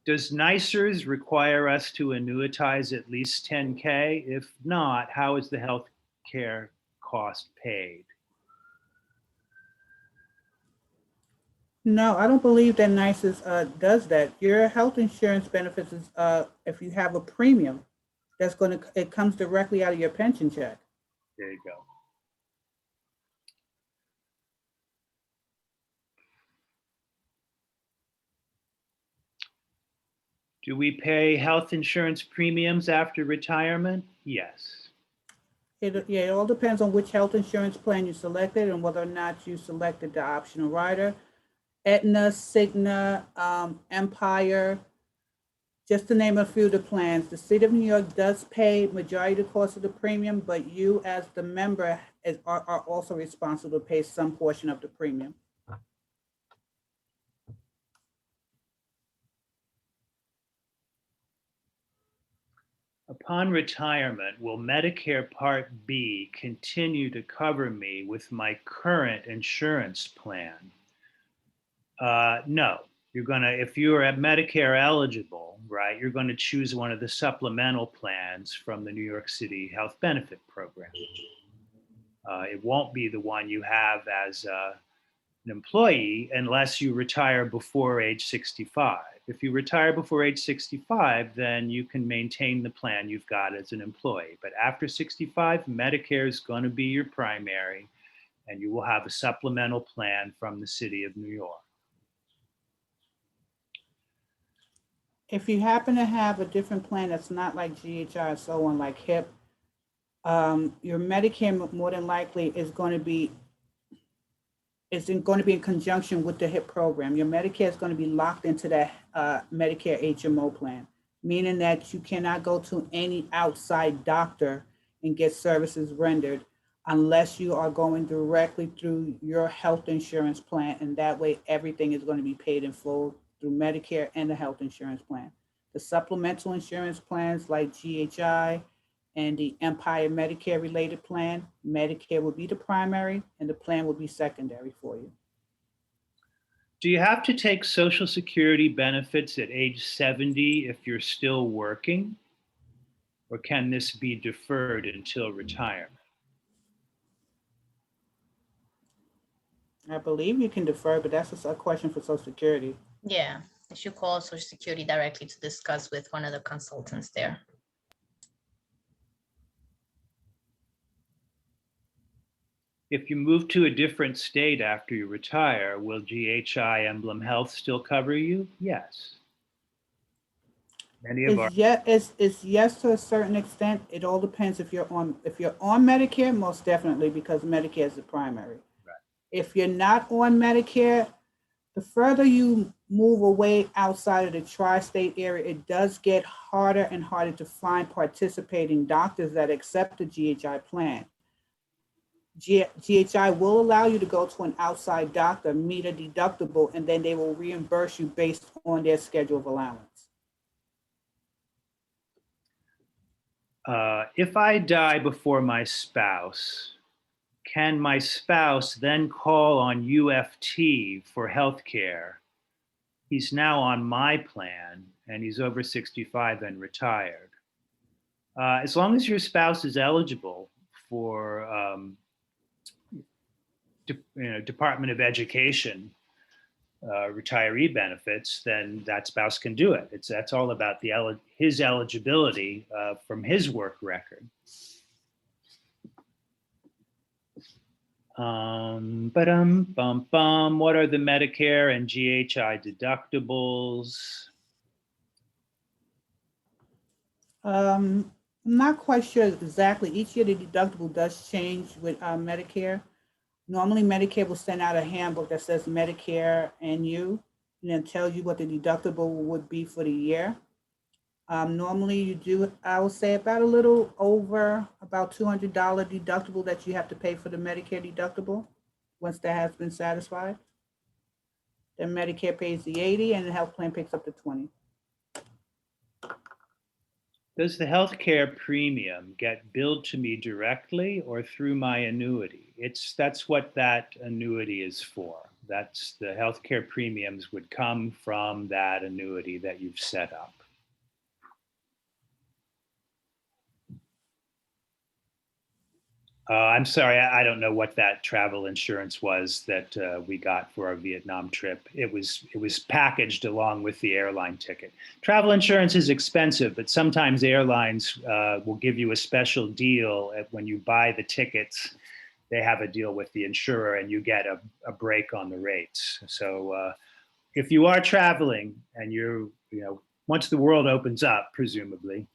Does NICERS require us to annuitize at least 10K? If not, how is the health care cost paid? No, I don't believe that NICERS does that. Your health insurance benefits is if you have a premium, it comes directly out of your pension check. There you go. Do we pay health insurance premiums after retirement? Yes. It all depends on which health insurance plan you selected and whether or not you selected the optional rider. Aetna, Cigna, Empire, just to name a few of the plans. The state of New York does pay majority of the cost of the premium, but you as the member are also responsible to pay some portion of the premium. Upon retirement, will Medicare Part B continue to cover me with my current insurance plan? No. You're going to, if you're at Medicare eligible, right, you're going to choose one of the supplemental plans from the New York City Health Benefit Program. It won't be the one you have as an employee unless you retire before age 65. If you retire before age 65, then you can maintain the plan you've got as an employee. But after 65, Medicare is going to be your primary, and you will have a supplemental plan from the City of New York. If you happen to have a different plan that's not like GHI or so on, like HIP, your Medicare more than likely is going to be in conjunction with the HIP program. Your Medicare is going to be locked into that Medicare HMO plan, meaning that you cannot go to any outside doctor and get services rendered unless you are going directly through your health insurance plan. And that way, everything is going to be paid in full through Medicare and the health insurance plan. The supplemental insurance plans like GHI and the Empire Medicare related plan, Medicare will be the primary and the plan will be secondary for you. Do you have to take Social Security benefits at age 70 if you're still working? Or can this be deferred until retirement? I believe you can defer, but that's a question for Social Security. Yeah, you should call Social Security directly to discuss with one of the consultants there. If you move to a different state after you retire, will GHI Emblem Health still cover you? Yes. Many of our It's yes to a certain extent. It all depends if you're on Medicare, most definitely, because Medicare is the primary. Right. If you're not on Medicare, the further you move away outside of the tri-state area, it does get harder and harder to find participating doctors that accept the GHI plan. GHI will allow you to go to an outside doctor, meet a deductible, and then they will reimburse you based on their schedule of allowance. If I die before my spouse, can my spouse then call on UFT for health care? He's now on my plan and he's over 65 and retired. As long as your spouse is eligible for Department of Education retiree benefits, then that spouse can do it. That's all about his eligibility from his work record. What are the Medicare and GHI deductibles? I'm not quite sure exactly. Each year the deductible does change with Medicare. Normally Medicare will send out a handbook that says Medicare and you, and then tells you what the deductible would be for the year. Normally you do, I would say about a little over about $200 deductible that you have to pay for the Medicare deductible once that has been satisfied. Then Medicare pays the 80 and the health plan picks up the 20. Does the healthcare premium get billed to me directly or through my annuity? That's what that annuity is for. That's the healthcare premiums would come from that annuity that you've set up. I'm sorry, I don't know what that travel insurance was that we got for our Vietnam trip. It was packaged along with the airline ticket. Travel insurance is expensive, but sometimes airlines will give you a special deal when you buy the tickets. They have a deal with the insurer and you get a break on the rates. So if you are traveling and once the world opens up, presumably,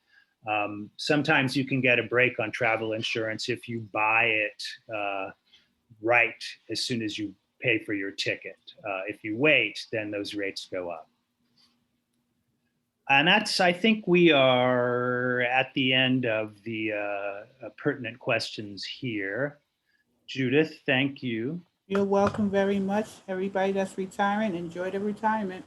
sometimes you can get a break on travel insurance if you buy it right as soon as you pay for your ticket. If you wait, then those rates go up. And I think we are at the end of the pertinent questions here. Judith, thank you. You're welcome very much. Everybody that's retiring, enjoy the retirement.